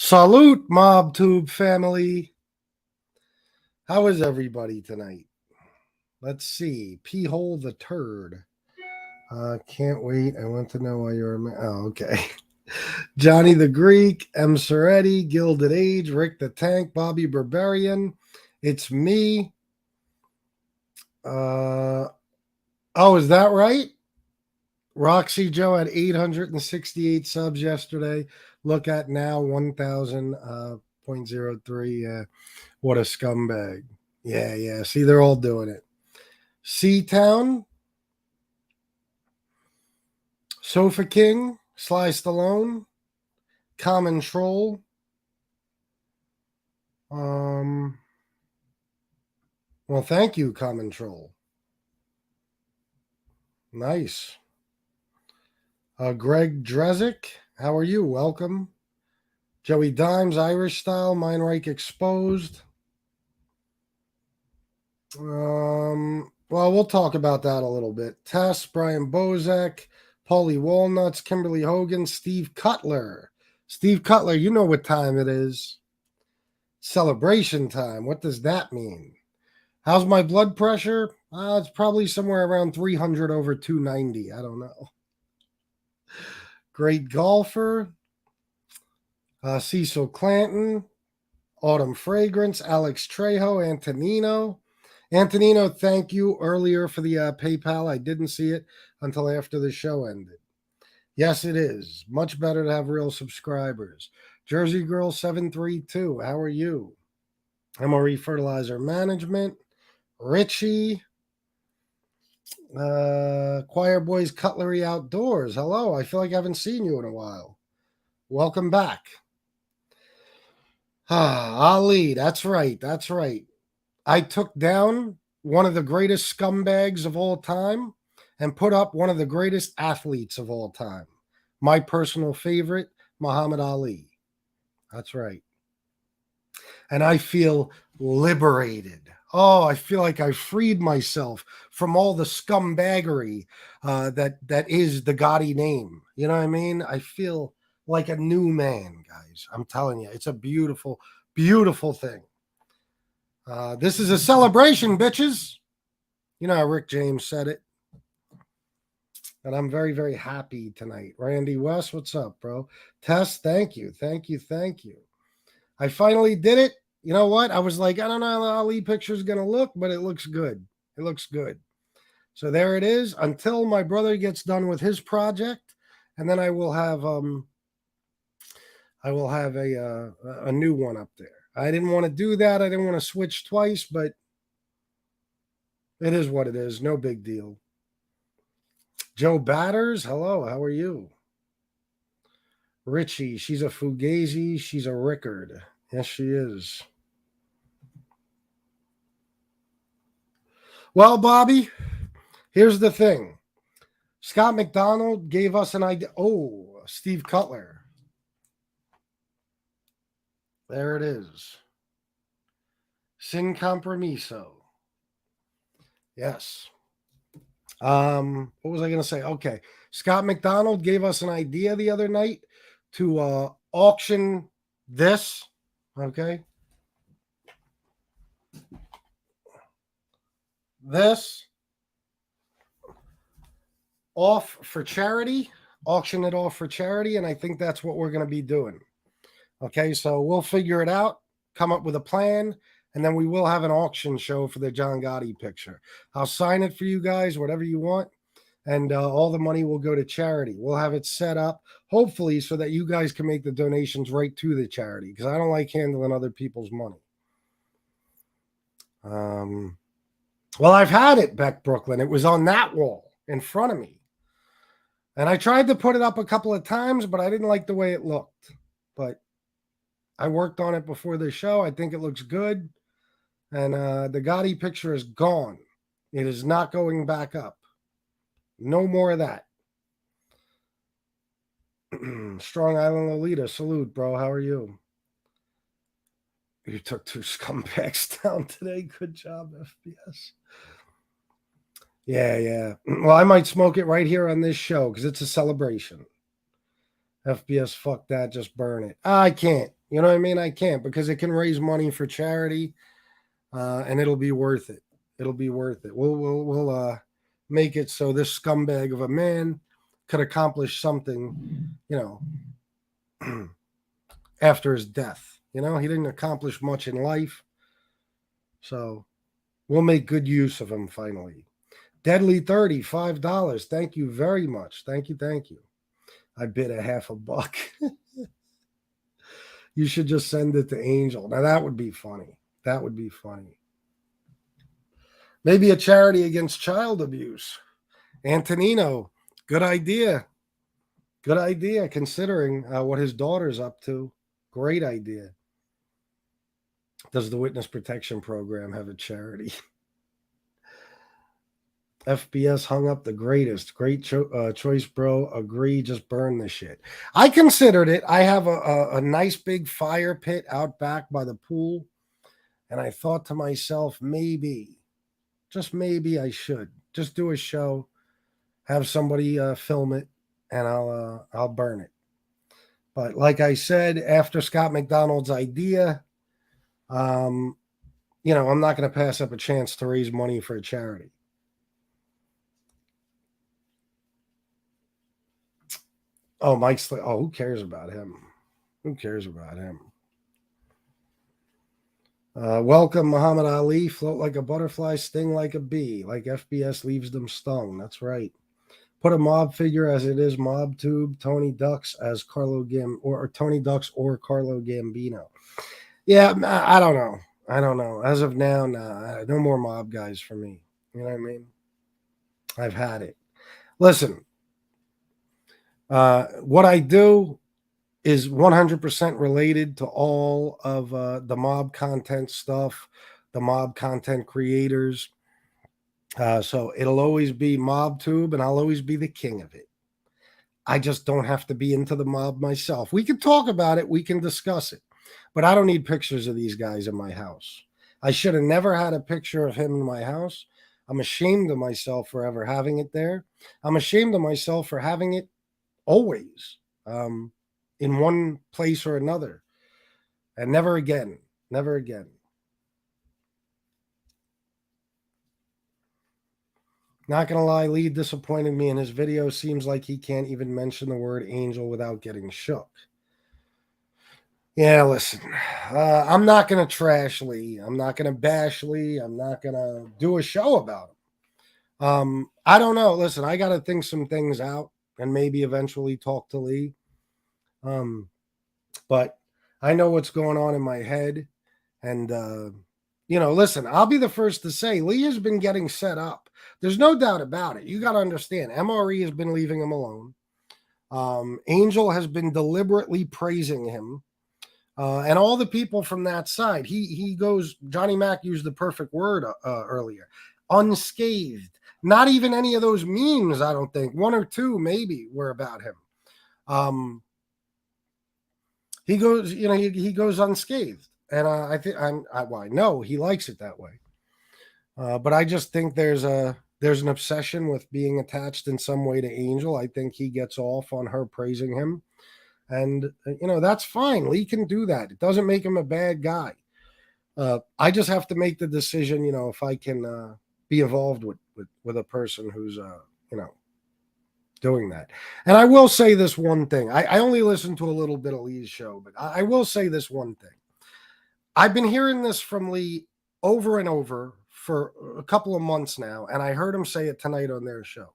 Salute, MobTube family. How is everybody tonight? Let's see. P-hole the turd. Can't wait. I want to know why you're okay. Johnny the Greek, M. Soretti, Gilded Age, Rick the Tank, Bobby Barbarian. It's me. Oh, is that right? Roxy Joe had 868 subs yesterday. Look at now 1,000.03. What a scumbag. Yeah. See, they're all doing it. Seatown, Sofa King, Sly Stallone, Common Troll. Well, thank you, Common Troll. Nice. Greg Drezick, how are you? Welcome. Joey Dimes, Irish Style, Meinreich Exposed. Well, we'll talk about that a little bit. Tess, Brian Bozek, Paulie Walnuts, Kimberly Hogan, Steve Cutler. Steve Cutler, you know what time it is. Celebration time. What does that mean? How's my blood pressure? It's probably somewhere around 300 over 290. I don't know. Great golfer. Cecil Clanton. Autumn Fragrance. Alex Trejo. Antonino. Antonino, thank you earlier for the PayPal. I didn't see it until after the show ended. Yes, it is. Much better to have real subscribers. Jersey Girl 732, how are you? MRE Fertilizer Management. Richie. Choir Boys Cutlery Outdoors. Hello, I feel like I haven't seen you in a while. Welcome back. Ali, that's right. I took down one of the greatest scumbags of all time and put up one of the greatest athletes of all time. My personal favorite, Muhammad Ali. That's right. And I feel liberated. Oh, I feel like I freed myself from all the scumbaggery that is the Gotti name. You know what I mean? I feel like a new man, guys. I'm telling you, it's a beautiful, beautiful thing. This is a celebration, bitches. You know how Rick James said it. And I'm very, very happy tonight. Randy West, what's up, bro? Tess, thank you. I finally did it. You know what? I was like, I don't know how the Ali picture is going to look, but it looks good. So there it is until my brother gets done with his project. And then I will have a new one up there. I didn't want to do that. I didn't want to switch twice, but it is what it is. No big deal. Joe Batters, hello. How are you? Richie, she's a Fugazi. She's a Rickard. Yes, she is. Well, Bobby, here's the thing. Scott McDonald gave us an idea. Oh, Steve Cutler. There it is. Sin compromiso. Yes. What was I going to say? Okay. Scott McDonald gave us an idea the other night to auction this. Okay. This off for charity. Auction it off for charity. And I think that's what we're going to be doing. Okay, so we'll figure it out, come up with a plan, and then we will have an auction show for the John Gotti picture. I'll sign it for you guys, whatever you want, and all the money will go to charity. We'll have it set up, hopefully, so that you guys can make the donations right to the charity, because I don't like handling other people's money. Well, I've had it, Beck Brooklyn. It was on that wall in front of me. And I tried to put it up a couple of times, but I didn't like the way it looked. But I worked on it before the show. I think it looks good. And the Gotti picture is gone. It is not going back up. No more of that. Strong Island Lolita, salute, bro. How are you? You took 2 scumbags down today. Good job, FBS. Yeah. Well, I might smoke it right here on this show because it's a celebration. FBS, fuck that. Just burn it. I can't. You know what I mean? I can't, because it can raise money for charity, and it'll be worth it. It'll be worth it. We'll make it so this scumbag of a man could accomplish something, you know, after his death. You know, he didn't accomplish much in life, so we'll make good use of him finally. Deadly 30, $5. Thank you very much. Thank you, thank you. I bid a half a buck. You should just send it to Angel. Now that would be funny. That would be funny. Maybe a charity against child abuse. Antonino, good idea. Good idea, considering what his daughter's up to. Great idea. Does the Witness Protection Program have a charity? FBS hung up the greatest. Great choice, bro. Agree. Just burn the shit. I considered it. I have a nice big fire pit out back by the pool. And I thought to myself, maybe, just maybe I should just do a show, have somebody film it, and I'll burn it. But like I said, after Scott McDonald's idea, I'm not going to pass up a chance to raise money for a charity. Oh, Mike's like, oh, who cares about him? Who cares about him? Welcome, Muhammad Ali. Float like a butterfly, sting like a bee. Like FBS leaves them stung. That's right. Put a mob figure as it is mob tube. Tony Ducks as or Tony Ducks or Carlo Gambino. Yeah, I don't know. I don't know. As of now, nah, no more mob guys for me. You know what I mean? I've had it. Listen, what I do is 100% related to all of the mob content stuff, the mob content creators. So it'll always be MobTube, and I'll always be the king of it. I just don't have to be into the mob myself. We can talk about it, we can discuss it, but I don't need pictures of these guys in my house. I should have never had a picture of him in my house. I'm ashamed of myself for ever having it there. I'm ashamed of myself for having it always in one place or another. And never again. Never again. Not going to lie, Lee disappointed me in his video. Seems like he can't even mention the word angel without getting shook. Yeah, listen, I'm not going to trash Lee. I'm not going to bash Lee. I'm not going to do a show about him. I don't know. Listen, I got to think some things out and maybe eventually talk to Lee. But I know what's going on in my head. And, listen, I'll be the first to say Lee has been getting set up. There's no doubt about it. You got to understand, MRE has been leaving him alone. Angel has been deliberately praising him. And all the people from that side, he goes, Johnny Mac used the perfect word earlier, unscathed. Not even any of those memes, I don't think. One or two maybe were about him. He goes, he goes unscathed. And I think I know he likes it that way. But I just think there's an obsession with being attached in some way to Angel. I think he gets off on her praising him. And, that's fine. Lee can do that. It doesn't make him a bad guy. I just have to make the decision, if I can be involved with a person who's, doing that. And I will say this one thing. I only listened to a little bit of Lee's show, but I will say this one thing. I've been hearing this from Lee over and over for a couple of months now, and I heard him say it tonight on their show.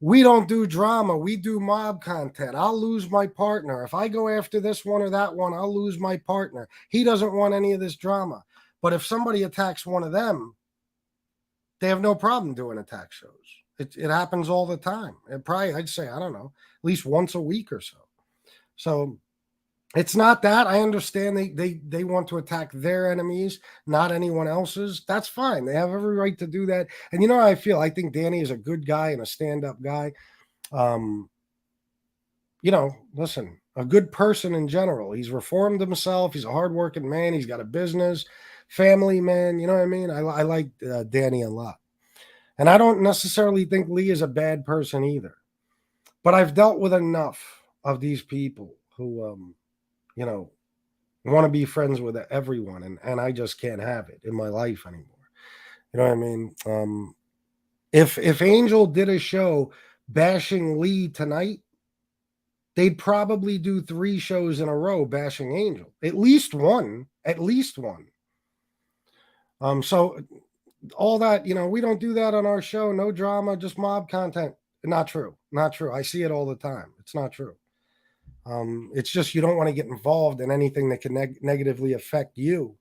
We don't do drama. We do mob content. I'll lose my partner. If I go after this one or that one, I'll lose my partner. He doesn't want any of this drama. But if somebody attacks one of them, they have no problem doing attack shows. It happens all the time. And probably, I'd say, I don't know, at least once a week or so. So it's not that. I understand they want to attack their enemies, not anyone else's. That's fine. They have every right to do that. And you know how I feel? I think Danny is a good guy and a stand-up guy. Listen, a good person in general. He's reformed himself. He's a hardworking man. He's got a business, family man. You know what I mean? I like Danny a lot. And I don't necessarily think Lee is a bad person either. But I've dealt with enough of these people who, want to be friends with everyone, and I just can't have it in my life anymore. You know what I mean? If Angel did a show bashing Lee tonight, they'd probably do 3 shows in a row bashing Angel. At least one. At least one. So all that, we don't do that on our show. No drama, just mob content. Not true. Not true. I see it all the time. It's not true. It's just you don't want to get involved in anything that can negatively affect you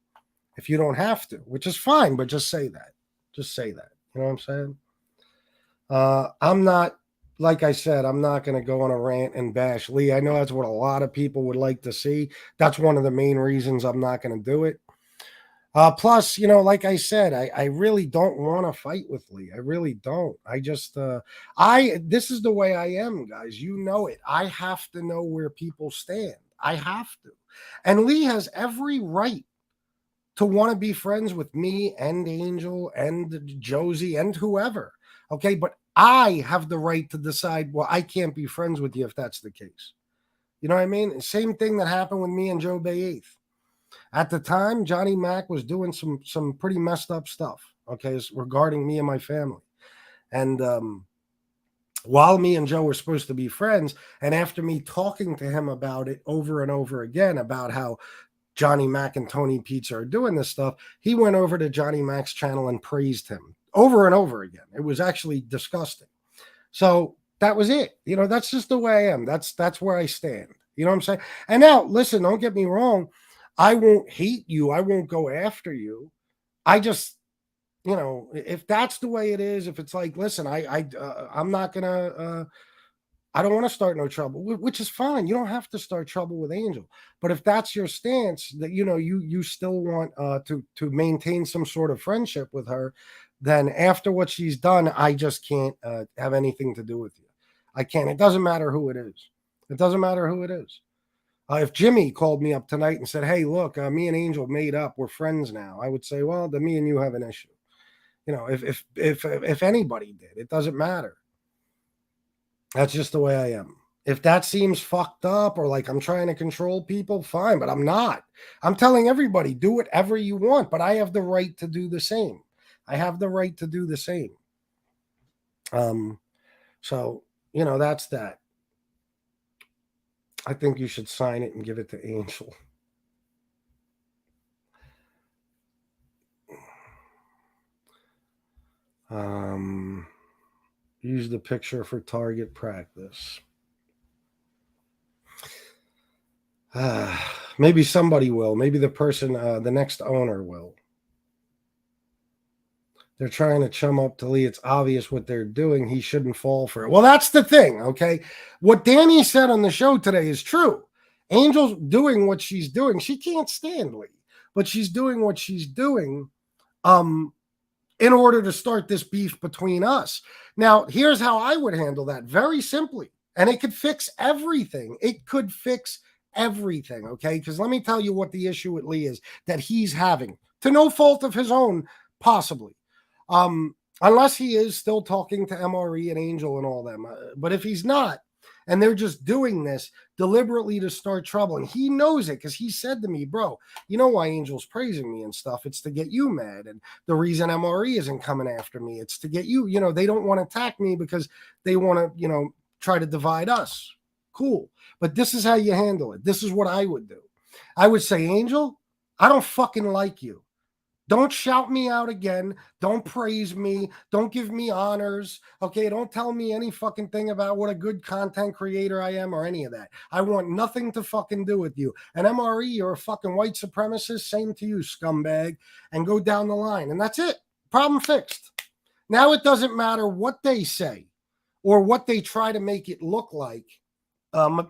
if you don't have to, which is fine, but just say that. Just say that. You know what I'm saying? I'm not, like I said, I'm not going to go on a rant and bash Lee. I know that's what a lot of people would like to see. That's one of the main reasons I'm not going to do it. Plus, like I said, I really don't want to fight with Lee. I really don't. I just, this is the way I am, guys. You know it. I have to know where people stand. I have to. And Lee has every right to want to be friends with me and Angel and Josie and whoever. Okay. But I have the right to decide, well, I can't be friends with you if that's the case. You know what I mean? Same thing that happened with me and Joe Bay 8th. At the time, Johnny Mac was doing some pretty messed up stuff, okay, regarding me and my family. And while me and Joe were supposed to be friends, and after me talking to him about it over and over again, about how Johnny Mac and Tony Pizza are doing this stuff, he went over to Johnny Mac's channel and praised him over and over again. It was actually disgusting. So that was it. That's just the way I am. That's where I stand. You know what I'm saying? And now, listen, don't get me wrong. I won't hate you. I won't go after you. I just, if that's the way it is, if it's like, listen, I'm not gonna, I don't want to start no trouble, which is fine. You don't have to start trouble with Angel, but if that's your stance, that you still want to maintain some sort of friendship with her, then after what she's done, I just can't have anything to do with you. I can't. It doesn't matter who it is. It doesn't matter who it is. If Jimmy called me up tonight and said, hey, look, me and Angel made up, we're friends now, I would say, well, then me and you have an issue. If anybody did, it doesn't matter. That's just the way I am. If that seems fucked up or like I'm trying to control people, fine, but I'm not. I'm telling everybody, do whatever you want, but I have the right to do the same. I have the right to do the same. So, that's that. I think you should sign it and give it to Angel. Use the picture for target practice. Maybe somebody will. Maybe the person, the next owner will. They're trying to chum up to Lee. It's obvious what they're doing. He shouldn't fall for it. Well, that's the thing, okay? What Danny said on the show today is true. Angel's doing what she's doing. She can't stand Lee, but she's doing what she's doing in order to start this beef between us. Now, here's how I would handle that very simply, and it could fix everything. It could fix everything, okay? Because let me tell you what the issue with Lee is that he's having, to no fault of his own, possibly. Unless he is still talking to MRE and Angel and all them. But if he's not, and they're just doing this deliberately to start trouble, and he knows it because he said to me, bro, you know why Angel's praising me and stuff? It's to get you mad. And the reason MRE isn't coming after me, it's to get you, they don't want to attack me because they want to, try to divide us. Cool. But this is how you handle it. This is what I would do. I would say, Angel, I don't fucking like you. Don't shout me out again. Don't praise me. Don't give me honors. Okay, don't tell me any fucking thing about what a good content creator I am or any of that. I want nothing to fucking do with you. And MRE, you're a fucking white supremacist. Same to you, scumbag. And go down the line. And that's it. Problem fixed. Now it doesn't matter what they say or what they try to make it look like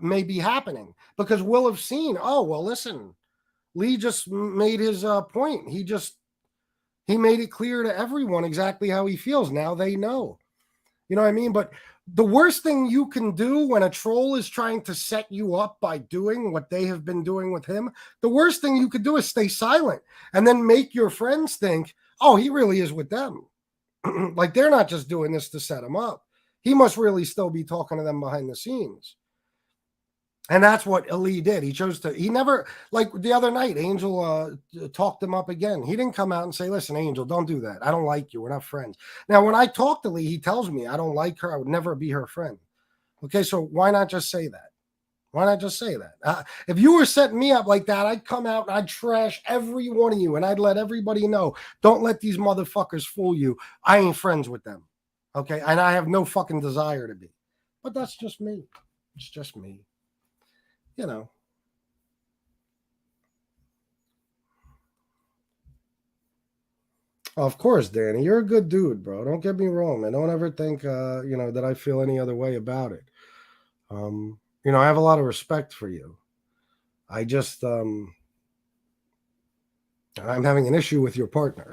may be happening. Because we'll have seen, oh, well, listen, Lee just made his point. He made it clear to everyone exactly how he feels. Now they know. You know what I mean? But the worst thing you can do when a troll is trying to set you up by doing what they have been doing with him, the worst thing you could do is stay silent and then make your friends think, oh, he really is with them. Like they're not just doing this to set him up. He must really still be talking to them behind the scenes. And that's what Ali did. He chose to, he never, like the other night, Angel talked him up again. He didn't come out and say, listen, Angel, don't do that. I don't like you. We're not friends. Now, when I talk to Lee, he tells me I don't like her. I would never be her friend. Okay, so why not just say that? Why not just say that? If you were setting me up like that, I'd come out and I'd trash every one of you and I'd let everybody know, don't let these motherfuckers fool you. I ain't friends with them. Okay, and I have no fucking desire to be. But that's just me. It's just me. You know. Of course, Danny, you're a good dude, bro. Don't get me wrong, man. Don't ever think, that I feel any other way about it. I have a lot of respect for you. I just, I'm having an issue with your partner.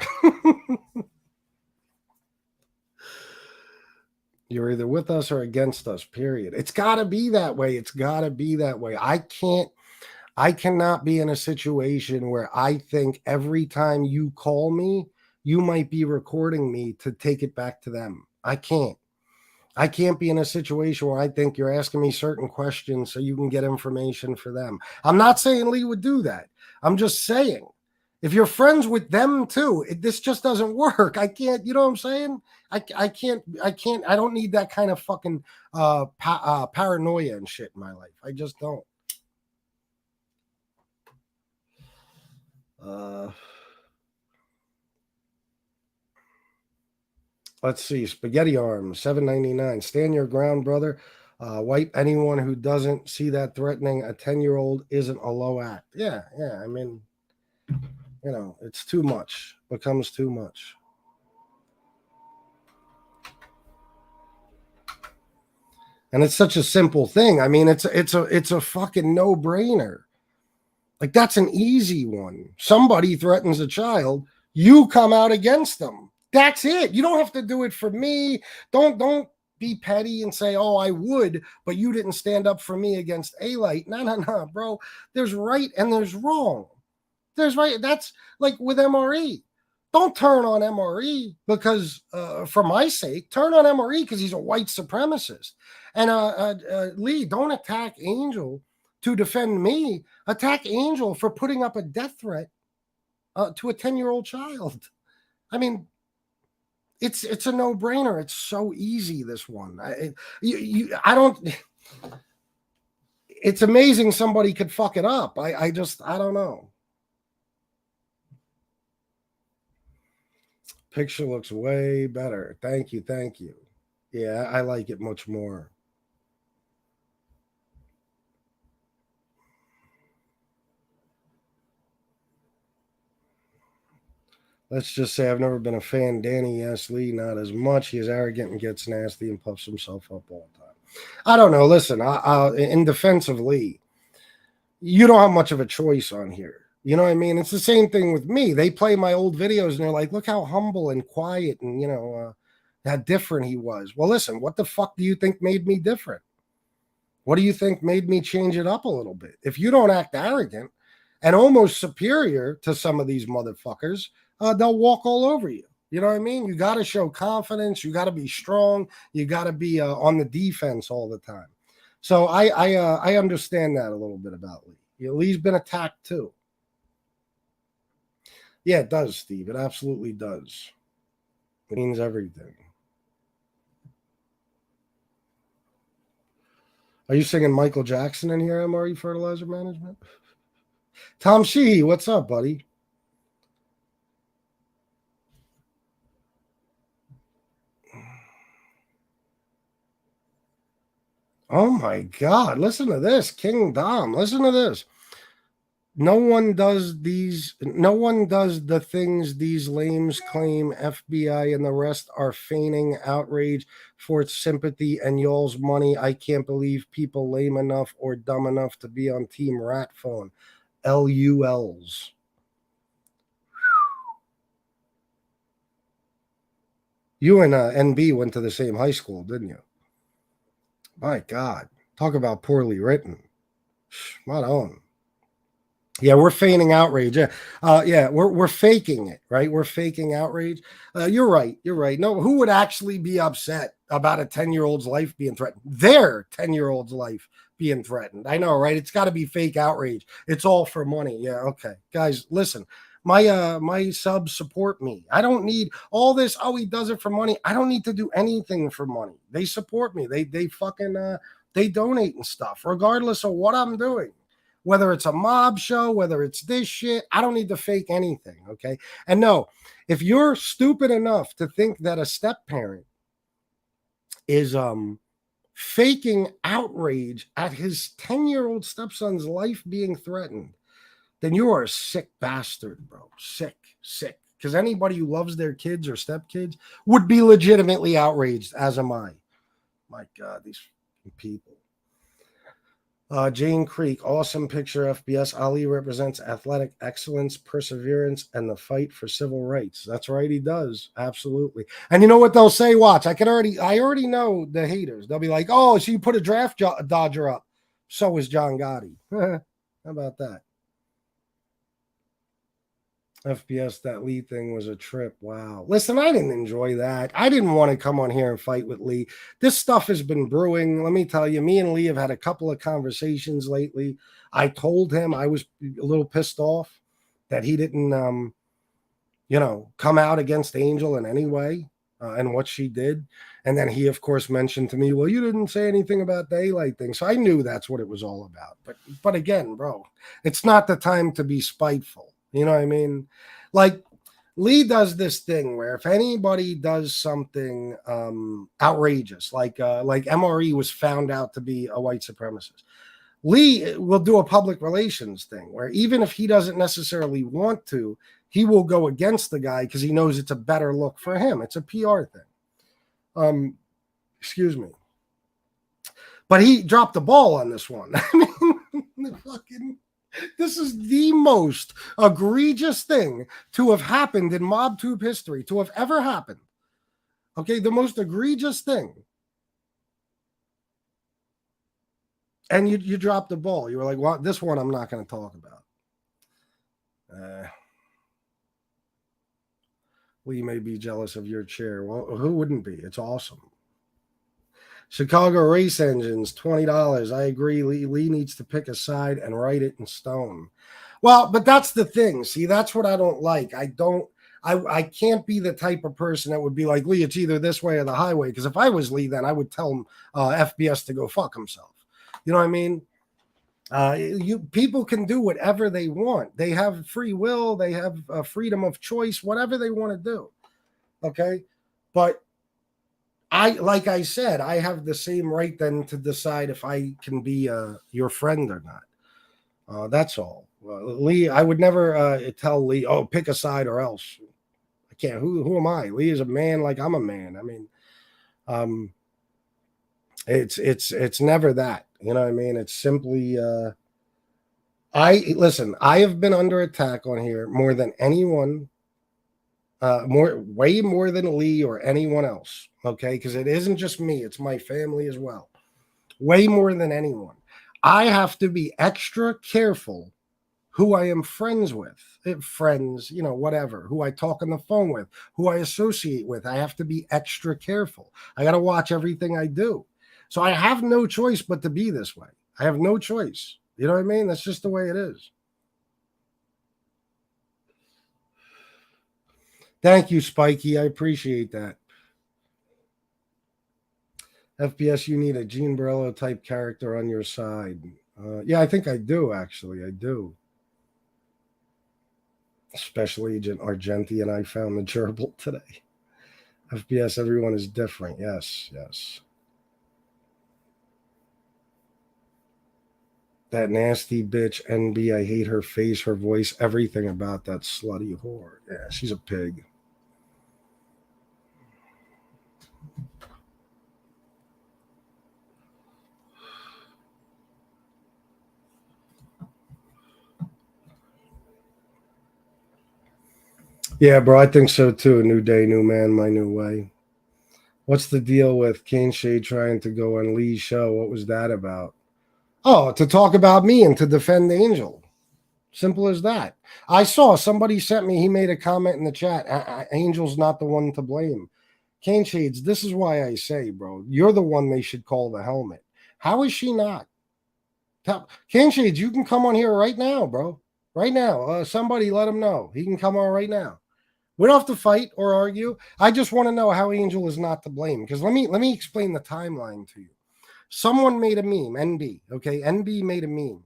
You're either with us or against us, period. It's got to be that way. It's got to be that way. I cannot be in a situation where I think every time you call me, you might be recording me to take it back to them. I can't be in a situation where I think you're asking me certain questions so you can get information for them. I'm not saying Lee would do that. I'm just saying, if you're friends with them too, this just doesn't work. I can't, you know what I'm saying? I can't, I don't need that kind of fucking paranoia and shit in my life. I just don't. Let's see. Spaghetti arms, $7.99. Stand your ground, brother. Wipe anyone who doesn't see that threatening a 10-year-old isn't a low act. Yeah. I mean, it's too much. Becomes too much. And it's such a simple thing. I mean, it's a fucking no-brainer. Like, that's an easy one. Somebody threatens a child, you come out against them. That's it. You don't have to do it for me. Don't be petty and say, oh, I would, but you didn't stand up for me against A-Light. No, bro. There's right and there's wrong. There's right. That's like with MRE. Don't turn on MRE because, for my sake, turn on MRE because he's a white supremacist. And Lee, don't attack Angel to defend me. Attack Angel for putting up a death threat to a 10-year-old child. I mean, it's a no-brainer. It's so easy, this one. I don't. It's amazing somebody could fuck it up. I don't know. Picture looks way better. Thank you. Yeah, I like it much more. Let's just say I've never been a fan. Danny, yes, Lee, not as much. He is arrogant and gets nasty and puffs himself up all the time. I don't know. Listen, in defense of Lee, you don't have much of a choice on here. You know what I mean? It's the same thing with me. They play my old videos and they're like, look how humble and quiet and, how different he was. Well, listen, what the fuck do you think made me different? What do you think made me change it up a little bit? If you don't act arrogant and almost superior to some of these motherfuckers, they'll walk all over you. You know what I mean? You got to show confidence. You got to be strong. You got to be on the defense all the time. So I understand that a little bit about Lee. Lee's been attacked too. Yeah, it does, Steve. It absolutely does. It means everything. Are you singing Michael Jackson in here, MRE Fertilizer Management? Tom Sheehy, what's up, buddy? Oh my God, listen to this. King Dom, listen to this. No one does the things these lames claim. FBI and the rest are feigning outrage for its sympathy and y'all's money. I can't believe people lame enough or dumb enough to be on Team Rat Phone. LULs. You and NB went to the same high school, didn't you? My God. Talk about poorly written. Not on. Yeah, we're feigning outrage. Yeah, we're faking it, right? We're faking outrage. You're right. No, who would actually be upset about a 10-year-old's life being threatened? Their 10-year-old's life being threatened. I know, right? It's got to be fake outrage. It's all for money. Yeah, okay. Guys, listen. My subs support me. I don't need all this. Oh, he does it for money. I don't need to do anything for money. They support me. They fucking they donate and stuff, regardless of what I'm doing. Whether it's a mob show, whether it's this shit, I don't need to fake anything. Okay. And no, if you're stupid enough to think that a step parent is faking outrage at his 10-year-old stepson's life being threatened, then you are a sick bastard, bro. Sick. Because anybody who loves their kids or stepkids would be legitimately outraged, as am I. My God, these people. Jane Creek, awesome picture, FBS. Ali represents athletic excellence, perseverance, and the fight for civil rights. That's right, he does. Absolutely. And you know what they'll say? Watch, I already know the haters. They'll be like, oh, so you put a draft dodger up. So is John Gotti. How about that? FBS, that Lee thing was a trip. Wow. Listen, I didn't enjoy that. I didn't want to come on here and fight with Lee. This stuff has been brewing. Let me tell you, me and Lee have had a couple of conversations lately. I told him I was a little pissed off that he didn't, come out against Angel in any way and what she did. And then he, of course, mentioned to me, well, you didn't say anything about daylight thing. So I knew that's what it was all about. But again, bro, it's not the time to be spiteful. You know what I mean? Like Lee does this thing where if anybody does something outrageous, like MRE was found out to be a white supremacist, Lee will do a public relations thing where even if he doesn't necessarily want to, he will go against the guy because he knows it's a better look for him. It's a PR thing. Excuse me. But he dropped the ball on this one. I mean, this is the most egregious thing to have happened in MobTube history, to have ever happened. Okay, the most egregious thing. And you dropped the ball. You were like, well, this one I'm not going to talk about. Lee may be jealous of your chair. Well, who wouldn't be? It's awesome. Chicago Race Engines, $20. I agree. Lee needs to pick a side and write it in stone. Well, but that's the thing. See, that's what I don't like. I can't be the type of person that would be like, Lee, it's either this way or the highway. Because if I was Lee, then I would tell him FBS to go fuck himself. You know what I mean? People can do whatever they want. They have free will. They have freedom of choice, whatever they want to do. Okay? But like I said, I have the same right then to decide if I can be your friend or not. That's all. Lee, I would never tell Lee, oh, pick a side or else. I can't. Who am I? Lee is a man like I'm a man. I mean, it's never that. You know what I mean? It's simply I have been under attack on here more than anyone. Way more than Lee or anyone else, okay? Because it isn't just me, it's my family as well. Way more than anyone. I have to be extra careful who I am friends with. Friends, whatever, who I talk on the phone with, who I associate with. I have to be extra careful. I got to watch everything I do. So I have no choice but to be this way. I have no choice. You know what I mean? That's just the way it is. Thank you, Spiky. I appreciate that. FBS, you need a Gene Borello type character on your side. Yeah, I think I do, actually. I do. Special Agent Argenti and I found the gerbil today. FBS, everyone is different. Yes. That nasty bitch, NB, I hate her face, her voice, everything about that slutty whore. Yeah, she's a pig. Yeah, bro, I think so too. A new day, new man, my new way. What's the deal with Kane Shade trying to go on Lee's show? What was that about? Oh, to talk about me and to defend Angel. Simple as that. I saw somebody sent me, he made a comment in the chat. Angel's not the one to blame. Kane Shades, this is why I say, bro, you're the one they should call the helmet. How is she not? King Shades, you can come on here right now, bro. Right now. Somebody let him know. He can come on right now. We don't have to fight or argue. I just want to know how Angel is not to blame. Because let me explain the timeline to you. Someone made a meme, NB. Okay, NB made a meme.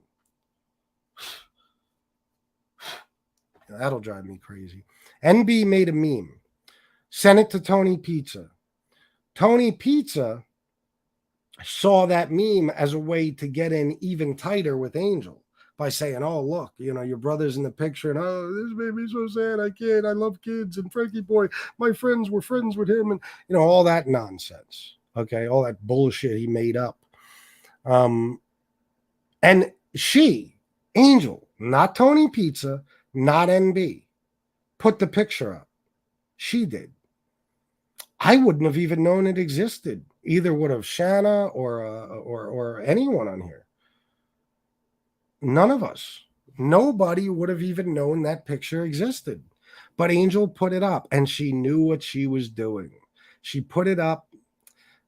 That'll drive me crazy. NB made a meme. Sent it to Tony Pizza. Tony Pizza saw that meme as a way to get in even tighter with Angel by saying, oh, look, your brother's in the picture, and oh, this made me so sad. I love kids, and Frankie boy, my friends were friends with him, and all that nonsense. Okay, all that bullshit he made up. And she, Angel, not Tony Pizza, not NB, put the picture up. She did. I wouldn't have even known it existed. Either would have Shanna or anyone on here. None of us. Nobody would have even known that picture existed. But Angel put it up, and she knew what she was doing. She put it up,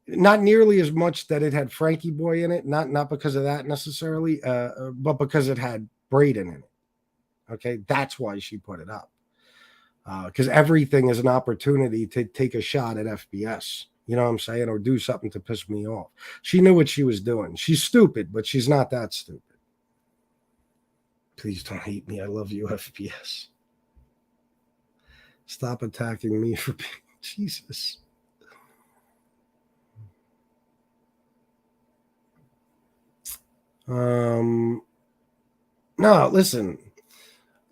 not nearly as much that it had Frankie Boy in it, not because of that necessarily, but because it had Braden in it. Okay, that's why she put it up. Because everything is an opportunity to take a shot at FBS. You know what I'm saying? Or do something to piss me off. She knew what she was doing. She's stupid, but she's not that stupid. Please don't hate me. I love you, FBS. Stop attacking me for being Jesus. No, listen.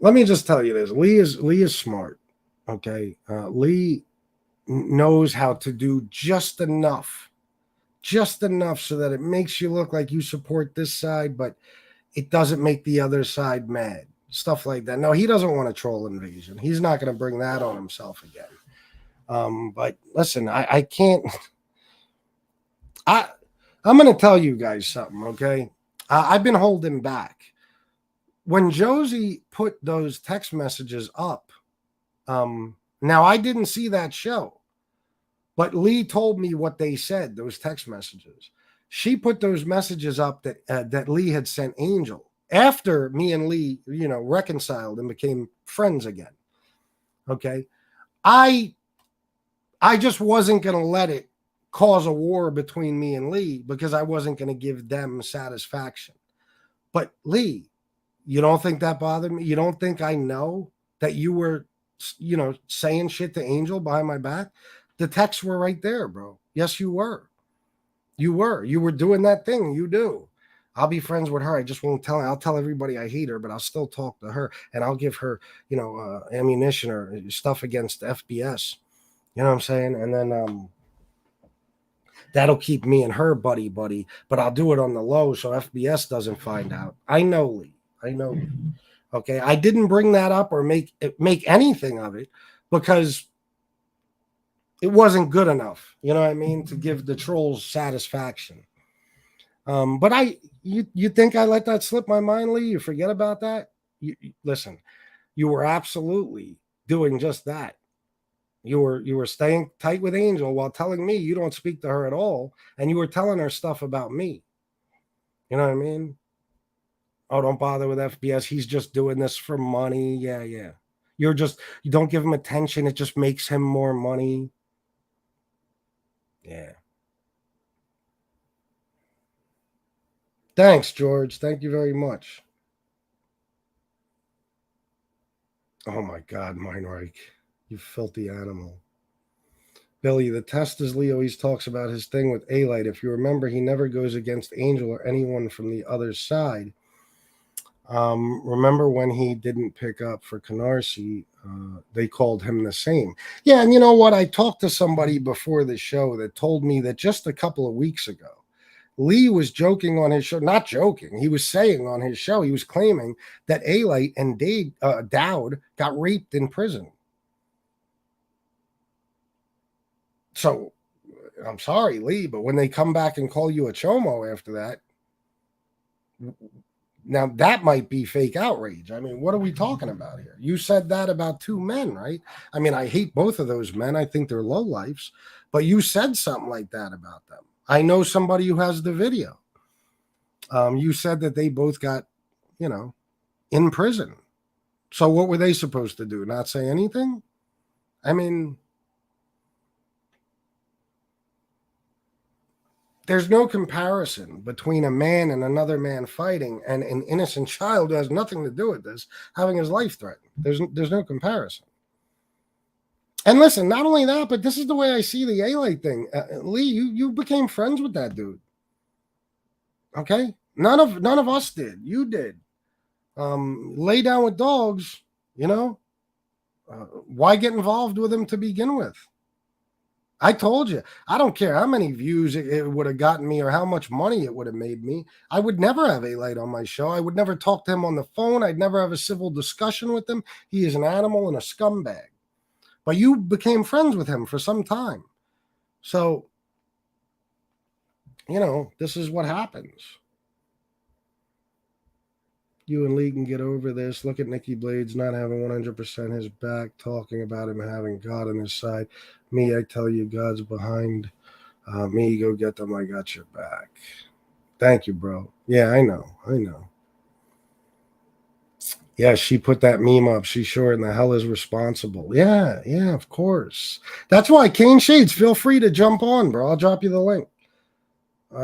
Let me just tell you this. Lee is smart. Okay. Lee knows how to do just enough so that it makes you look like you support this side, but it doesn't make the other side mad. Stuff like that. No, he doesn't want a troll invasion. He's not going to bring that on himself again. But listen, I can't. I'm going to tell you guys something, okay? I've been holding back. When Josie put those text messages up, now I didn't see that show, but Lee told me what they said, those text messages. She put those messages up that Lee had sent Angel after me and Lee, reconciled and became friends again. Okay. I just wasn't going to let it cause a war between me and Lee because I wasn't going to give them satisfaction. But Lee, you don't think that bothered me? You don't think I know that you were, saying shit to Angel behind my back? The texts were right there, bro. Yes, you were. You were doing that thing. You do. I'll be friends with her. I just won't tell her. I'll tell everybody I hate her, but I'll still talk to her, and I'll give her, ammunition or stuff against FBS. You know what I'm saying? And then that'll keep me and her buddy, but I'll do it on the low so FBS doesn't find out. I know Lee. Okay, I didn't bring that up or make anything of it because it wasn't good enough. You know what I mean? To give the trolls satisfaction. But you think I let that slip my mind, Lee? You forget about that? Listen, you were absolutely doing just that. You were staying tight with Angel while telling me you don't speak to her at all, and you were telling her stuff about me. You know what I mean? Oh, don't bother with FBS. He's just doing this for money. Yeah. You don't give him attention. It just makes him more money. Yeah. Thanks, George. Thank you very much. Oh, my God, Meinreich. You filthy animal. Billy, the test is Lee always talks about his thing with A-Light. If you remember, he never goes against Angel or anyone from the other side. Remember when he didn't pick up for Canarsie, they called him the same. Yeah, and you know what? I talked to somebody before the show that told me that just a couple of weeks ago, Lee was joking on his show. Not joking. He was saying on his show, he was claiming that A-Light and Dowd got raped in prison. So, I'm sorry, Lee, but when they come back and call you a chomo after that, now that might be fake outrage. I mean, what are we talking about here? You said that about two men, right? I mean, I hate both of those men. I think they're lowlifes, but you said something like that about them. I know somebody who has the video. You said that they both got, in prison. So what were they supposed to do? Not say anything? I mean, there's no comparison between a man and another man fighting and an innocent child who has nothing to do with this having his life threatened. There's no comparison. And listen, not only that, but this is the way I see the A-Light thing. Lee, you became friends with that dude. Okay? None of us did. You did. Lay down with dogs, why get involved with him to begin with? I told you, I don't care how many views it would have gotten me or how much money it would have made me. I would never have A-Light on my show. I would never talk to him on the phone. I'd never have a civil discussion with him. He is an animal and a scumbag. But you became friends with him for some time. So, this is what happens. You and Lee can get over this. Look at Nikki Blades not having 100% his back, talking about him having God on his side. Me, I tell you, God's behind me. Go get them. I got your back. Thank you, bro. Yeah, I know. Yeah, she put that meme up. She sure in the hell is responsible. Yeah, of course. That's why, Kane Shades, feel free to jump on, bro. I'll drop you the link.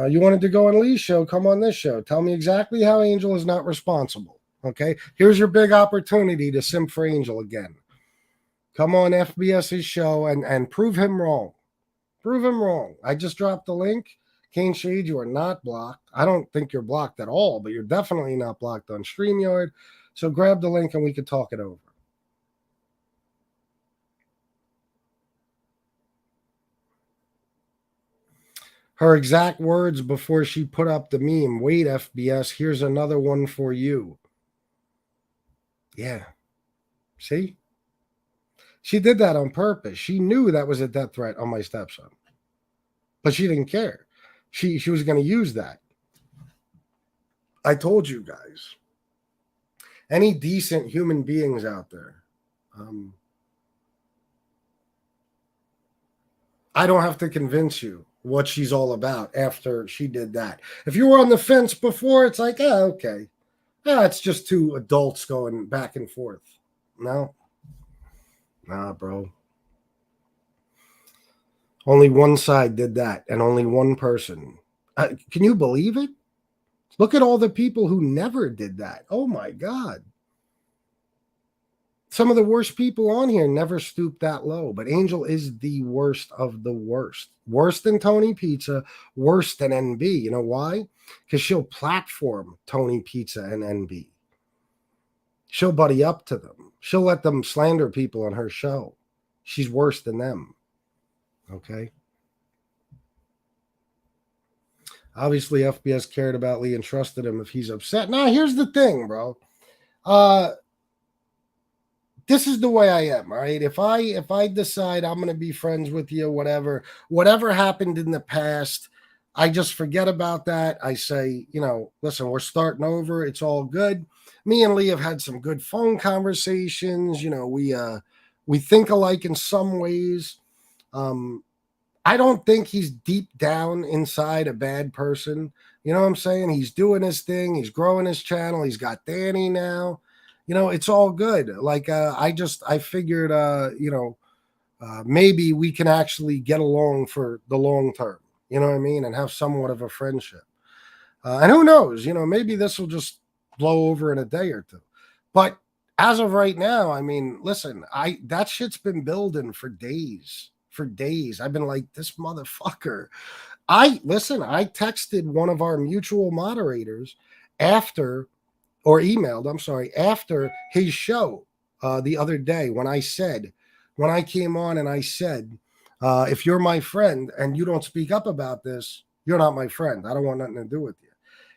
You wanted to go on Lee's show, come on this show. Tell me exactly how Angel is not responsible. Okay? Here's your big opportunity to simp for Angel again. Come on FBS's show and prove him wrong. Prove him wrong. I just dropped the link. Kane Shade, you are not blocked. I don't think you're blocked at all, but you're definitely not blocked on StreamYard. So grab the link and we can talk it over. Her exact words before she put up the meme. Wait, FBS, here's another one for you. Yeah. See? She did that on purpose. She knew that was a death threat on my stepson. But she didn't care. She was going to use that. I told you guys. Any decent human beings out there, I don't have to convince you what she's all about after she did that. If you were on the fence before, it's like, okay. It's just two adults going back and forth. No. Nah, bro. Only one side did that, and only one person. Can you believe it? Look at all the people who never did that. Oh, my God. Some of the worst people on here never stooped that low, but Angel is the worst of the worst. Worse than Tony Pizza, worse than NB. You know why? Because she'll platform Tony Pizza and NB. She'll buddy up to them. She'll let them slander people on her show. She's worse than them. Okay? Obviously, FBS cared about Lee and trusted him if he's upset. Now, here's the thing, bro. This is the way I am, all right? If I decide I'm going to be friends with you, whatever happened in the past, I just forget about that. I say, listen, we're starting over. It's all good. Me and Lee have had some good phone conversations. We think alike in some ways. I don't think he's deep down inside a bad person. You know what I'm saying? He's doing his thing. He's growing his channel. He's got Danny now. It's all good. Like, I figured, maybe we can actually get along for the long term, you know what I mean? And have somewhat of a friendship. And who knows, maybe this will just blow over in a day or two. But as of right now, I mean, listen, that shit's been building for days. I've been like, this motherfucker. I texted one of our mutual moderators after his show the other day when I came on and I said, if you're my friend and you don't speak up about this, you're not my friend. I don't want nothing to do with you.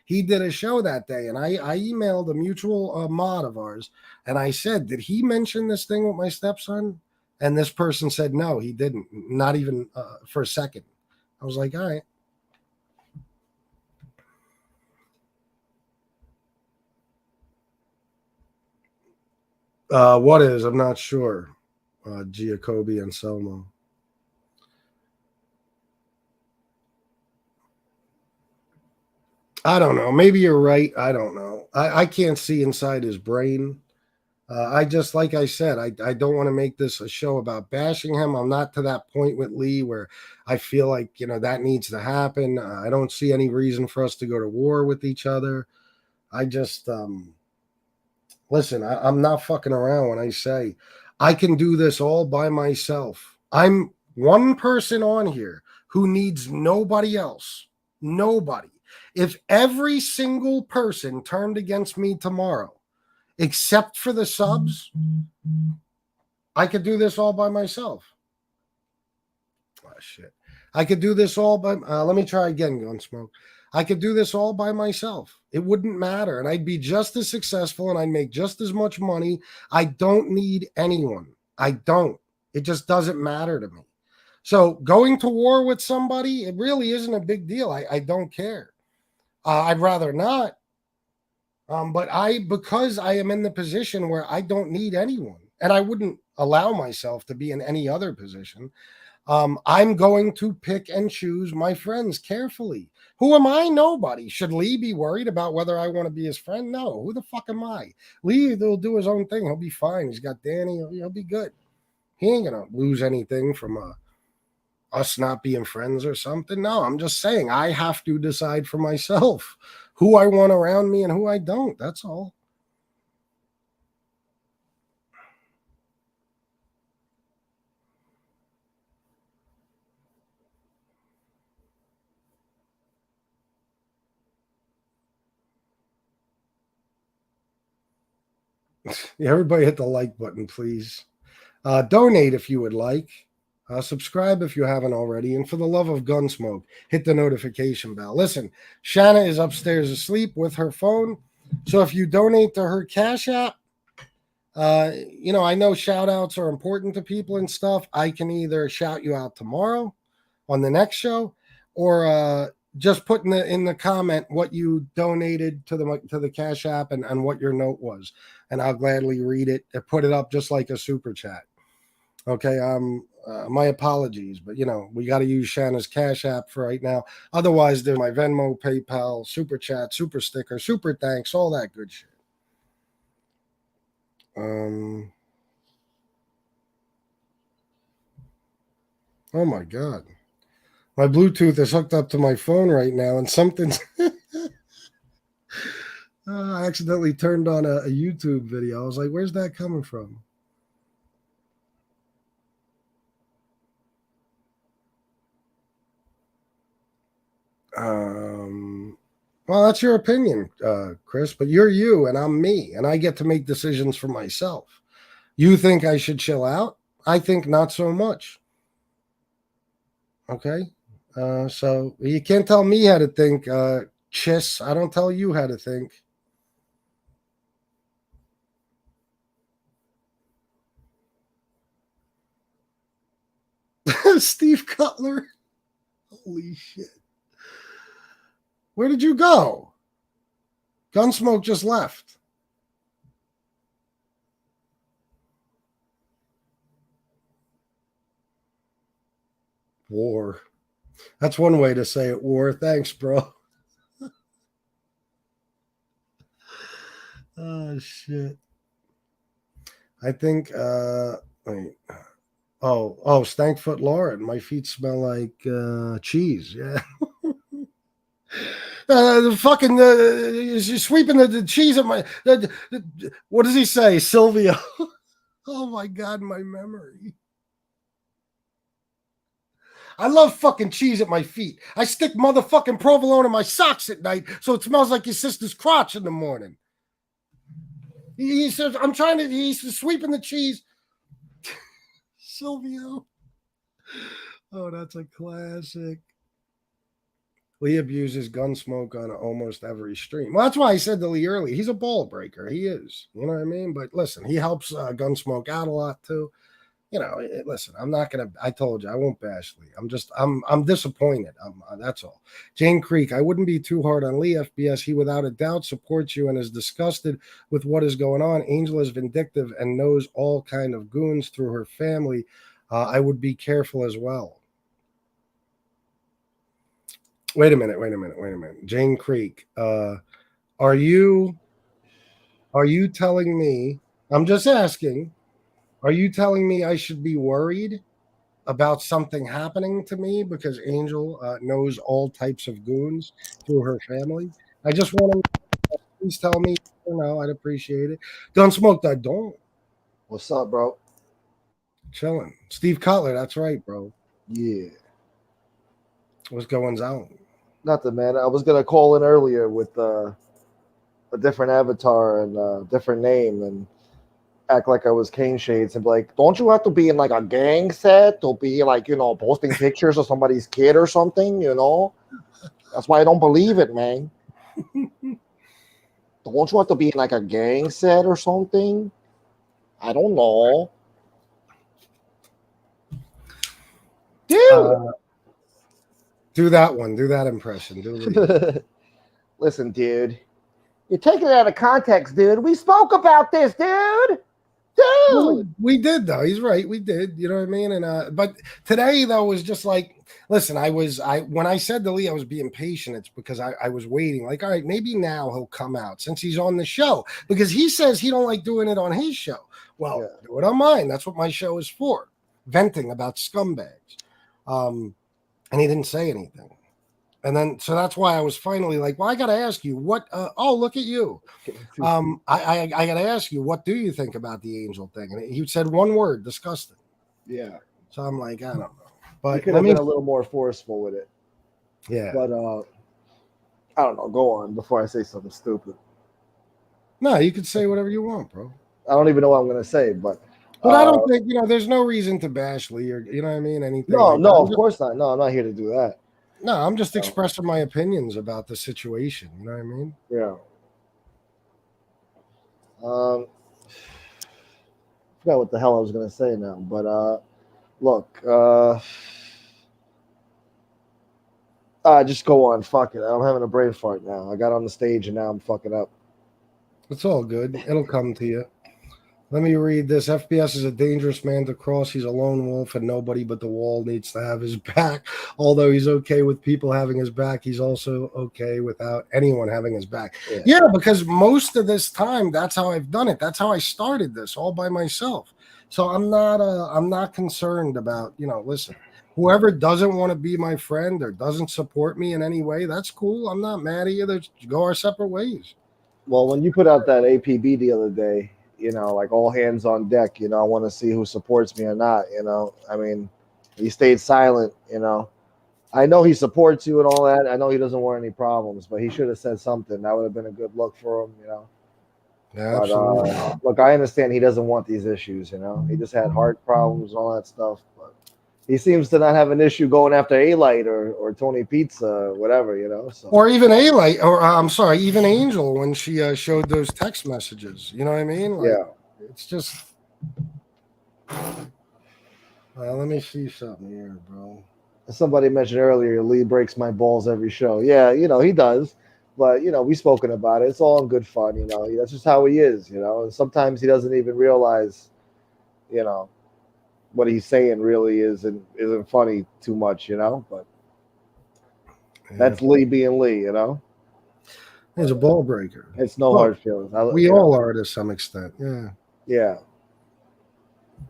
He did a show that day, and I emailed a mutual mod of ours, and I said, did he mention this thing with my stepson? And this person said, no, he didn't, not even for a second. I was like, all right. What is? I'm not sure. Giacobi and Selmo. I don't know. Maybe you're right. I don't know. I can't see inside his brain. I just, like I said, I don't want to make this a show about bashing him. I'm not to that point with Lee where I feel like, that needs to happen. I don't see any reason for us to go to war with each other. I just, listen, I'm not fucking around when I say I can do this all by myself. I'm one person on here who needs nobody else. Nobody. If every single person turned against me tomorrow, except for the subs, I could do this all by myself. Oh, shit. I could do this all by, let me try again, Gunsmoke. I could do this all by myself. It wouldn't matter. And I'd be just as successful and I'd make just as much money. I don't need anyone. I don't. It just doesn't matter to me. So going to war with somebody, it really isn't a big deal. I don't care. I'd rather not. But because I am in the position where I don't need anyone, and I wouldn't allow myself to be in any other position, I'm going to pick and choose my friends carefully. Who am I? Nobody. Should Lee be worried about whether I want to be his friend? No. Who the fuck am I? Lee will do his own thing. He'll be fine. He's got Danny. He'll be good. He ain't going to lose anything from us not being friends or something. No, I'm just saying I have to decide for myself who I want around me and who I don't. That's all. Everybody hit the like button, please. Donate if you would like. Subscribe if you haven't already. And for the love of Gunsmoke, hit the notification bell. Listen, Shanna is upstairs asleep with her phone. So if you donate to her Cash App, I know shout outs are important to people and stuff. I can either shout you out tomorrow on the next show or just put in the comment what you donated to the Cash App and what your note was. And I'll gladly read it and put it up just like a super chat. Okay, my apologies, but we got to use Shanna's Cash App for right now. Otherwise, there's my Venmo, PayPal, Super Chat, Super Sticker, Super Thanks, all that good shit. Oh my God, my Bluetooth is hooked up to my phone right now, and something's. I accidentally turned on a YouTube video. I was like, "Where's that coming from?" Well, that's your opinion, Chris, but you're you and I'm me, and I get to make decisions for myself. You think I should chill out? I think not so much. Okay? So you can't tell me how to think, Chiss. I don't tell you how to think. Steve Cutler? Holy shit. Where did you go? Gunsmoke just left. War. That's one way to say it, war. Thanks, bro. Oh, shit. I think, wait. Oh, Stankfoot Lauren. My feet smell like cheese. Yeah. The fucking sweeping the cheese at my. What does he say, Sylvia? Oh my God, my memory. I love fucking cheese at my feet. I stick motherfucking provolone in my socks at night so it smells like your sister's crotch in the morning. He says, he's sweeping the cheese. Silvio. Oh, that's a classic. Lee abuses Gunsmoke on almost every stream. Well, that's why I said to Lee earlier, he's a ball breaker. He is. You know what I mean? But listen, he helps Gunsmoke out a lot too. Listen, I'm not gonna. I told you I won't bash Lee. I'm disappointed. That's all. Jane Creek, I wouldn't be too hard on Lee. FBS, he without a doubt supports you and is disgusted with what is going on. Angel is vindictive and knows all kind of goons through her family. I would be careful as well. Wait a minute. Jane Creek. Are you telling me? I'm just asking. Are you telling me I should be worried about something happening to me because Angel knows all types of goons through her family? I just want to please tell me. I'd appreciate it. Don't smoke that. Don't. What's up, bro? Chilling. Steve Cutler. That's right, bro. Yeah. What's going on? Nothing, man. I was gonna call in earlier with a different avatar and a different name and act like I was Kane Shades and be like, don't you have to be in like a gang set to be like, posting pictures of somebody's kid or something, That's why I don't believe it, man. Don't you have to be in like a gang set or something? I don't know. Dude. Do that one. Do that impression. Do it. Listen, dude. You're taking it out of context, dude. We spoke about this, dude. Well, Dude. we did though. He's right. We did. You know what I mean? And but today though was just like, listen. I when I said to Lee I was being patient, it's because I was waiting. Like, all right, maybe now he'll come out since he's on the show because he says he don't like doing it on his show. Well, Yeah. do it on mine. That's what my show is for, venting about scumbags. And he didn't say anything. And then, so that's why I was finally like, well, I got to ask you what, oh, look at you. I got to ask you, what do you think about the Angel thing? And he said one word, disgusting. Yeah. So I'm like, I don't know. You But could have been a little more forceful with it. Yeah. But I don't know. Go on before I say something stupid. No, you could say whatever you want, bro. I don't even know what I'm going to say, but I don't think, there's no reason to bash Lee or, you know what I mean? Anything. No, like no, that. of course not. No, I'm not here to do that. No, I'm just expressing my opinions about the situation. You know what I mean? Yeah. I forgot what the hell I was going to say now, but look, just go on. Fuck it. I'm having a brain fart now. I got on the stage and now I'm fucking up. It's all good. It'll come to you. Let me read this. FBS is a dangerous man to cross. He's a lone wolf, and nobody but the wall needs to have his back. Although he's okay with people having his back, he's also okay without anyone having his back. Yeah, because most of this time, that's how I've done it. That's how I started this, all by myself. So I'm not concerned about, listen, whoever doesn't want to be my friend or doesn't support me in any way, that's cool. I'm not mad at you. Let's go our separate ways. Well, when you put out that APB the other day, like all hands on deck, I want to see who supports me or not, I mean, he stayed silent, I know he supports you and all that. I know he doesn't want any problems, but he should have said something. That would have been a good look for him, Yeah, but look, I understand he doesn't want these issues, he just had heart problems and all that stuff, but he seems to not have an issue going after A-Light or Tony Pizza or whatever, So. Or even A-Light, or I'm sorry, even Angel when she showed those text messages. You know what I mean? Like, yeah. It's just. Let me see something here, bro. Somebody mentioned earlier, Lee breaks my balls every show. Yeah, he does. But, we've spoken about it. It's all in good fun, That's just how he is, And sometimes he doesn't even realize, what he's saying really isn't funny too much, But that's Lee being Lee, He's a ball breaker. It's no hard feelings. We all are to some extent. Yeah. Yeah.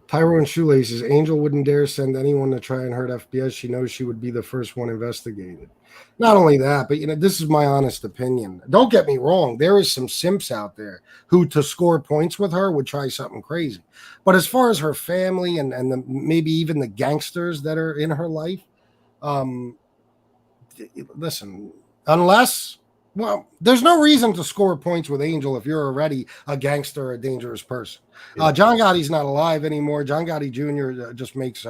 Tyrone Shoelaces, Angel wouldn't dare send anyone to try and hurt FBS. She knows she would be the first one investigated. Not only that, but this is my honest opinion. Don't get me wrong. There is some simps out there who, to score points with her, would try something crazy. But as far as her family and maybe even the gangsters that are in her life, listen, unless. Well, there's no reason to score points with Angel if you're already a gangster or a dangerous person. Yeah. John Gotti's not alive anymore. John Gotti Jr. Just makes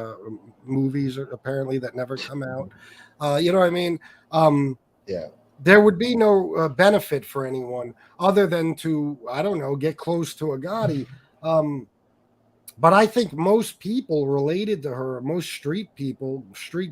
movies apparently that never come out. You know what I mean? Yeah. There would be no benefit for anyone other than to, I don't know, get close to a Gotti. But I think most people related to her, most street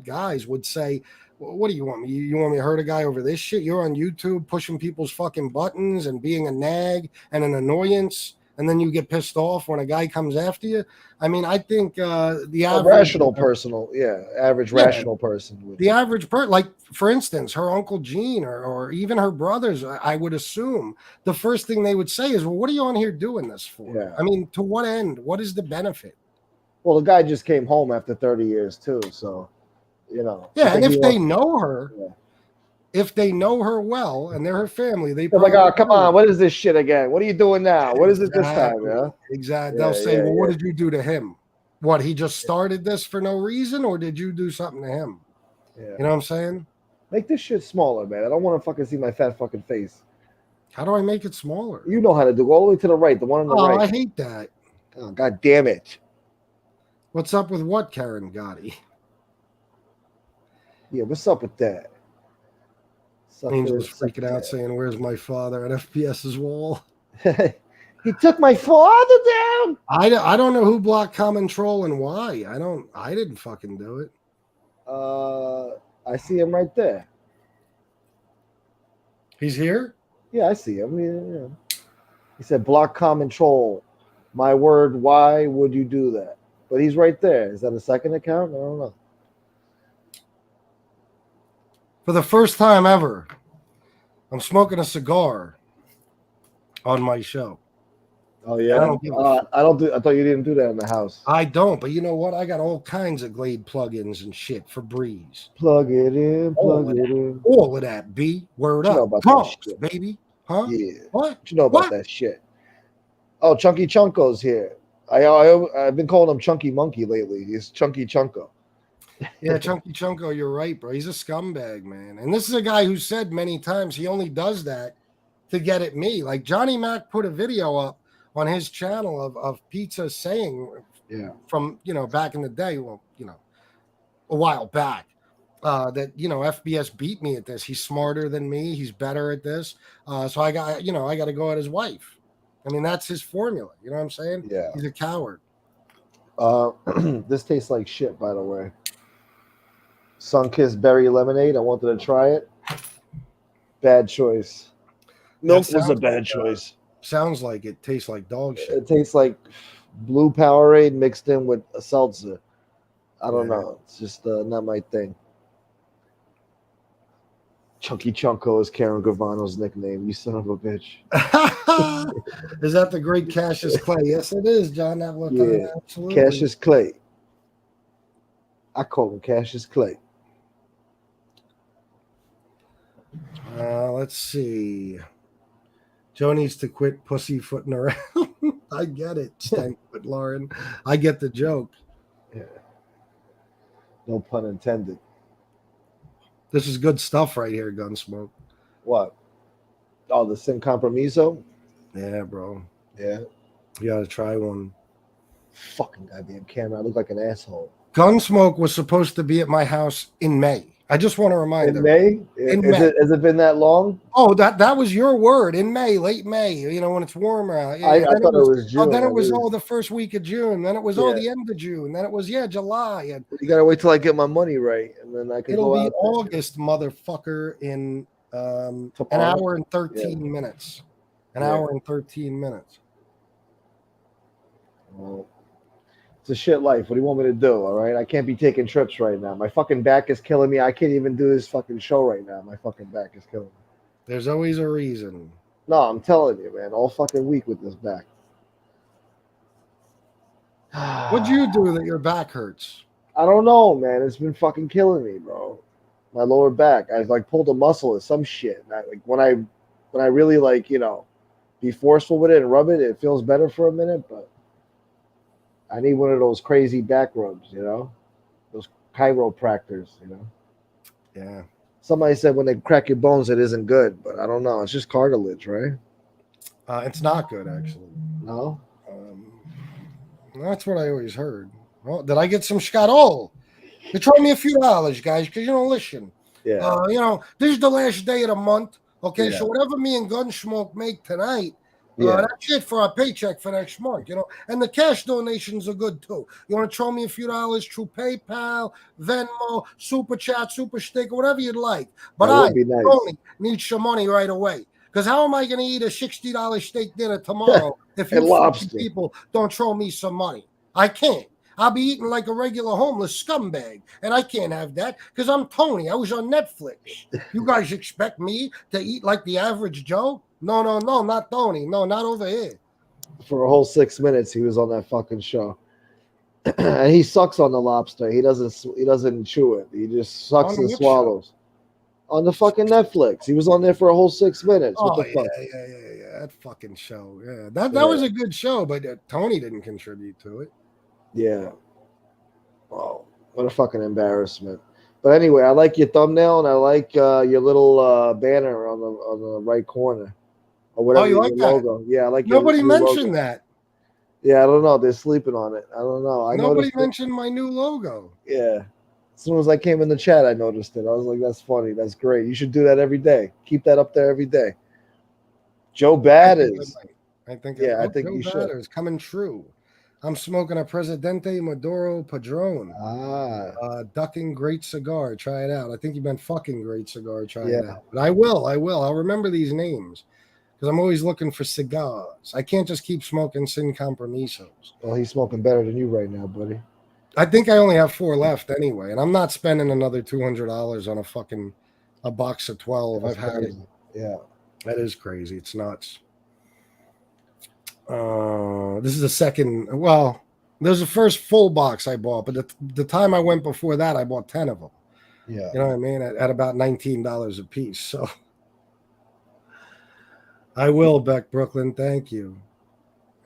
guys would say, what do you want me? You want me to hurt a guy over this shit? You're on YouTube pushing people's fucking buttons and being a nag and an annoyance. and then you get pissed off when a guy comes after you. I mean, I think the A average rational personal, average rational person would. the average person, like for instance, her Uncle Gene or even her brothers, I would assume the first thing they would say is, "Well, what are you on here doing this for?" Yeah. I mean, to what end? What is the benefit? Well, the guy just came home after 30 years too, so you know. I Yeah, and think he if they wants- know her, Yeah. if they know her well and they're her family, they They're like, probably oh, come on, what is this shit again? What are you doing now? What is it this time? exactly, Yeah. exactly. Yeah, They'll say, yeah, "Well, what yeah. did you do to him? What, he just started this for no reason, or did you do something to him?" Yeah. You know what I'm saying? Make this shit smaller, man. I don't want to fucking see my fat fucking face. How do I make it smaller? You know how to do. Go all the way to the right, the one on the Oh, I right. hate that. Oh, God damn it. What's up with what, Karen Gotti? Yeah, what's up with that? Angel's freaking out saying, "Where's my father?" at FBS's wall. He took my father down. I don't know who blocked Common Troll and why. I didn't fucking do it. I see him right there. He's here? Yeah, I see him. Yeah. He said, block common troll. My word, why would you do that? But he's right there. Is that a second account? I don't know. For the first time ever, I'm smoking a cigar on my show. Oh yeah, I don't do. I thought you didn't do that in the house. I don't, but you know what? I got all kinds of Glade plugins and shit for Breeze. Plug it in, plug it in. All of that, B. Word up, Bronx, baby. Huh? Yeah. What? You know about that shit? Oh, Chunky Chunko's here. I've been calling him Chunky Monkey lately. He's Chunky Chunko. Yeah, Chunky Chunko, you're right, bro. He's a scumbag, man. And this is a guy who said many times he only does that to get at me. Like Johnny Mac put a video up on his channel of Pizza saying, from back in the day, well, a while back, that FBS beat me at this. He's smarter than me. He's better at this. So I got to go at his wife. I mean, that's his formula. You know what I'm saying? Yeah. He's a coward. This tastes like shit, by the way. Sunkissed berry lemonade. I wanted to try it. Bad choice. Milk was a bad choice. Sounds like it tastes like dog shit. It tastes like blue Powerade mixed in with a seltzer. I don't know. It's just not my thing. Chunky Chunko is Karen Gravano's nickname. You son of a bitch. Is that the great Cassius Clay? Yes, it is, John. Yeah, absolutely. Cassius Clay. I call him Cassius Clay. Let's see. Joe needs to quit pussyfooting around. I get it, Stankfoot Lauren. I get the joke. Yeah. No pun intended. This is good stuff right here, Gunsmoke. What? Oh, the Sin Compromiso? Yeah, bro. Yeah. You gotta try one. Fucking goddamn camera. I look like an asshole. Gunsmoke was supposed to be at my house in May. I just want to remind in May? Has it been that long? Oh, that was your word. In May, late May, when it's warmer out. I thought it was June. Oh, then it was the first week of June. Then it was the end of June. Then it was July. And you gotta wait till I get my money right, and then I can it'll go be out August, motherfucker, in an hour and 13 minutes. An hour and 13 minutes. Well, it's a shit life. What do you want me to do? All right, I can't be taking trips right now. My fucking back is killing me. I can't even do this fucking show right now. My fucking back is killing me. There's always a reason. No, I'm telling you, man. All fucking week with this back. What'd you do that your back hurts? I don't know, man. It's been fucking killing me, bro. My lower back. I pulled a muscle or some shit. When I really be forceful with it and rub it, it feels better for a minute, but I need one of those crazy back rubs, those chiropractors, Yeah. Somebody said when they crack your bones, it isn't good, but I don't know. It's just cartilage, right? It's not good, actually. No? That's what I always heard. Well, did I get some Scott? They throw me a few dollars, guys, because listen. Yeah. This is the last day of the month. Okay, Yeah. so whatever me and Gunsmoke make tonight, that's it for our paycheck for next month, and the cash donations are good too. You want to throw me a few dollars through PayPal, Venmo, Super Chat, Super Sticker, whatever you'd like. But I only need some money right away Because how am I going to eat a $60 steak dinner tomorrow if you And fucking lobster. people don't throw me some money? I can't. I'll be eating like a regular homeless scumbag, and I can't have that because I'm Tony. I was on Netflix. You guys expect me to eat like the average Joe? No, not Tony. No, not over here. For a whole 6 minutes, he was on that fucking show. And he sucks on the lobster. He doesn't chew it. He just sucks On and which swallows. On the fucking Netflix. He was on there for a whole 6 minutes. What Oh the fuck? yeah. That fucking show. Yeah, that Yeah. was a good show, but Tony didn't contribute to it. Yeah. Oh, what a fucking embarrassment. But anyway, I like your thumbnail and I like your little banner on the right corner or whatever Oh, you your like that? logo. Yeah, I like Nobody your mentioned logo. that. Yeah, I don't know. They're sleeping on it. I don't know. I Nobody noticed mentioned my new logo. it. Yeah. As soon as I came in the chat, I noticed it. I was like, that's funny. That's great. You should do that every day. Keep that up there every day. Joe Bad is. I think Yeah, I oh, think Joe you should. Batter is coming true. I'm smoking a Presidente Maduro Padron. Ducking great cigar. Try it out. I think you meant fucking great cigar. Try it out. But I will. I'll remember these names because I'm always looking for cigars. I can't just keep smoking Sin Compromisos. Well, he's smoking better than you right now, buddy. I think I only have 4 left anyway, and I'm not spending another $200 on a box of 12. That's I've had crazy. it. Yeah. That is crazy. It's nuts. This is the second. Well, there's the first full box I bought, but the time I went before that, I bought 10 of them. Yeah. You know what I mean? At about $19 a piece. So I will, Beck Brooklyn. Thank you.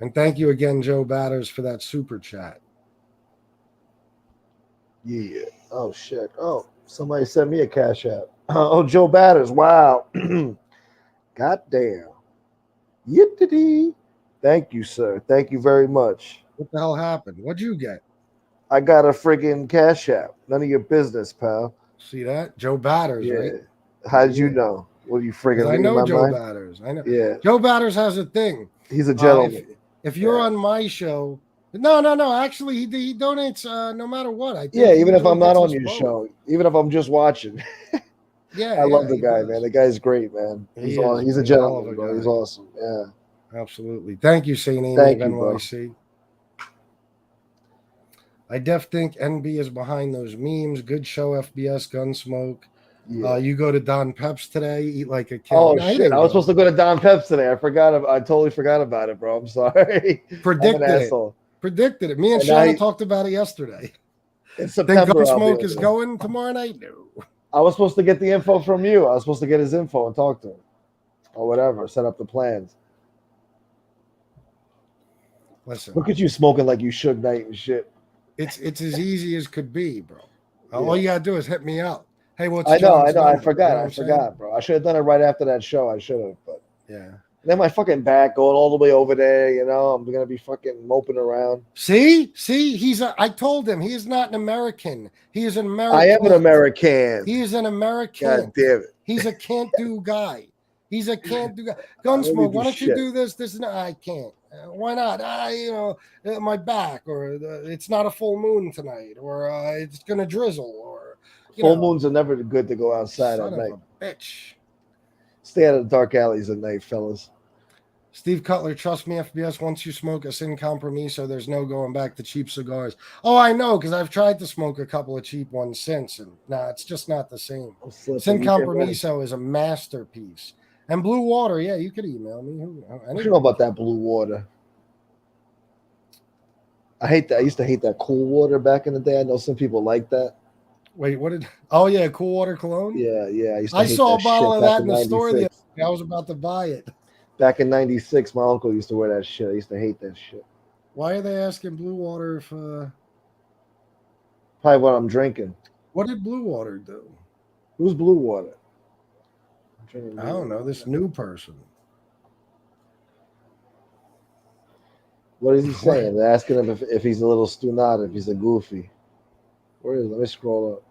And thank you again, Joe Batters, for that super chat. Yeah. Oh, shit. Oh, somebody sent me a cash app. Oh, Joe Batters. Wow. Goddamn. Yippity. Thank you, sir. Thank you very much. What the hell happened? What'd you get? I got a friggin' cash app. None of your business, pal. See that? Joe Batters, right? How did you know? What are you friggin' I know my Joe mind? Batters. I know. Yeah. Joe Batters has a thing. He's a gentleman. If you're on my show, no. Actually, he donates no matter what. I think even if I'm not on your show, even if I'm just watching. I love the guy, man. The guy's great, man. He's a gentleman, bro. He's awesome. Yeah. Absolutely. Thank you, St. Amy Thank of you, NYC. I think NB is behind those memes. Good show, FBS, Gunsmoke. Yeah. You go to Don Pep's today, eat like a kid. Oh, shit. I was supposed to go to Don Pep's today. I totally forgot about it, bro. I'm sorry. Predicted it. Me and Shauna talked about it yesterday. In September. Think Gunsmoke is going tomorrow night? No. I was supposed to get the info from you. I was supposed to get his info and talk to him. Or whatever. Set up the plans. Listen. Look at you smoking like you Suge Knight and shit. It's as easy as could be, bro. All you gotta do is hit me up. Hey, what's I know. I forgot, bro. I should have done it right after that show. I should have, but yeah. And then my fucking back going all the way over there. You know, I'm gonna be fucking moping around. See, I told him he is not an American. He is an American. I am an American. He is an American. God damn it. He's a can't do guy. He's a can't do guy. Gunsmoke, why don't you do this? No, I can't. Why not? My back, or it's not a full moon tonight, or it's gonna drizzle, or full moons are never good to go outside at night. Bitch. Stay out of the dark alleys at night, fellas. Steve Cutler, trust me, FBS, once you smoke a Sin Compromiso, there's no going back to cheap cigars. Oh, I know, because I've tried to smoke a couple of cheap ones since, and it's just not the same. Sin Compromiso is a masterpiece. And Blue Water, yeah, you could email me. What you know about that Blue Water? I hate that. I used to hate that Cool Water back in the day. I know some people like that. Wait, oh, yeah, Cool Water Cologne? Yeah. I saw a bottle of that in the store the other day. I was about to buy it. Back in 96, my uncle used to wear that shit. I used to hate that shit. Why are they asking Blue Water if... Probably what I'm drinking. What did Blue Water do? Who's Blue Water? I don't know. This new person. What is he saying? They're asking him if he's a little stunad, if he's a goofy. Where is it? Let me scroll up.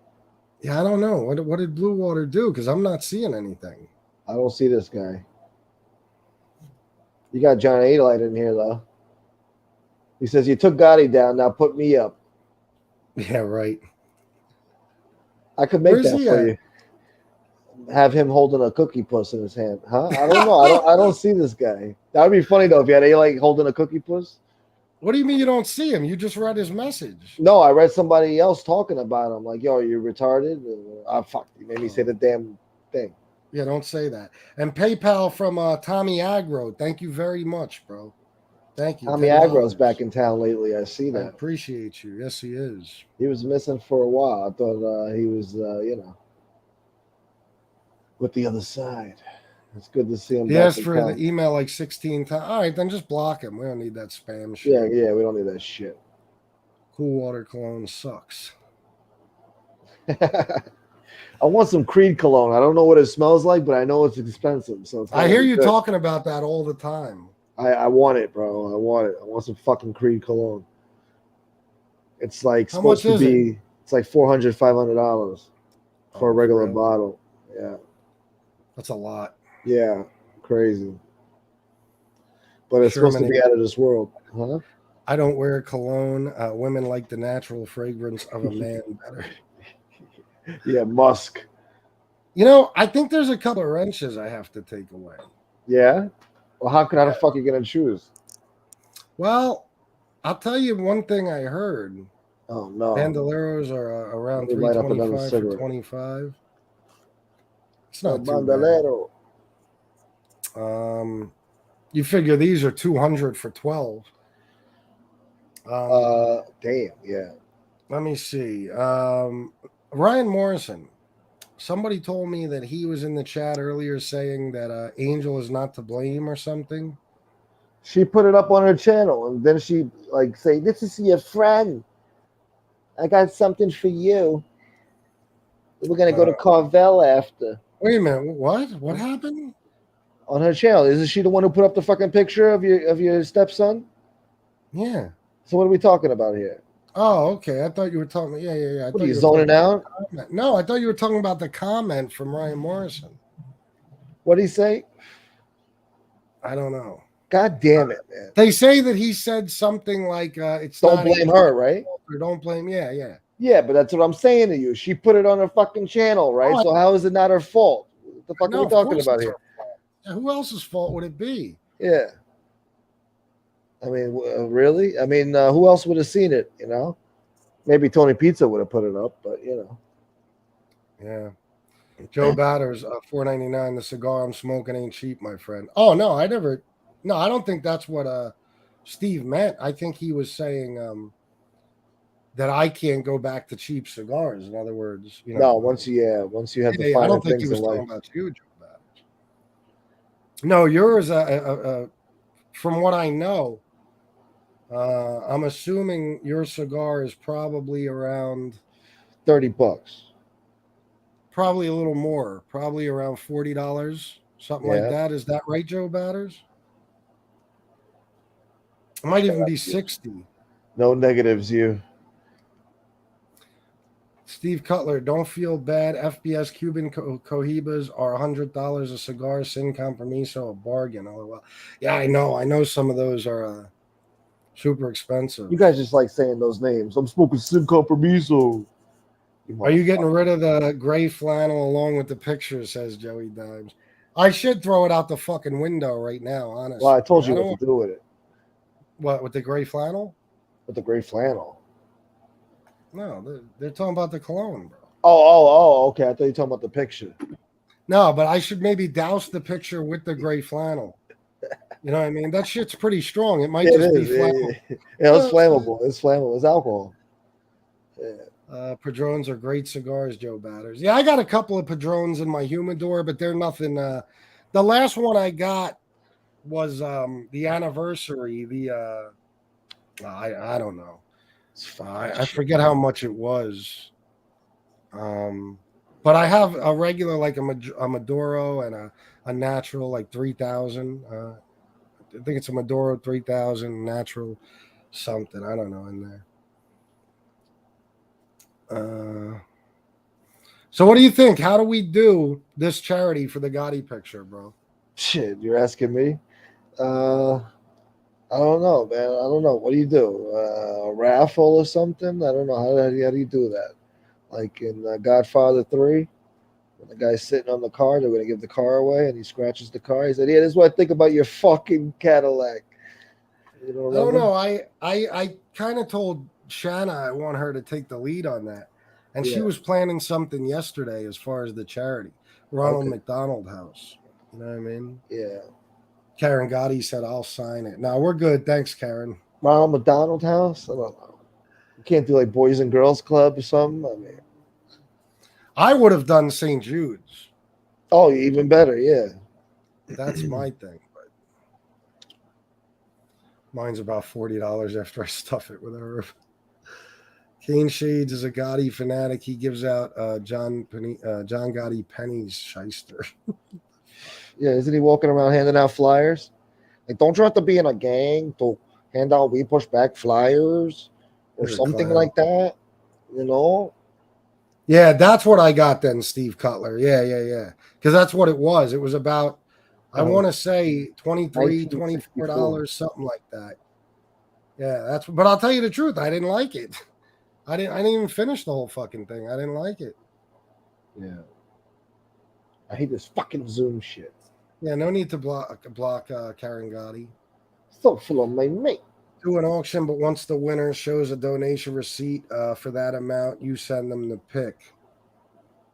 Yeah, I don't know. What did Blue Water do? Because I'm not seeing anything. I don't see this guy. You got John Adelight in here, though. He says, you took Gotti down, now put me up. Yeah, right. I could make that for you. have him holding a cookie puss in his hand. Huh? I don't know. I don't see this guy. That would be funny though if you had a like holding a cookie puss. What do you mean you don't see him? You just read his message. No, I read somebody else talking about him. Like, yo, are you retarded? Fuck. You made me say the damn thing. Yeah, don't say that. And PayPal from Tommy Agro. Thank you very much, bro. Thank you. Tommy $10. Agro's back in town lately. I see I that. appreciate you. Yes, he is. He was missing for a while. I thought he was, with the other side. It's good to see him. He asked for the email like 16 times. All right, then just block him. We don't need that spam shit. Yeah, we don't need that shit. Cool water cologne sucks. I want some Creed cologne. I don't know what it smells like, but I know it's expensive. So I hear you talking about that all the time. I want it, bro. I want it. I want some fucking Creed cologne. It's like How much supposed to be. it? It's like $400, $500 for a regular bottle. Yeah, that's a lot. Yeah, crazy. But it's supposed to be out of this world, huh? I don't wear cologne. Women like the natural fragrance of a man better. Yeah, musk. You know, I think there's a couple of wrenches I have to take away. Yeah? Well, how the fuck are you going to choose? Well, I'll tell you one thing I heard. Oh, no. Bandoleros are around $325 for 25. It's not too bad. You figure these are $200 for 12. Damn, yeah. Let me see. Ryan Morrison. Somebody told me that he was in the chat earlier saying that Angel is not to blame or something. She put it up on her channel, and then she like say, "This is your friend. I got something for you. We're gonna go to Carvel after." Wait a minute. What? What happened? On her channel, isn't she the one who put up the fucking picture of your stepson? Yeah. So what are we talking about here? Oh, okay. I thought you were talking. Yeah. What are you zoning out? No, I thought you were talking about the comment from Ryan Morrison. What did he say? I don't know. God damn it, man. They say that he said something like, "It's don't blame her, right? Or don't blame, yeah. Yeah, but that's what I'm saying to you. She put it on her fucking channel, right? So how is it not her fault? What the fuck are we talking about here? Who else's fault would it be? Yeah. I mean, really? I mean, who else would have seen it, you know? Maybe Tony Pizza would have put it up, but, you know. Yeah. Joe Batters, $4.99. The cigar I'm smoking ain't cheap, my friend. Oh, no, I don't think that's what Steve meant. I think he was saying that I can't go back to cheap cigars. In other words, you know. No, once you have the finer I don't think things he was in talking life. about you, Joe Batters. No, yours, from what I know, I'm assuming your cigar is probably around $30. Probably a little more, probably around $40, something like that. Is that right, Joe Batters? It might even be 60. No negatives, you. Steve Cutler, don't feel bad. FBS Cuban Cohibas are $100 a cigar. Sin Compromiso, a bargain. LOL. Yeah, I know. I know some of those are super expensive. You guys just like saying those names. I'm smoking Sin Compromiso. Are you getting rid of the gray flannel along with the picture, says Joey Dimes. I should throw it out the fucking window right now, honestly. Well, I told you what to do with it. What, with the gray flannel? With the gray flannel. No, they're talking about the cologne, bro. Oh, okay. I thought you were talking about the picture. No, but I should maybe douse the picture with the gray flannel. You know what I mean? That shit's pretty strong. It might just be flammable. Yeah, it's flammable. It's flammable. It's alcohol. Yeah. Padrones are great cigars, Joe Batters. Yeah, I got a couple of Padrones in my humidor, but they're nothing. The last one I got was the anniversary. I don't know. I forget how much it was. But I have a regular, like a Maduro and a natural, like 3,000. I think it's a Maduro 3,000 natural something. I don't know in there. So what do you think? How do we do this charity for the Gotti picture, bro? Shit, you're asking me? I don't know, man. I don't know. What do you do? A raffle or something? I don't know. How do you do that? Like in Godfather 3? When the guy's sitting on the car, they're going to give the car away, and he scratches the car. He said, "Yeah, this is what I think about your fucking Cadillac." You don't I don't remember? know. I kind of told Shanna I want her to take the lead on that, and she Yeah. was planning something yesterday as far as the charity, Ronald Okay. McDonald House. You know what I mean? Yeah. Karen Gotti said I'll sign it. No, we're good. Thanks, Karen. Ronald McDonald House? I don't know. You can't do like Boys and Girls Club or something? I mean, I would have done St. Jude's. oh, even better. Yeah. That's my thing. But mine's about $40 after I stuff it with a herb. Kane Shades is a Gotti fanatic. He gives out John Gotti pennies, shyster. Yeah. Isn't he walking around handing out flyers? Like, don't you have to be in a gang to hand out We Push Back flyers or Here's a something clown. like that? You know? Yeah, that's what I got then, Steve Cutler. Yeah. Because that's what it was. It was about, I want to say $23, $24, something like that. Yeah, but I'll tell you the truth. I didn't like it. I didn't even finish the whole fucking thing. I didn't like it. Yeah. I hate this fucking Zoom shit. Yeah, no need to block Karen Gotti. So full of my mate. Do an auction, but once the winner shows a donation receipt for that amount, you send them the pic.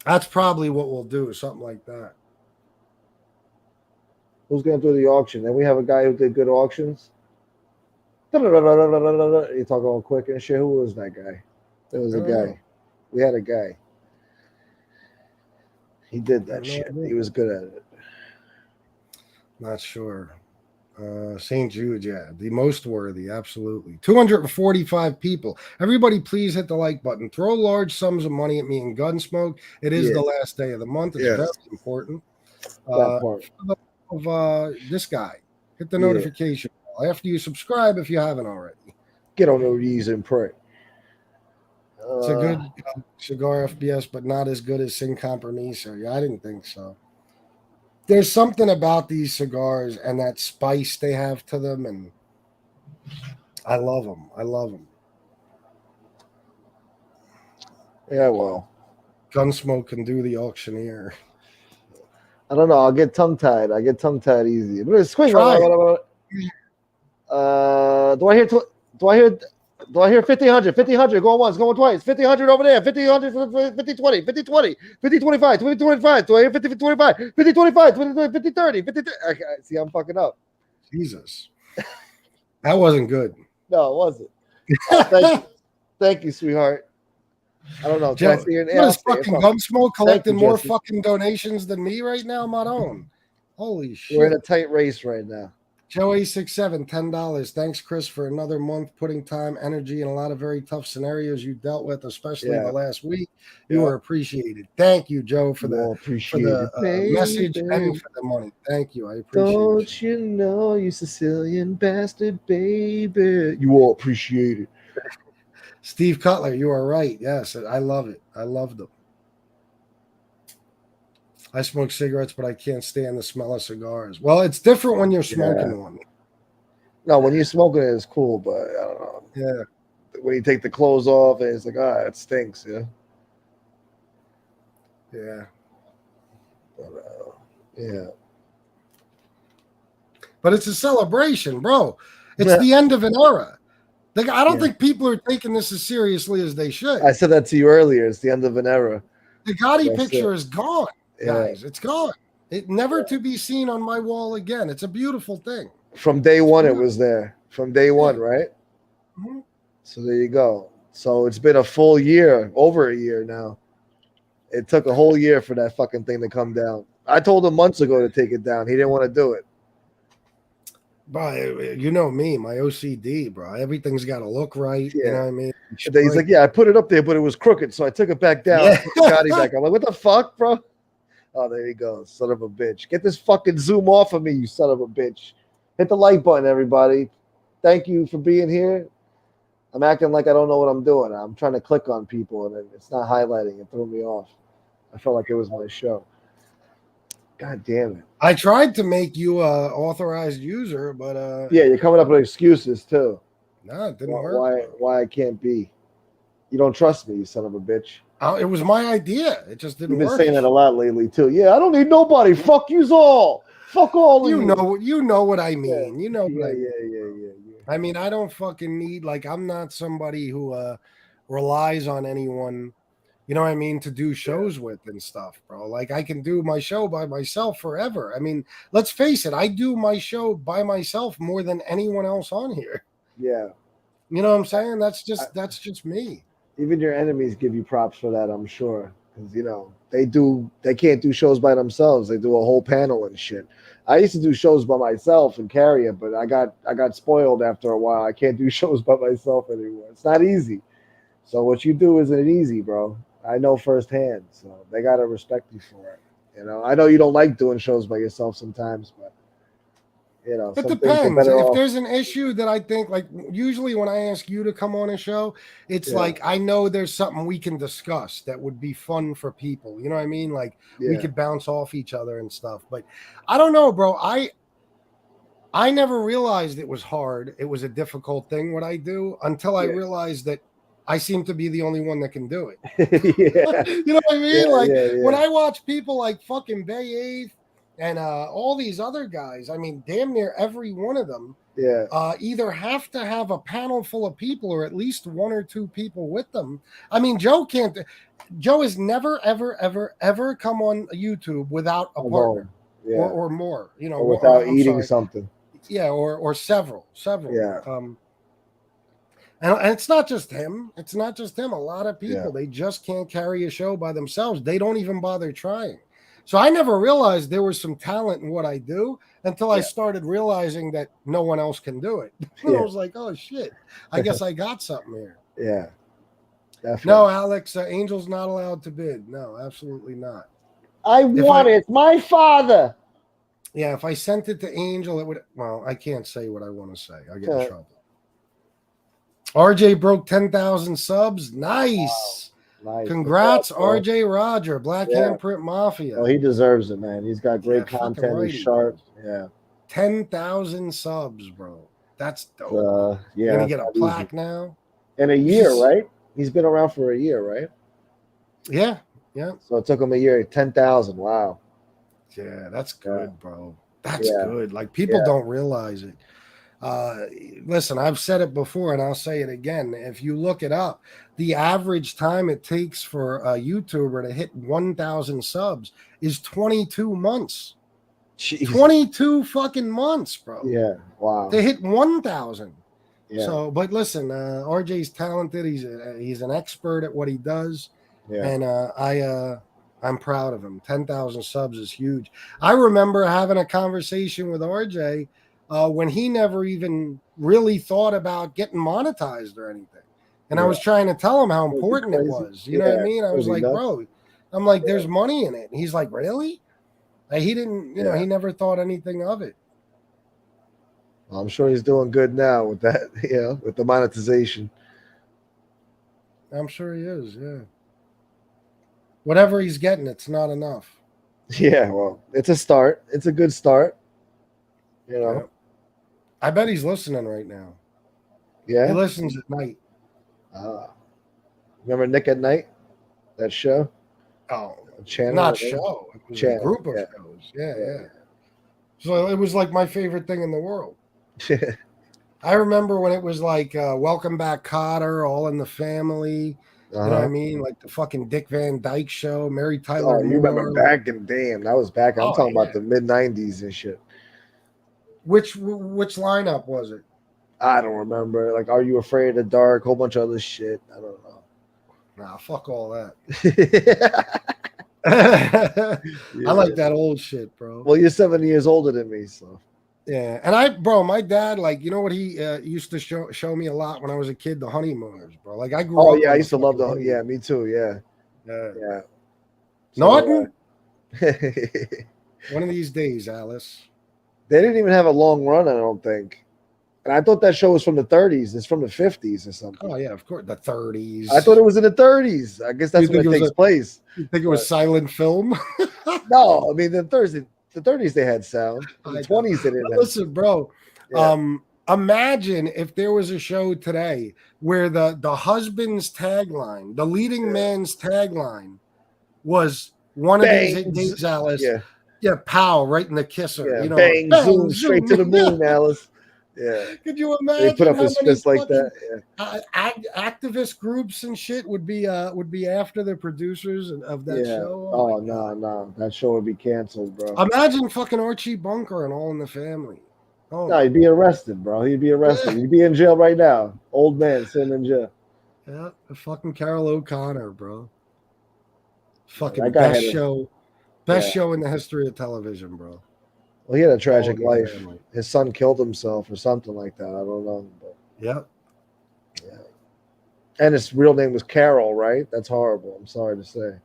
That's probably what we'll do, something like that. Who's going to do the auction? Then we have a guy who did good auctions. You talk all quick and shit. Who was that guy? There was a guy. We had a guy. He did that shit. He was good at it. Not sure. St. Jude, yeah, the most worthy, absolutely. 245 people. Everybody, please hit the like button. Throw large sums of money at me in Gunsmoke. It is the last day of the month. It's very important. This guy, hit the notification bell after you subscribe if you haven't already. Get on your knees and pray. It's a good cigar FBS, but not as good as Sin Compromiso. Yeah, I didn't think so. There's something about these cigars and that spice they have to them, and I love them. Yeah, well. Gunsmoke can do the auctioneer. I don't know. I'll get tongue-tied. I get tongue-tied easy. But it's quick. Do I hear 50-100, 50-100, going once, going twice, 50-100 over there, 50-100, 50-20, 50-20, 50-25, 20-25, do I hear 50-25, 50-25, 50-30, 50-30? See, I'm fucking up. Jesus. That wasn't good. No, it wasn't. Thank you, sweetheart. I don't know. Joe, is fucking Gunsmoke collecting more fucking donations than me right now, my own? Holy shit. We're in a tight race right now. Joe867, $10. Thanks, Chris, for another month putting time, energy, and a lot of very tough scenarios you dealt with, especially the last week. You are appreciated. Thank you, Joe, for the message and for the money. Thank you. I appreciate it. Don't you know, you Sicilian bastard, baby? You all appreciate it. Steve Cutler, you are right. Yes, I love it. I love them. I smoke cigarettes, but I can't stand the smell of cigars. Well, it's different when you're smoking one. No, when you're smoking it, it's cool, but I don't know. Yeah. When you take the clothes off, it's like, it stinks, yeah. Yeah. But, yeah. But it's a celebration, bro. It's the end of an era. Like, I don't think people are taking this as seriously as they should. I said that to you earlier. It's the end of an era. The Gotti picture is gone. Guys, it's gone. It never to be seen on my wall again. It's a beautiful thing. From day one, it was there. From day one, right? Mm-hmm. So there you go. So it's been a full year, over a year now. It took a whole year for that fucking thing to come down. I told him months ago to take it down. He didn't want to do it. Bro, you know me, my OCD, bro. Everything's got to look right. You know what I mean? He's like, I put it up there, but it was crooked, so I took it back down. Yeah. Put Gotti back. I'm like, what the fuck, bro? Oh, there you go, son of a bitch. Get this fucking Zoom off of me, you son of a bitch. Hit the like button, everybody. Thank you for being here. I'm acting like I don't know what I'm doing. I'm trying to click on people, and it's not highlighting. It threw me off. I felt like it was my show. God damn it. I tried to make you an authorized user, but... yeah, you're coming up with excuses, too. No, it didn't work. Why I can't be. You don't trust me, you son of a bitch. It was my idea. It just You've didn't been work. saying that a lot lately too. Yeah, I don't need nobody. Fuck yous all. Fuck all of you. You know what I Yeah. mean. You know what I mean. Yeah. I mean, I don't fucking need, like, I'm not somebody who relies on anyone, you know what I mean, to do shows with and stuff, bro. Like, I can do my show by myself forever. I mean, let's face it, I do my show by myself more than anyone else on here. Yeah. You know what I'm saying? That's just me. Even your enemies give you props for that, I'm sure. Because they can't do shows by themselves. They do a whole panel and shit. I used to do shows by myself and carry it, but I got spoiled after a while. I can't do shows by myself anymore. It's not easy. So what you do isn't easy, bro. I know firsthand. So they gotta respect you for it. I know you don't like doing shows by yourself sometimes, but It some things are depends. better If off. there's an issue that I think, like, usually when I ask you to come on a show, it's Yeah. like I know there's something we can discuss that would be fun for people. You know what I mean? Like, we Yeah. could bounce off each other and stuff. But I don't know, bro. I never realized it was hard. It was a difficult thing what I do until I realized that I seem to be the only one that can do it. Yeah. You know what I mean? Yeah. When I watch people like fucking Bay 8 and all these other guys, I mean, damn near every one of them Yeah. either have to have a panel full of people or at least one or two people with them. I mean, Joe has never, ever, ever, ever come on YouTube without a partner or more, or without eating something. Yeah, or several. Yeah. And it's not just him. It's not just him. A lot of people, they just can't carry a show by themselves. They don't even bother trying. So I never realized there was some talent in what I do until I started realizing that no one else can do it. And I was like, oh, shit. I guess I got something here. Yeah. Definitely. No, Alex, Angel's not allowed to bid. No, absolutely not. It's my father. Yeah, if I sent it to Angel, it would. Well, I can't say what I want to say. I get in trouble. RJ broke 10,000 subs. Nice. Wow. Nice. Congrats, RJ Roger, Black Handprint Mafia. Oh, he deserves it, man. He's got great content. Right, he's sharp. Yeah. 10,000 subs, bro. That's dope. Yeah. Gonna get a plaque now. In a year, right? He's been around for a year, right? Yeah. So it took him a year. 10,000. Wow. Yeah, that's good, bro. That's good. Like, people don't realize it. Listen, I've said it before and I'll say it again. If you look it up, the average time it takes for a YouTuber to hit 1,000 subs is 22 months. Jeez. 22 fucking months, bro. Yeah. Wow. To hit 1,000. Yeah. So, but listen, RJ's talented. He's an expert at what he does. Yeah. And I'm proud of him. 10,000 subs is huge. I remember having a conversation with RJ when he never even really thought about getting monetized or anything. And I was trying to tell him how important it was. You know what I mean? I was like, bro, I'm like, there's money in it. And he's like, really? He didn't, you know, he never thought anything of it. Well, I'm sure he's doing good now with that, with the monetization. I'm sure he is, yeah. Whatever he's getting, it's not enough. Yeah, well, it's a start. It's a good start. Yeah. I bet he's listening right now. Yeah? He listens at night. Remember Nick at Night? That show? Oh, channel? Not show. It was a group of shows. Yeah. So it was like my favorite thing in the world. I remember when it was like Welcome Back Kotter, All in the Family. You know what I mean? Like the fucking Dick Van Dyke Show, Mary Tyler Moore. You remember back in that was back. I'm talking about the mid-90s and shit. Which lineup was it? I don't remember. Like, Are You Afraid of the Dark? Whole bunch of other shit. I don't know. Nah, fuck all that. I like that old shit, bro. Well, you're 7 years older than me, so. Yeah, and my dad, like, you know what he used to show me a lot when I was a kid? The Honeymooners, bro. Like, I grew up. Oh yeah, I used to love me too. Yeah. Norton. One of these days, Alice. They didn't even have a long run, I don't think. And I thought that show was from the 30s. It's from the 50s or something. Oh yeah, of course, the 30s. I thought it was in the 30s. I guess that's when it takes place. You think it was silent film? No, I mean the 30s they had sound. In the 20s they didn't. Listen, bro. Yeah. Imagine if there was a show today where the husband's tagline, the leading man's tagline, was one of these Bang, days, Alice. yeah, Yeah, pow, right in the kisser. yeah, You know, bang, bang, zoom, straight to the zoom. moon, Alice. Yeah, Could you they put imagine up how his many fist like fucking that. Yeah, activist groups and shit would be after the producers of that yeah. show? Oh My God. no, that show would be canceled, bro. Imagine fucking Archie Bunker and All in the Family. Oh No, my he'd be arrested, bro. He'd be arrested. God. He'd be in jail right now. Old man sitting in jail. Yeah, the fucking Carol O'Connor, bro. Fucking That guy had a best yeah. show in the history of television, bro. Well, he had a All tragic in the life. Family. His son killed himself or something like that. I don't know. But Yep. yeah. And his real name was Carol, right? That's horrible. I'm sorry to say.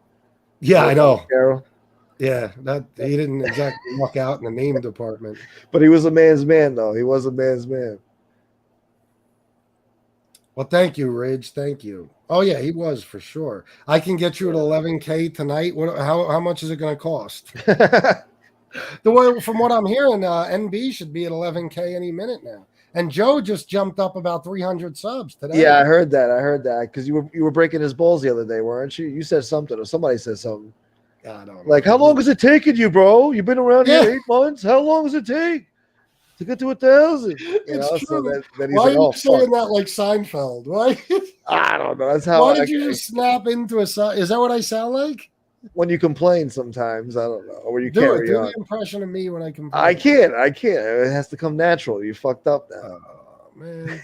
Yeah, I know. Carol. Yeah, that he didn't exactly luck out in the name department. But he was a man's man, though. He was a man's man. Well, thank you, Ridge. Thank you. Oh yeah, he was for sure. I can get you at 11K tonight. How much is it going to cost? The way from what I'm hearing, NB should be at 11K any minute now. And Joe just jumped up about 300 subs today. Yeah, I heard that because you were breaking his balls the other day, weren't you? You said something, or somebody said something. I don't know. Like, how long has it taken you, bro? You've been around Yeah. here 8 months. How long does it take to get to 1,000? It's true. So then he's Why like, are you oh, saying fuck. that like Seinfeld? Why? I don't know. That's how. Why did you just snap into a? Is that what I sound like? When you complain, sometimes I don't know, or you Do carry it. on. Do the impression of me when I complain. I can't. It has to come natural. You fucked up now. Oh man.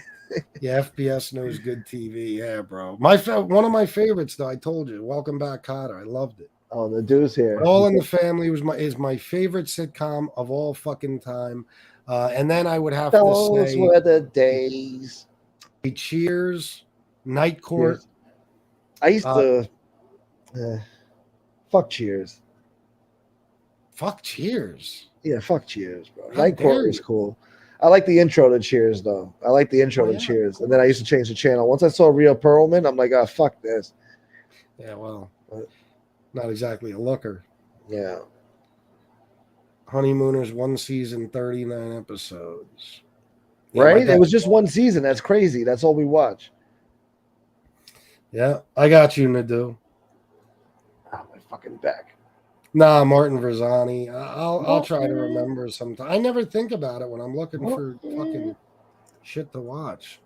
Yeah, FBS knows good TV. Yeah, bro. One of my favorites, though. I told you. Welcome back, Cotter. I loved it. Oh, the dude's here. All in the Family is my favorite sitcom of all fucking time. And then I would have Those to say were the days. Cheers, Night Court. Cheers. I used to fuck Cheers. Fuck Cheers. Yeah, fuck Cheers, bro. How Night Court dare was you. cool. I like the intro to Cheers, though. I like the intro to Cheers. And then I used to change the channel. Once I saw Rhea Perlman, I'm like, oh, fuck this. Yeah, well, not exactly a looker. Yeah. Honeymooners, 1 season, 39 episodes. Yeah, Right? It was just 1 season. That's crazy. That's all we watch. Yeah, I got you, Nadu. Oh, my fucking back. Nah, Martin Verzani. I'll try to remember sometime. I never think about it when I'm looking for fucking shit to watch.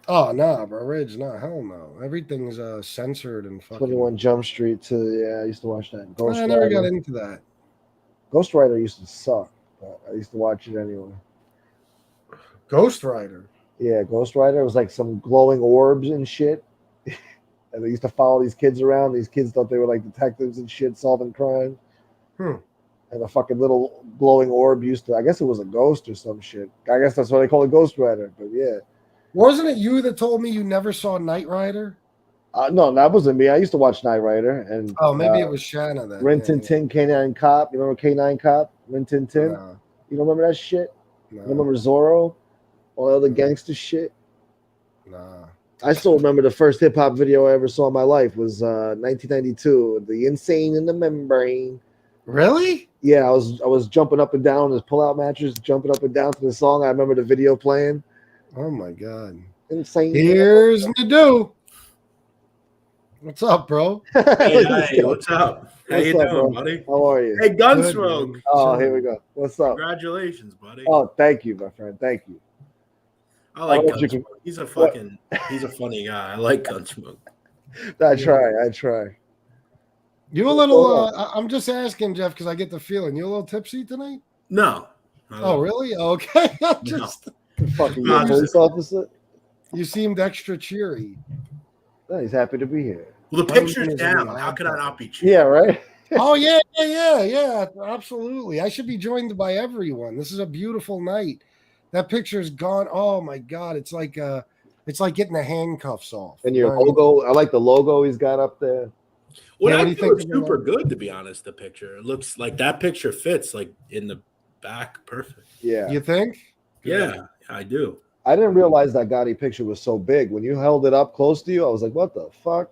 Oh no, bro, Ridge, no, hell no. Everything's censored and fucking. 21 Jump Street too. Yeah, I used to watch that. Ghost I never Rider. got into that. Ghost Rider used to suck, but I used to watch it anyway. Ghost Rider. Yeah, Ghost Rider was like some glowing orbs and shit. And they used to follow these kids around. These kids thought they were like detectives and shit, solving crime. And a fucking little glowing orb used to, I guess it was a ghost or some shit. I guess that's why they call it Ghost Rider. But yeah. Wasn't it you that told me you never saw Knight Rider? No, that wasn't me. I used to watch Knight Rider. And maybe it was Shanna then. Rin Tin Tin, K9 Cop. You remember K9 Cop? Rin Tin Tin? No. You don't remember that shit? No. You remember Zorro? All the other gangster shit? Nah. I still remember the first hip hop video I ever saw in my life was 1992, The Insane in the Membrane. Really? Yeah, I was jumping up and down this pull-out mattress, jumping up and down to the song. I remember the video playing. Oh my god. Insane. Here's Nadu. What's up, bro? Hey, what's up? How you doing, bro? buddy? How are you? Hey, Gunsmoke. Oh, here we go. What's up? Congratulations, buddy. Oh, thank you, my friend. Thank you. I like I don't know Gunsmoke. He's a funny guy. I like Gunsmoke. I try. You a little? I'm just asking, Jeff, because I get the feeling you a little tipsy tonight. No. Oh, really? Okay. Just fucking police officer. You seemed extra cheery. No, he's happy to be here. Well, the picture's down. How could I not be cheering? Yeah, right. Oh yeah, absolutely. I should be joined by everyone. This is a beautiful night. That picture's gone. Oh my god, it's like getting the handcuffs off. And your logo, I like the logo he's got up there. Well, I think it's super good, to be honest. The picture, it looks like that picture fits like in the back, perfect. Yeah, you think? Yeah, I do. I didn't realize that Gotti picture was so big. When you held it up close to you, I was like, "What the fuck?"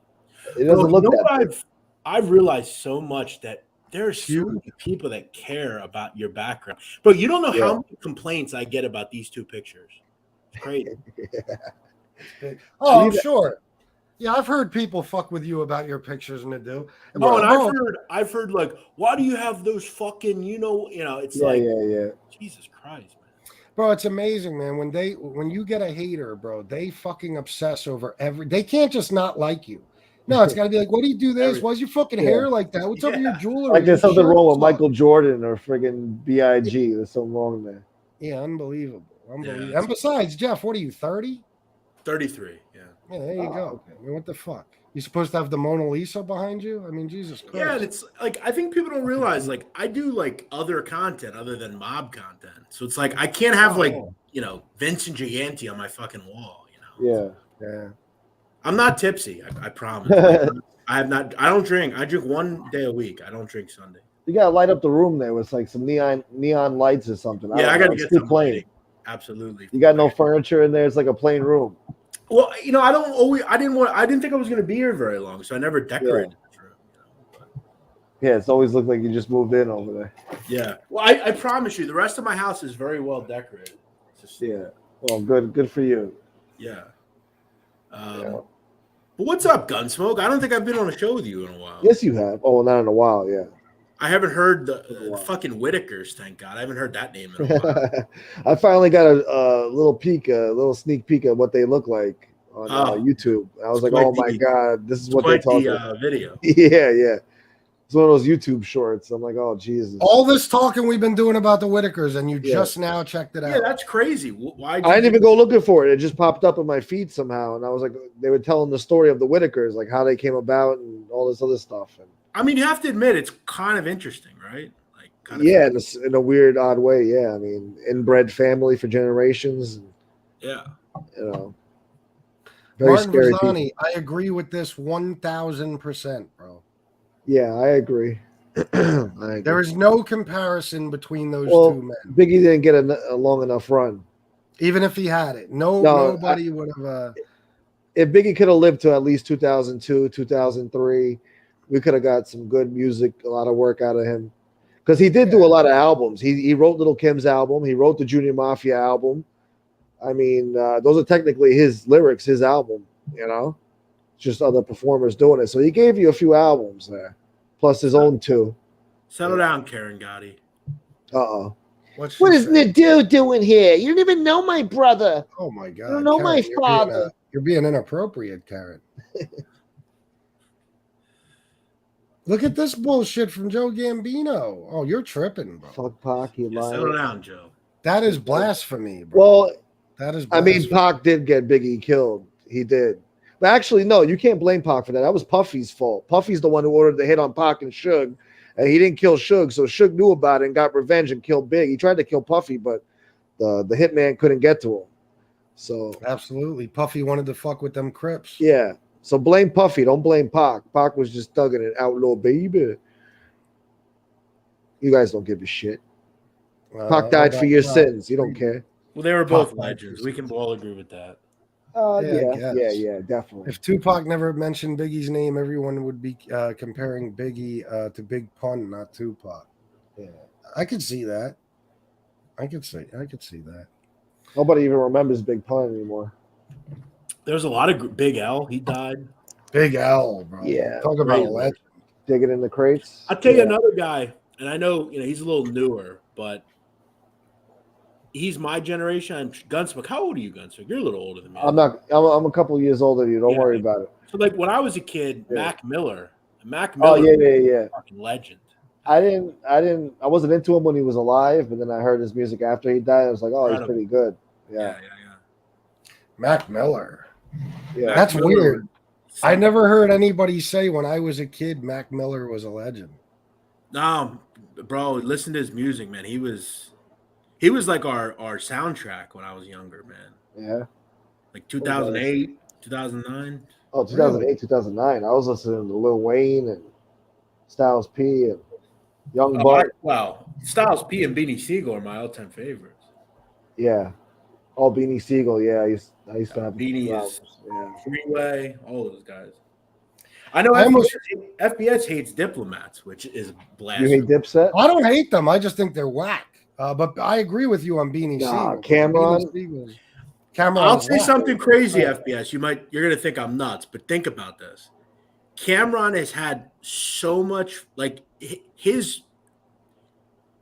It doesn't look that big. I've realized so much that There are so many people that care about your background. Bro, you don't know how many complaints I get about these two pictures. It's crazy. Oh, I'm sure. Yeah, I've heard people fuck with you about your pictures, Nadu. Oh, and I've heard like, why do you have those fucking, it's Jesus Christ, man. Bro, it's amazing, man. When you get a hater, bro, they fucking obsess over they can't just not like you. No, it's got to be like, what do you do this? Why's your fucking hair like that? What's up with your jewelry? Like there's something wrong with Michael Jordan or friggin' B.I.G. There's something wrong there. Yeah, unbelievable. Yeah, and besides, Jeff, what are you, 30? 33, yeah. Yeah, there you go. I mean, what the fuck? You supposed to have the Mona Lisa behind you? I mean, Jesus Christ. Yeah, and it's like, I think people don't realize, like, I do, like, other content other than mob content. So it's like, I can't have, Vincent Gigante on my fucking wall, Yeah. I'm not tipsy, I promise. I don't drink. I drink one day a week. I don't drink Sunday. You gotta light up the room there with like some neon lights or something. Yeah, I gotta get some lighting. Absolutely. You got no furniture in there. It's like a plain room. Well, I didn't think I was gonna be here very long, so I never decorated this room. Yeah, it's always looked like you just moved in over there. Yeah. Well, I promise you, the rest of my house is very well decorated. Well, good for you. Yeah. But what's up, Gunsmoke? I don't think I've been on a show with you in a while. Yes, you have. Oh, not in a while. Yeah. I haven't heard the fucking Whitakers. Thank God, I haven't heard that name in a while. I finally got a little sneak peek at what they look like on YouTube. I was like, oh my God, this is what they're talking about. Video. Yeah. It's one of those YouTube shorts. I'm like, oh Jesus! All this talking we've been doing about the Whitakers, and you just now checked it out. Yeah, that's crazy. Why? I didn't even go looking for it. It just popped up in my feed somehow, and I was like, they were telling the story of the Whitakers, like how they came about and all this other stuff. And I mean, you have to admit, it's kind of interesting, right? Like, in a weird, odd way. Yeah, I mean, inbred family for generations. Yeah, very Martin scary. Verzani, I agree with this 1,000%, bro. Yeah, I agree. There is no comparison between those two men. Biggie didn't get a long enough run. Even if he had it, nobody would have. If Biggie could have lived to at least 2002, 2003, we could have got some good music, a lot of work out of him. Because he did do a lot of albums. He wrote Little Kim's album. He wrote the Junior Mafia album. I mean, those are technically his lyrics, his album, just other performers doing it. So he gave you a few albums there, plus his own two. Settle down, Karen Gotti. Uh-oh. What is Nadu doing here? You don't even know my brother. Oh, my God. You don't know Karen, my father. You're being inappropriate, Karen. Look at this bullshit from Joe Gambino. Oh, you're tripping, bro. Fuck Pac, he lied. Settle down, Joe. That is blasphemy, bro. Well, that is blasphemy. I mean, Pac did get Biggie killed. He did. But actually, no, you can't blame Pac for that. That was Puffy's fault. Puffy's the one who ordered the hit on Pac and Suge, and he didn't kill Suge, so Suge knew about it and got revenge and killed Big. He tried to kill Puffy, but the hitman couldn't get to him. So absolutely, Puffy wanted to fuck with them Crips. Yeah, so blame Puffy. Don't blame Pac. Pac was just thugging it, outlaw baby. You guys don't give a shit. Pac died for your sins. You don't care. Well, they were both legends. We can all agree with that. Yeah, definitely. If Tupac never mentioned Biggie's name, everyone would be comparing Biggie to Big Pun, not Tupac. Yeah, I could see that. I could see that. Nobody even remembers Big Pun anymore. There's a lot of Big L. He died. Big L, bro. Yeah, talk about a legend. Digging in the crates. I'll tell you another guy, and I know he's a little newer, but he's my generation. I'm Gunsmoke. How old are you, Gunsmoke? You're a little older than me. I'm not. I'm a couple of years older than you. Don't worry about it. So, like when I was a kid, Mac Miller. Oh yeah. Fucking legend. I wasn't into him when he was alive, but then I heard his music after he died. I was like, oh, he's pretty good. Yeah. Mac Miller. Yeah, that's weird. I never heard anybody say when I was a kid Mac Miller was a legend. No, bro, listen to his music, man. He was like our soundtrack when I was younger, man. Yeah. Like 2008, 2009. Oh, 2008, really? 2009. I was listening to Lil Wayne and Styles P and Young Buck. Wow. Styles P and Beanie Siegel are my all-time favorites. Yeah. Oh, Beanie Siegel. Yeah, I used to have Beanie is Freeway, all those guys. I know I FBS hates diplomats, which is You blasphemy. hate Dipset? I don't hate them. I just think they're whack. But I agree with you on Beanie Nah, Siegel. Cameron. Cameron I'll is say whack. something crazy, Right. FBS. You're gonna think I'm nuts, but think about this. Cameron has had so much like what he's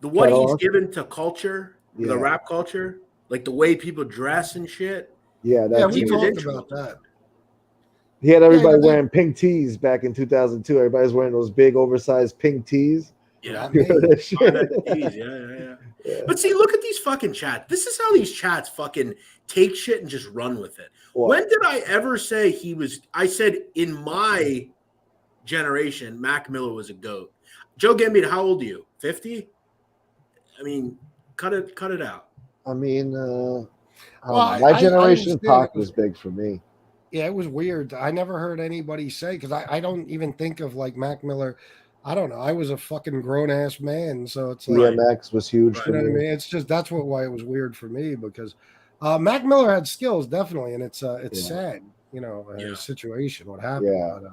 Catalog? given to culture, the Yeah. rap culture, like the way people dress and shit. Yeah, Yeah, that's we He was talked integral about to that. He had everybody yeah. wearing pink tees back in 2002. Everybody's wearing those big, oversized pink tees. Yeah. Not You me. heard that shit? Yeah. Yeah. But see, look at these fucking chats. This is how these chats fucking take shit and just run with it. What? When did I ever say I said in my generation, Mac Miller was a GOAT. Joe Gambino, how old are you? 50? I mean, cut it out. I mean, Well, my I generation, understand Pac it was- was big for me. Yeah, it was weird. I never heard anybody say because I don't even think of like Mac Miller. I don't know. I was a fucking grown ass man, so it's like DMX was huge Right. for you know what I me. mean. It's just that's why it was weird for me because Mac Miller had skills definitely, and it's Yeah. sad, you know, Yeah. his situation, what happened. Yeah.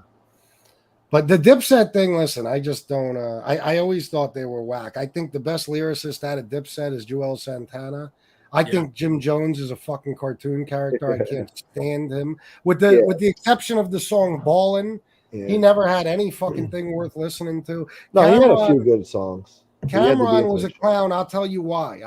But the Dipset thing, listen, I just don't. I always thought they were whack. I think the best lyricist out of Dipset is Joel Santana. I think Jim Jones is a fucking cartoon character. I can't stand him. With the exception of the song "Ballin'," Yeah. he never had any fucking thing worth listening to. No, he had a Cameron- few good songs. He had to be Cameron was a attention. clown. I'll tell you why.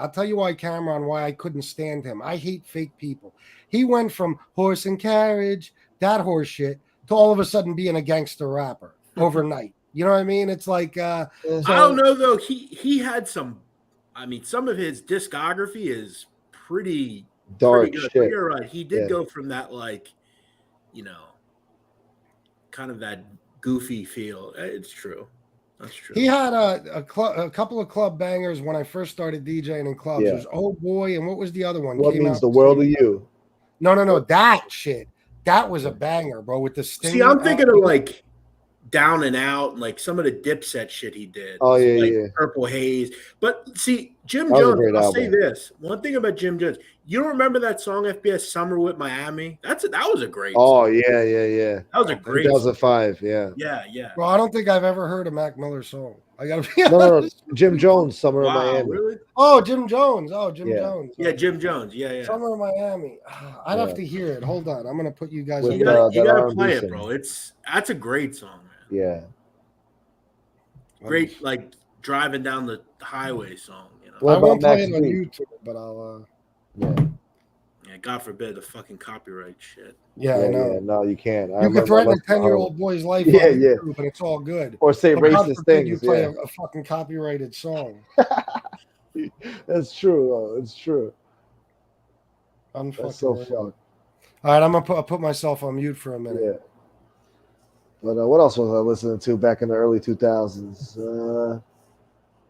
Cameron, why I couldn't stand him. I hate fake people. He went from horse and carriage, that horse shit, to all of a sudden being a gangster rapper overnight. You know what I mean? It's like I don't know though. He had some. I mean, some of his discography is pretty Dark good. shit. You're right. He did Yeah. go from that kind of that goofy feel. It's true. That's true. he had a couple of club bangers when I first started DJing in clubs. Yeah. It was Oh Boy, and what was the other one? What Came means out the world to you? No, that shit. That was a banger, bro. With the sting. See, I'm thinking of like Down and Out, and like some of the Dipset shit he did. Oh, yeah, like yeah. Purple Haze. But see, Jim That was a Jones. great I'll say album. this one thing about Jim Jones. You don't remember that song FBS Summer with Miami? That was a great. Oh song. yeah. That was a great. Song. 2005. Yeah. Yeah. Bro, I don't think I've ever heard a Mac Miller song. I gotta be No. honest. Jim Jones, Summer Wow, of Miami. really? Oh, Jim Jones. Jim Yeah. Jones. Yeah, Jim Jones. Yeah. Summer of Miami. I'd Yeah. have to hear it. Hold on. I'm gonna put you guys With, on. You gotta that R&B play it, singer. bro. That's a great song, man. Yeah. Great, like driving down the highway song. You know. What I about won't play Max it on B? YouTube, but I'll. Yeah. Yeah, God forbid the fucking copyright shit. Yeah, I know. No, you can't. I You remember can threaten a I 10-year-old boy's life Yeah, on yeah. YouTube, but it's all good. or say But God racist forbid you things. play Yeah, a fucking copyrighted song. that's true. It's true. I'm That's so fucked. All right, I'm gonna put myself on mute for a minute. Yeah. But what else was I listening to back in the early 2000s?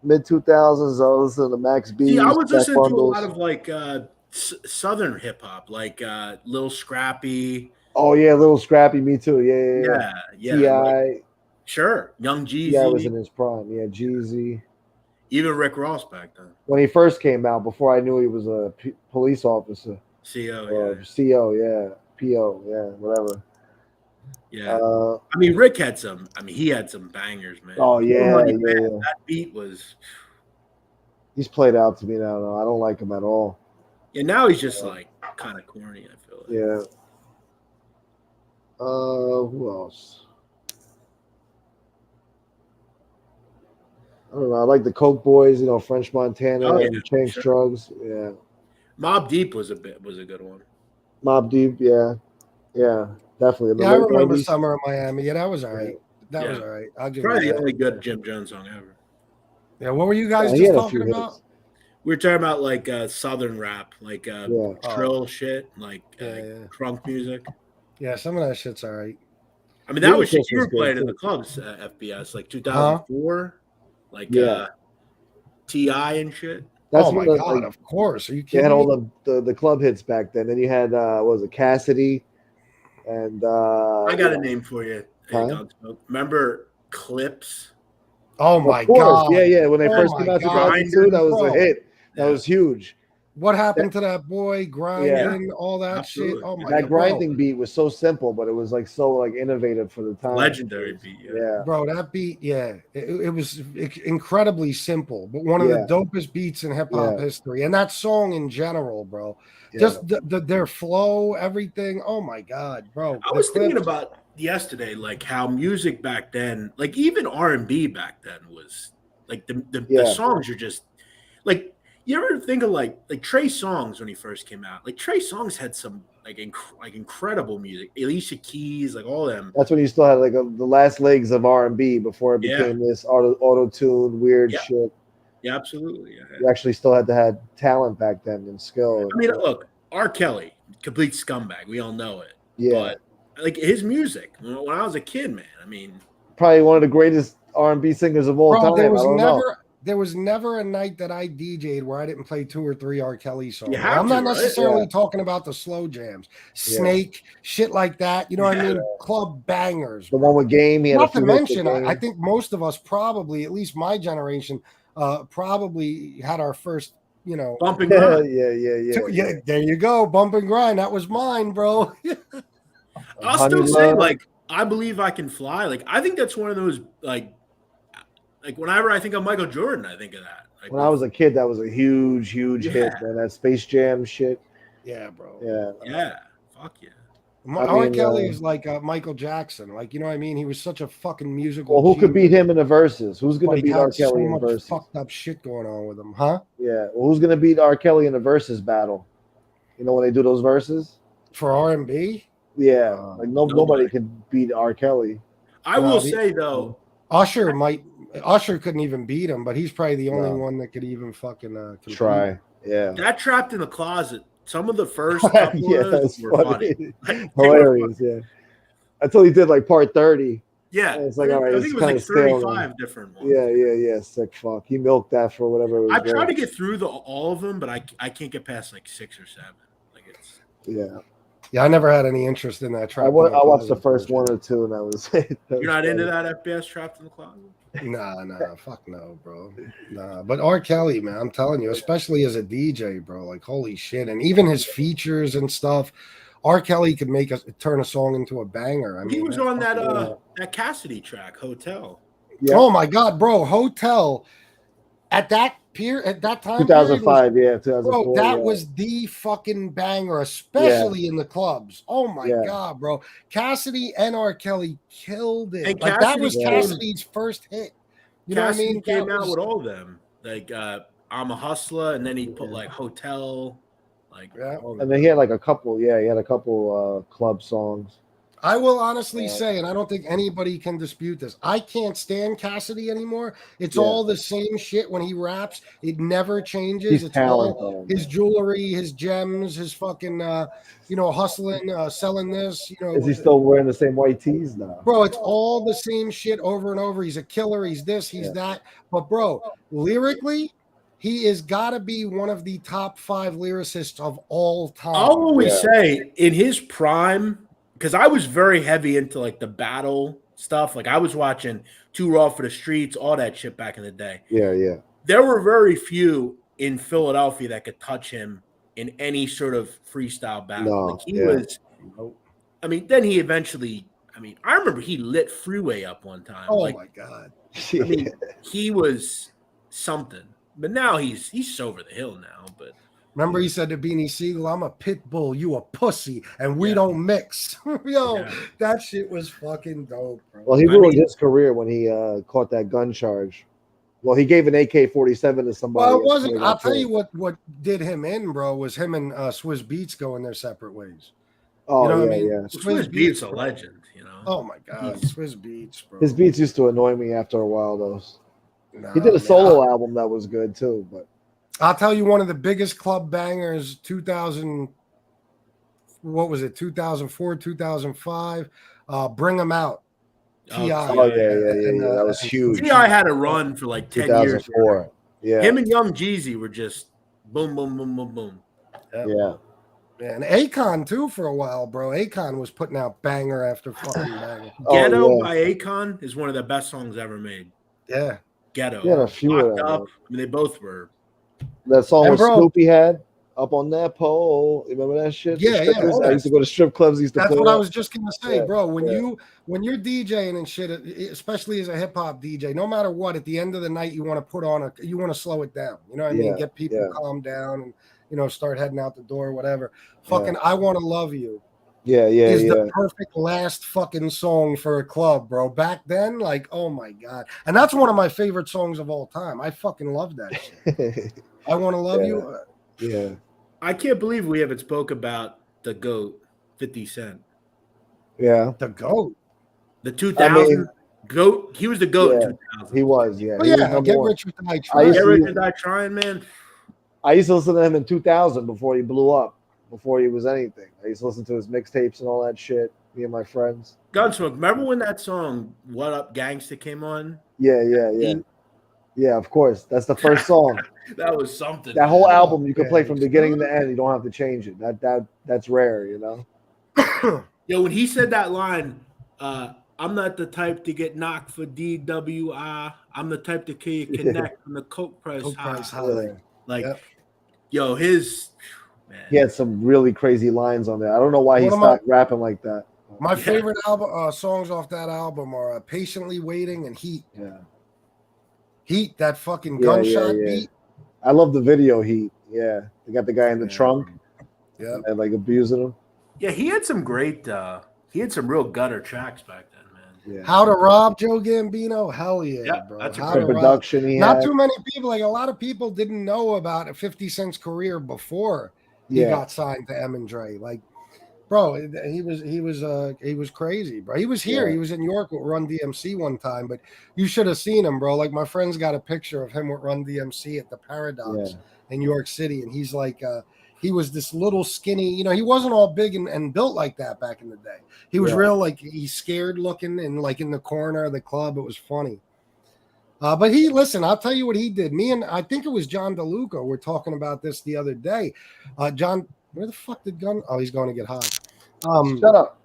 Mid 2000s, I was listening to Max B. See, I was Stack listening to a Bundles. lot of like Southern hip hop, like Lil Scrappy. Oh yeah, Little Scrappy. Me too. Yeah. Yeah. Ti. like, sure, Young Ti was Jeezy, in his prime. Yeah, Jeezy. even Rick Ross back then. When he first came out, before I knew he was a police officer CO, or yeah. CO, yeah, PO, yeah, whatever. Yeah. Uh, I mean, Rick had some. I mean, he had some bangers, man. oh yeah, Money, yeah, Man, yeah. that beat was. He's played out to me now. No, I don't like him at all. Yeah, now he's just like kind of corny. I feel like. Yeah. Who else? I don't know. I like the Coke Boys, French Montana Oh, yeah, and Change sure. Drugs. Yeah. Mobb Deep was a good one. Mobb Deep, yeah. Yeah, definitely. In the Yeah, I late remember 90s. Summer of Miami. Yeah, that was all right. That was Yeah. all right. I'll give Probably you the that. only good Jim Jones song ever. Yeah, what were you guys Yeah, he just had a talking few about? hits. We were talking about like Southern rap, like Yeah. trill shit, like Yeah. crunk music. Yeah, some of that shit's all right. I mean, that was shit Ludacris you were was good, playing in too. the clubs, FBS, like 2004, like Yeah. Ti and shit. That's Oh my when God, of course. Are you they kidding had me? all the club hits back then. Then you had what was it, Cassidy, and I got a name for you. Hey, Huh? Gunsmoke. Remember Clips? Oh of my course, God. yeah. When they Oh first my came out, God. 2002, that was Bro. a hit. That Yeah. was huge. What happened to that boy grinding, all that Absolutely. shit? Oh my That god, grinding beat was so simple, but it was like so like innovative for the time. Legendary beat. Yeah. bro, that beat, it was incredibly simple, but one of the dopest beats in hip hop history, and that song in general, bro. Just their flow, everything. Oh my god, bro. I was thinking about yesterday, like how music back then, like even R&B back then was like the songs are just like, you ever think of like Trey Songz when he first came out? Like Trey Songz had some like incredible music. Alicia Keys, like all them. That's when you still had like the last legs of R&B before it became this auto-tune weird shit. Yeah, absolutely. Yeah. You actually still had to have talent back then and skill. I mean, look, R. Kelly, complete scumbag. We all know it. Yeah. But like his music, when I was a kid, man, I mean, probably one of the greatest R&B singers of all time. There was never a night that I DJ'd where I didn't play 2 or 3 R. Kelly songs. I'm not necessarily talking about the slow jams, Snake, shit like that. You know what I mean? Club bangers. The one with Game. Not to mention, I think most of us probably, at least my generation, probably had our first, bump and grind. Yeah. There you go, bump and grind. That was mine, bro. I'll still say, like, I Believe I Can Fly. Like, I think that's one of those, like whenever I think of Michael Jordan, I think of that. Like, when I was a kid, that was a huge hit, man. That Space Jam shit. Yeah, bro. Yeah. Fuck yeah. R. Kelly is like Michael Jackson. Like, you know what I mean? He was such a fucking musical. Well, who could beat him in the verses? Who's going to beat R. Kelly in the verses? Fucked up shit going on with him, huh? Yeah. Well, who's going to beat R. Kelly in the verses battle? You know when they do those verses? For R&B? Yeah. Like nobody can beat R. Kelly. I will say, though, Usher couldn't even beat him, but he's probably the only one that could even fucking try. Yeah. That Trapped in the Closet, some of the first couple of those were funny. Hilarious, yeah. Until he did like part 30. Yeah. And it's like, all right, I think it was like 35 different ones. Yeah. Sick fuck. He milked that for whatever it was. I tried to get through all of them, but I can't get past like 6 or 7. Like it's Yeah, I never had any interest in that. I watched the first 1 or 2, and that was it. You're not into that FBS Trapped in the Closet? Nah, fuck no, bro. Nah, but R. Kelly, man, I'm telling you, especially as a DJ, bro, like holy shit, and even his features and stuff, R. Kelly could turn a song into a banger. I mean, he was on that Cassidy track, Hotel. Yeah. Oh my god, bro, Hotel at that time 2005, period 2004. Bro, that was the fucking banger, especially in the clubs. Oh my god, bro. Cassidy and R. Kelly killed it. And like that was Cassidy's first hit. You know what I mean? Came out with all of them. Like I'm a Hustler, and then he put like Hotel. Like and then he had like a couple, he had a couple club songs. I will honestly say, and I don't think anybody can dispute this, I can't stand Cassidy anymore. It's all the same shit when he raps. It never changes. It's all his jewelry, his gems, his fucking, hustling, selling this. Is he still wearing the same white tees now? Bro, it's all the same shit over and over. He's a killer. He's this, he's that. But, bro, lyrically, he is got to be one of the top 5 lyricists of all time. I'll always say, in his prime, because I was very heavy into like the battle stuff. Like I was watching Too Raw for the Streets, all that shit back in the day. Yeah. There were very few in Philadelphia that could touch him in any sort of freestyle battle. Like he was. I mean, then he eventually. I mean, I remember he lit Freeway up one time. Oh my god! I mean, he was something. But now he's over the hill now. But. Remember he said to Beanie Siegel, I'm a pit bull, you a pussy, and we don't mix. That shit was fucking dope, bro. Well, he ruined his career when he caught that gun charge. Well, he gave an AK-47 to somebody. Well, it wasn't. I'll tell you what did him in, bro, was him and Swizz Beatz going their separate ways. Oh, you know what I mean? Swizz Beatz a legend, Oh, my God. Swizz Beatz, bro. His beats used to annoy me after a while, though. He did a solo album that was good, too, but. I'll tell you one of the biggest club bangers, 2004, 2005, Bring 'Em Out. T.I. Oh, yeah. That was huge. T.I. had a run for like 10 years. 2004. Yeah. Him and Young Jeezy were just boom, boom, boom, boom, boom. Yeah. And Akon, too, for a while, bro. Akon was putting out banger after fucking banger. Ghetto by Akon is one of the best songs ever made. Yeah. Ghetto. Yeah, a few of them. I mean, they both were. That song with Snoopy had. Up on that pole. You remember that shit? The Yeah, yeah. strippers? Oh, I used to go to strip clubs. Used to That's play what I that. was just gonna say, Yeah, bro. When yeah. you're DJing and shit, especially as a hip hop DJ, no matter what, at the end of the night, you want to put on you want to slow it down. You know what I mean? Yeah, Get people yeah. calm down and start heading out the door, whatever. Yeah. Fucking, I Want to Love You Yeah, is the perfect last fucking song for a club, bro. Back then, like, oh my god, and that's one of my favorite songs of all time. I fucking love that shit. I Want to Love You. Yeah. I can't believe we haven't spoke about the GOAT, 50 Cent. Yeah. The GOAT. The 2000 GOAT. He was the GOAT in 2000. He was, yeah. Oh, He was yeah, number Get one. Rich or Die Trying. Get Rich or Die Trying, man. I used to listen to him in 2000 before he blew up, before he was anything. I used to listen to his mixtapes and all that shit, me and my friends. Gunsmoke, remember when that song "What Up Gangsta" came on? Yeah. Yeah, of course. That's the first song. That was something. That whole album you can yeah, play from beginning to end. You don't have to change it. That's rare, you know. Yo, when he said that line, I'm not the type to get knocked for DWI. I'm the type to kill you connect from the coke price high. Yeah. Like, Yep. yo, his man. He had some really crazy lines on there. I don't know why he stopped rapping like that. My favorite album songs off that album are "Patiently Waiting" and "Heat." Yeah. Heat, that fucking gunshot beat. I love the video Heat. Yeah. They got the guy in the trunk. Yeah. And like abusing him. Yeah, he had some great he had some real gutter tracks back then, man. Yeah. How to Rob Joe Gambino? Hell yeah, Yeah, bro. that's a How great to Rob. production he Not had. too many people, like a lot of people didn't know about 50 Cent's career before he got signed to M and Dre. Like, bro, he was crazy, bro. He was here. Yeah. He was in New York with Run DMC one time, but you should have seen him, bro. Like, my friend's got a picture of him with Run DMC at the Paradox in New York City, and he's like, he was this little skinny, he wasn't all big and built like that back in the day. He was real, like, he's scared looking and like in the corner of the club. It was funny. But listen, I'll tell you what he did. Me and I think it was John DeLuca were talking about this the other day. John, where the fuck did Gun? Oh, he's going to get high. Shut up.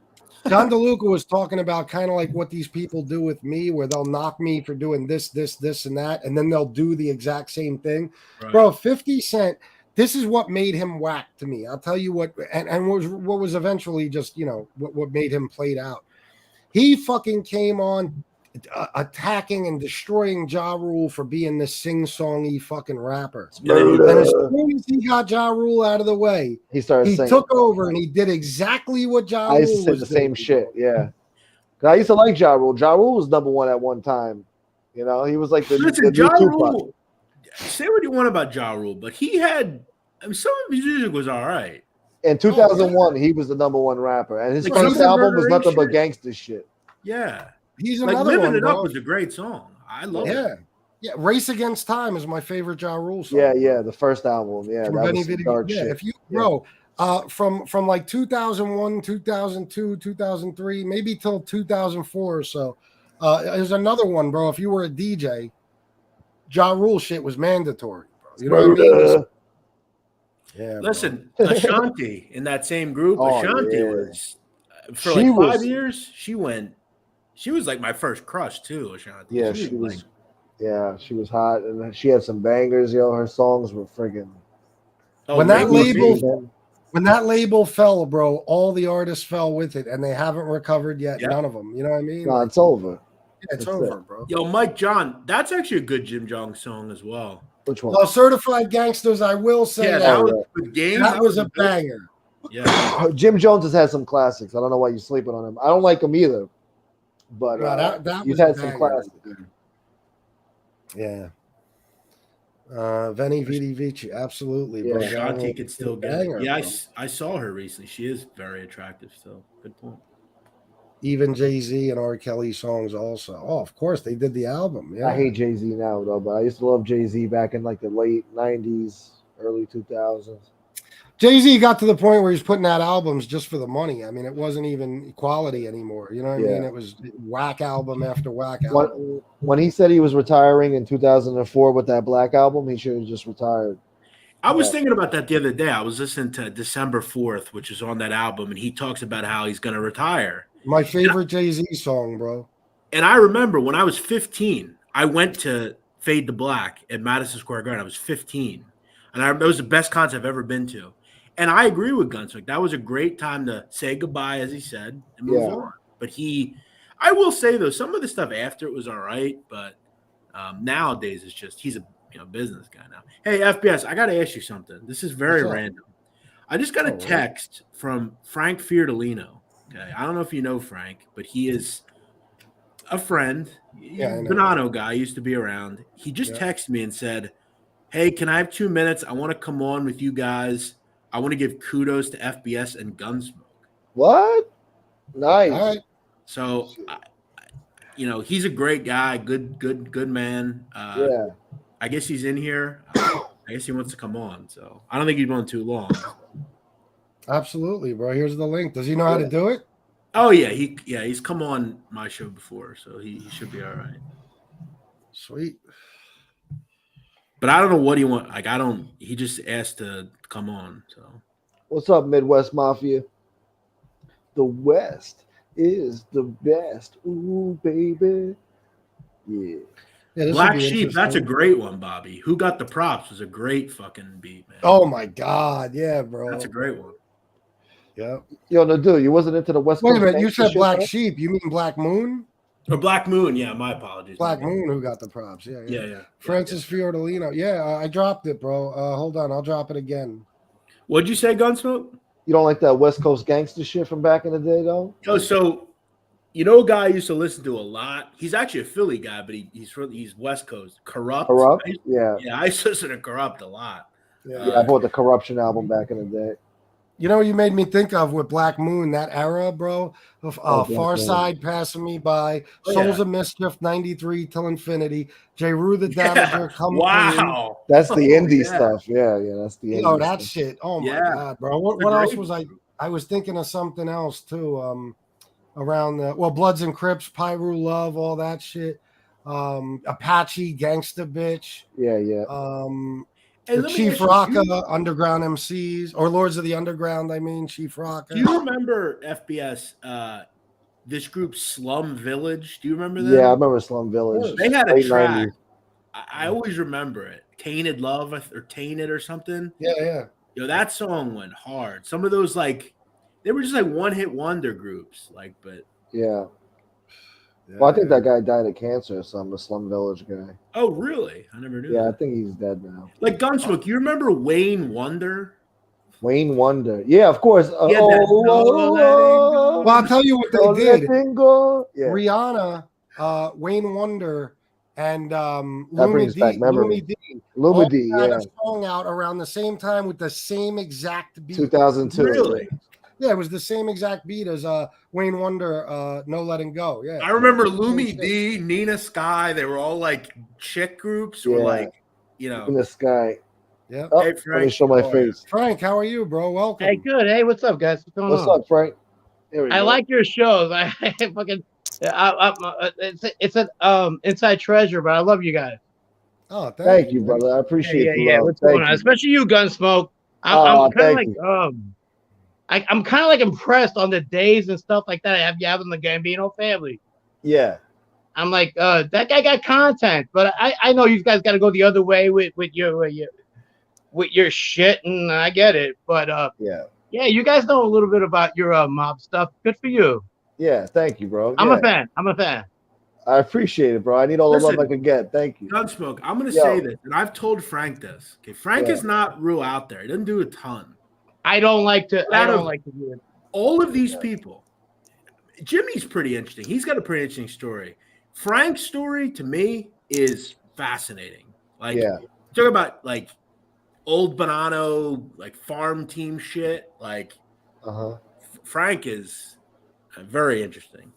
John DeLuca was talking about kind of like what these people do with me, where they'll knock me for doing this, and that, and then they'll do the exact same thing. Right. Bro, 50 Cent, this is what made him whack to me. I'll tell you what, and what was eventually just, what made him played out. He fucking came on attacking and destroying Ja Rule for being this sing-songy fucking rapper. And as soon as he got Ja Rule out of the way, he took over and he did exactly what Ja Rule was doing. I used to say the same shit, yeah. I used to like Ja Rule. Ja Rule was number one at one time. He was like the Ja Rule. Say what you want about Ja Rule, but he had some of his music was all right. In 2001, he was the number one rapper, and his first album was nothing but gangster shit. Yeah. He's like another Living one, It bro. Up was a great song. I love it. Yeah. Race Against Time is my favorite Ja Rule song. Yeah. The first album. Yeah. That was some dark shit. If you, bro, from like 2001, 2002, 2003, maybe till 2004 or so, there's another one, bro. If you were a DJ, Ja Rule shit was mandatory, bro. You know what I mean? Yeah. Listen, Ashanti in that same group, Ashanti was for like 5 years. She was like my first crush too, Ashanti. Yeah, she was. Yeah, she was hot, and she had some bangers. Her songs were friggin'. When that label fell, bro, all the artists fell with it, and they haven't recovered yet. Yep. None of them. You know what I mean? No, it's over. Yeah, it's over, bro. Yo, Mike John, that's actually a good Jim Jong song as well. Which one? Well, Certified Gangsters, I will say that was a banger. Yeah. Jim Jones has had some classics. I don't know why you're sleeping on him. I don't like him either. But he's had some classics. Yeah. Veni Vidi Vici, absolutely, bro. Ashanti could still get it. Yeah, bro. I saw her recently. She is very attractive still. Good point. Even Jay-Z and R. Kelly songs also. Oh, of course, they did the album. Yeah. I hate Jay-Z now, though, but I used to love Jay-Z back in like the late 90s, early 2000s. Jay-Z got to the point where he's putting out albums just for the money. I mean, it wasn't even quality anymore. You know what I mean? It was whack album after whack album. When he said he was retiring in 2004 with that Black album, he should have just retired. I was thinking about that the other day. I was listening to December 4th, which is on that album, and he talks about how he's going to retire. My favorite Jay-Z song, bro. And I remember when I was 15, I went to Fade to Black at Madison Square Garden. I was 15. And that was the best concert I've ever been to. And I agree with Gunswick. That was a great time to say goodbye, as he said, and move on. But I will say though, some of the stuff after it was all right, but nowadays it's just he's a business guy now. Hey, FBS, I got to ask you something. This is very random. I just got a text from Frank Fiordilino. Okay, I don't know if you know Frank, but he is a friend. Yeah, Bonanno guy, used to be around. He just texted me and said, "Hey, can I have 2 minutes? I want to come on with you guys. I want to give kudos to FBS and Gunsmoke." What? Nice. All right. So, he's a great guy, good man. I guess he's in here. I guess he wants to come on. So I don't think he's on too long. Absolutely, bro. Here's the link. Does he know how to do it? Oh yeah, he's come on my show before, so he should be all right. Sweet. But I don't know what he want. Like he just asked to come on. So what's up, Midwest Mafia? The West is the best. Ooh, baby. Yeah. Black Sheep, that's a great one, Bobby. Who Got the Props was a great fucking beat, man. Oh my God. Yeah, bro. That's a great one. Yeah. Yo, Nadu, you wasn't into the West Coast. Wait a minute, you said Black Sheep. You mean Black Moon? Or Black Moon, yeah, my apologies. Black Moon, Who Got the Props. Yeah. Francis yeah. Fiordilino. Yeah, I dropped it, bro. Hold on, I'll drop it again. What'd you say, Gunsmoke? You don't like that West Coast gangster shit from back in the day, though? Oh, so a guy I used to listen to a lot. He's actually a Philly guy, but he's West Coast. Corrupt? Yeah. Yeah, I used to listen to Corrupt a lot. Yeah, I bought the Corruption album back in the day. You know what you made me think of with Black Moon, that era, bro? Far Side passing me by, Souls of Mischief, 93 till infinity, J. Rue the Damager, come wow. That's the indie stuff. Yeah, that's the indie that stuff. shit. Oh my God, bro. What else was I was thinking of something else too. Around Bloods and Crips, Pyru Love, all that shit. Apache, Gangsta Bitch. Yeah. The Chief Rocka, Underground MCs, or Lords of the Underground, Chief Rocka. Do you remember FBS, this group Slum Village? Do you remember that? Yeah, I remember Slum Village. They had a track. I always remember it. Tainted Love or Tainted or something. Yeah. That song went hard. Some of those, they were just one-hit wonder groups. Yeah. Well, I think that guy died of cancer or something, the Slum Village guy. Oh, really? I never knew that. Yeah, I think he's dead now. Gunsmoke, you remember Wayne Wonder? Wayne Wonder. Yeah, of course. Well, I'll tell you what they did. Yeah. Rihanna, Wayne Wonder, and Lumi D. Had a song out around the same time with the same exact beat. 2002. Really? Yeah, it was the same exact beat as Wayne Wonder, No Letting Go. Yeah. I remember Lumi D, Nina Sky, they were all chick groups or In the Sky. Yeah. Oh, hey, Frank, let me show my face. Frank, how are you, bro? Welcome. Hey, good. Hey, what's up, guys? What's going on? What's up, Frank? I like your shows. I fucking it's an inside treasure, but I love you guys. Oh, thank you, brother. I appreciate it. Yeah. What's going on? Especially you, Gunsmoke. I'm kind of I'm kind of impressed on the days and stuff like that you have in the Gambino family. Yeah. I'm that guy got content, but I know you guys got to go the other way with your shit, and I get it. But yeah, you guys know a little bit about your mob stuff. Good for you. Yeah, thank you, bro. I'm a fan. I appreciate it, bro. I need all the love I can get. Thank you. Gunsmoke, I'm going to say this, and I've told Frank this. Okay, Frank is not real out there. He doesn't do a ton. I don't like to do it. All of these people, Jimmy's pretty interesting. He's got a pretty interesting story. Frank's story to me is fascinating. Talk about old Bonanno, farm team shit. Frank is very interesting.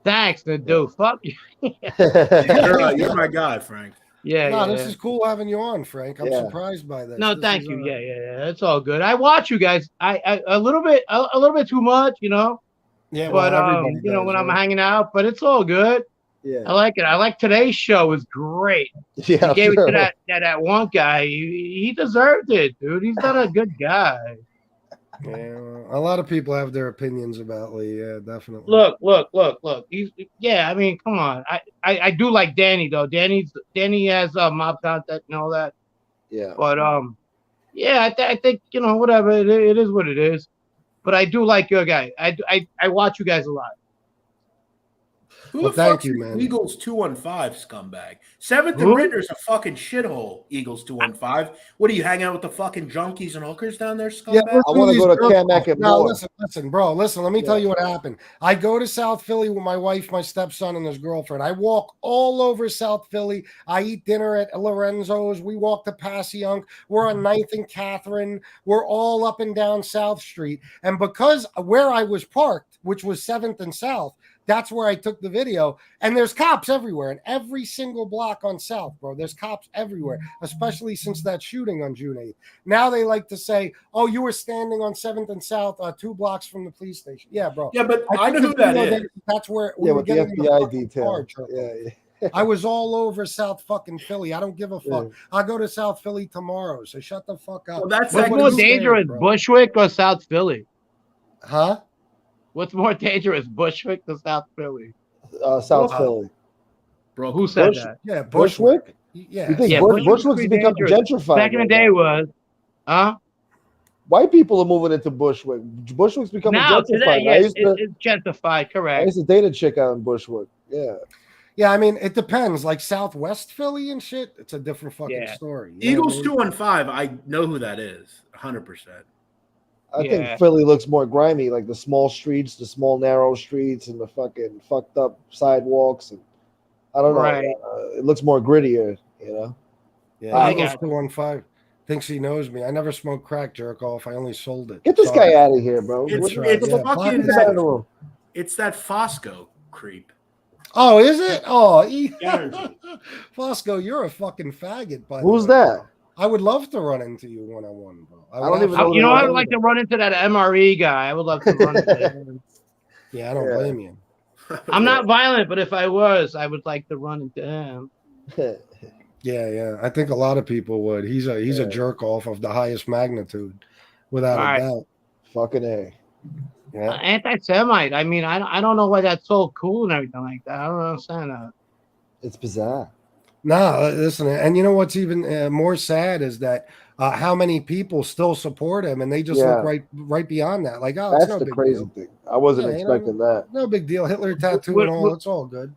Thanks, Nadu. Fuck you. You're my guy, Frank. Yeah, this is cool having you on, Frank. I'm surprised by this. No, thank you. Yeah. It's all good. I watch you guys. I a little bit too much, Yeah, but when I'm hanging out, but it's all good. Yeah, I like it. I like today's show. Is great. Yeah, he gave it to that one guy. He deserved it, dude. He's not a good guy. Yeah, a lot of people have their opinions about Lee. Yeah, definitely. Look. I mean, come on. I do like Danny though. Danny has mob content and all that. Yeah. But Yeah, I think whatever it is what it is. But I do like your guy. I watch you guys a lot. Who Well, the thank fuck's you, this man. Eagles 215 scumbag? Seventh and Who? Ritter's a fucking shithole. Eagles 215. What are you hanging out with the fucking junkies and hookers down there, Yeah, scumbag? I want to go to Kamek and now, more. listen, bro. Listen, let me tell you what happened. I go to South Philly with my wife, my stepson, and his girlfriend. I walk all over South Philly. I eat dinner at Lorenzo's. We walk to Passyunk. We're on 9th and Catherine. We're all up and down South Street. And because where I was parked, which was 7th and South, that's where I took the video. And there's cops everywhere, in every single block on South, bro. There's cops everywhere, especially since that shooting on June 8th. Now they like to say, oh, you were standing on 7th and South, 2 blocks from the police station. Yeah, bro. Yeah, but I know who that is. That's where we were with the getting in FBI fucking car, detail. Jerko. Yeah. I was all over South fucking Philly. I don't give a fuck. Yeah. I'll go to South Philly tomorrow, so shut the fuck up. Well, that's What's that more goose dangerous, bro. Bushwick or South Philly? Huh? What's more dangerous, Bushwick or South Philly? South Philly. Bro, Who said that? Yeah, Bushwick? Yeah. You think Yeah, Bushwick's pretty becoming dangerous. gentrified? Back in the right day now. was, huh? White people are moving into Bushwick. Bushwick's becoming Now gentrified. today, yeah, I used it's gentrified, I correct. used to date a chick out in Bushwick. Yeah. Yeah, I mean, it depends. Like Southwest Philly and shit, it's a different fucking Yeah. story. You know what I Eagles mean? 215. I know who that is. 100%. I Yeah. think Philly looks more grimy, like the small streets, the small narrow streets, and the fucking fucked up sidewalks. And I don't know. Right. It looks more grittier, you know. Yeah, I Eagles got 215 thinks he knows me. I never smoked crack, jerk off. I only sold it. Get this Sorry. guy out of here, bro. It's, What- it's Yeah, fucking Get him out of the room. it's that Fosco creep. Oh, is it? Oh, Guaranteed. Fosco, you're a fucking faggot. By the Who's way, that? bro. I would love to run into you one-on-one, bro. I don't even would know You know, who I that would is. like to run into that MRE guy. I would love to run into him. Yeah, I don't Yeah. blame you. I'm not violent, but if I was, I would like to run into him. Yeah. I think a lot of people would. He's a Yeah. jerk off of the highest magnitude, without Right. a doubt. Fucking A. Yeah. Anti-Semite. I mean, I don't know why that's so cool and everything like that. I don't understand that. It's bizarre. No, listen, and you know what's even more sad is that how many people still support him, and they just Yeah. look right beyond that. Like, oh, it's That's no the big crazy deal. thing. I wasn't Yeah, you know, expecting that. No big deal. Hitler tattoo and all. It's all good.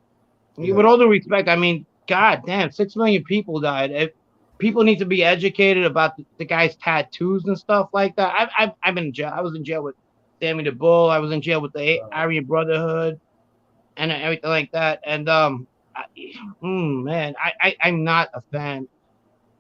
Yeah. With all due respect, I mean, God damn, 6 million people died. People need to be educated about the guy's tattoos and stuff like that. I've been in jail. I was in jail with Sammy the Bull. I was in jail with the Aryan Brotherhood and everything like that. And man, I'm not a fan.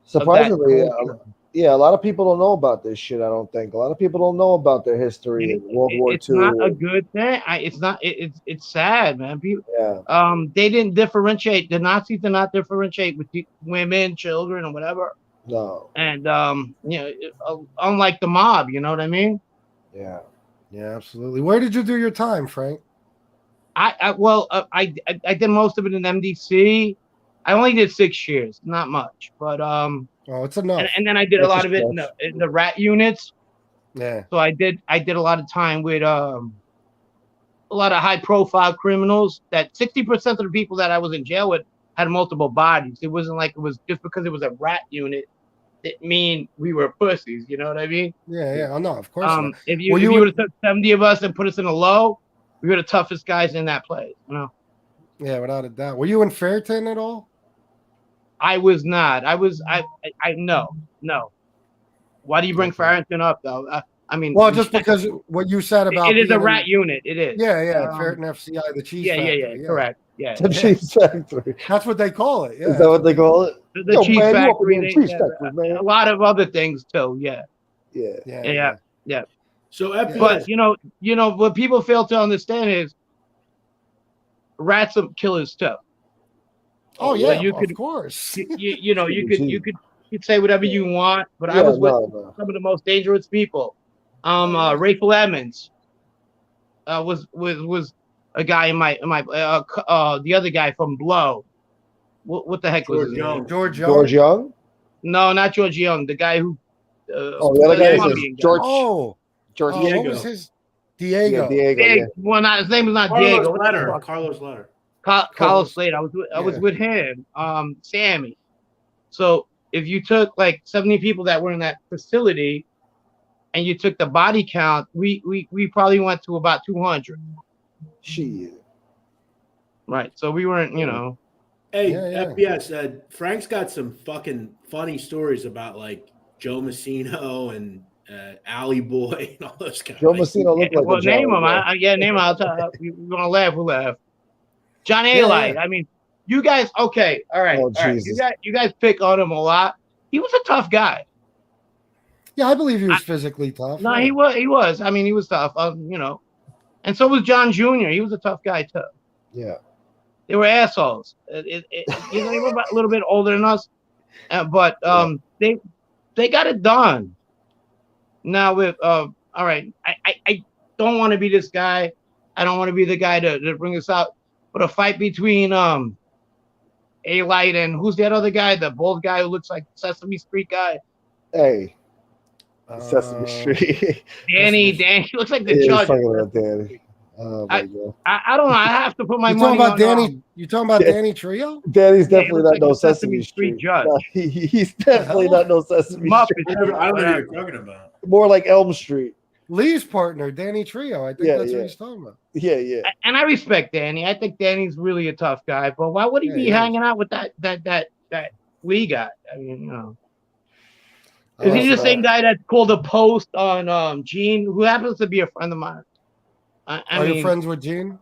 Surprisingly, culture. yeah, a lot of people don't know about this shit. I don't think a lot of people don't know about their history in World War II. It's not a good thing. It's sad, man. People, Yeah, they didn't differentiate. The Nazis did not differentiate with women, children, or whatever. no, And you know, unlike the mob, you know what I mean? yeah. Yeah, absolutely. Where did you do your time, Frank? I did most of it in MDC. I only did 6 years, not much, but Oh, it's enough. and then I did a That's lot a of it in the rat units. Yeah. So I did a lot of time with a lot of high profile criminals. That 60% of the people that I was in jail with had multiple bodies. It wasn't like it was just because it was a rat unit didn't mean we were pussies. You know what I mean? Yeah. Oh, no, of course not. If you Well, if you you would- would have took 70 of us and put us in a low, we were the toughest guys in that place. You know. Yeah, without a doubt. Were you in Fairton at all? I was not. I no. Why do you bring Okay. Farrington up though? I mean, Well, just because what you said about it is a being in- rat unit. It is. Yeah. Fairton FCI, the cheese Yeah, factory. correct. Yeah. The cheese factory. That's what they call it. Yeah. Is that what they call it? The Yo, cheese man, you up factory. in the They, cheese yeah, factory, man. a lot of other things too. Yeah. Yeah. Yeah. So FBS, But you know what people fail to understand is rats are killers too. Oh So yeah, you of could course. you could say whatever you want, but I Yeah, was with no. some of the most dangerous people. Rayful Edmonds was a guy in my the other guy from Blow. What the heck was his name? George Young. George Young. No, not George Young. The guy who. Oh, the other guy is Colombian guy. George. Oh, George. what Diego. was his? Yeah, Diego. Diego. Yeah. Well, his name was not Diego. Carlos What the Letter. fuck? Carlos Letter. Carlos Slade. I was Yeah. with him. Sammy. So if you took like 70 people that were in that facility, and you took the body count, we probably went to about 200. Shit. Right. So we weren't, you know. Hey, Yeah. FBS, Frank's got some fucking funny stories about like Joe Messino and Alley Boy and all those guys. Joe Messina looked like Well, a name them. jolly guy. Name them. I'll tell you. You want to laugh? We'll laugh. John Yeah, Alite. yeah. I mean, you guys. Okay. All right. Oh, All right. Jesus. You guys pick on him a lot. He was a tough guy. Yeah, I believe he was physically tough. No, yeah. he was. I mean, he was tough. You know, and so was John Jr. He was a tough guy too. Yeah. They were assholes. You know, they were a little bit older than us, but they got it done. Now with all right, I don't want to be this guy. I don't want to be the guy to bring this out. But a fight between A-Light and who's that other guy? The bald guy who looks like Sesame Street guy. Hey. Sesame Street. Danny, he looks like the Yeah, judge. talking about Danny. Oh my God. I don't know. I have to put my You money talking about on Danny? You talking about Yeah. Danny Trio? Danny's Yeah, he definitely looks not like no a Sesame Street. judge. No, he's definitely not no Sesame Muppet. Street. I don't know what Whatever. you're talking about. More like Elm Street. Lee's partner, Danny Trio. I think Yeah, that's yeah. what he's talking about. Yeah. And I respect Danny. I think Danny's really a tough guy. But why would he Yeah, be he is. hanging out with that Lee guy? I mean, you know. I Is he like the same that. guy that called a post on Gene, who happens to be a friend of mine? I Are mean, you friends with Gene?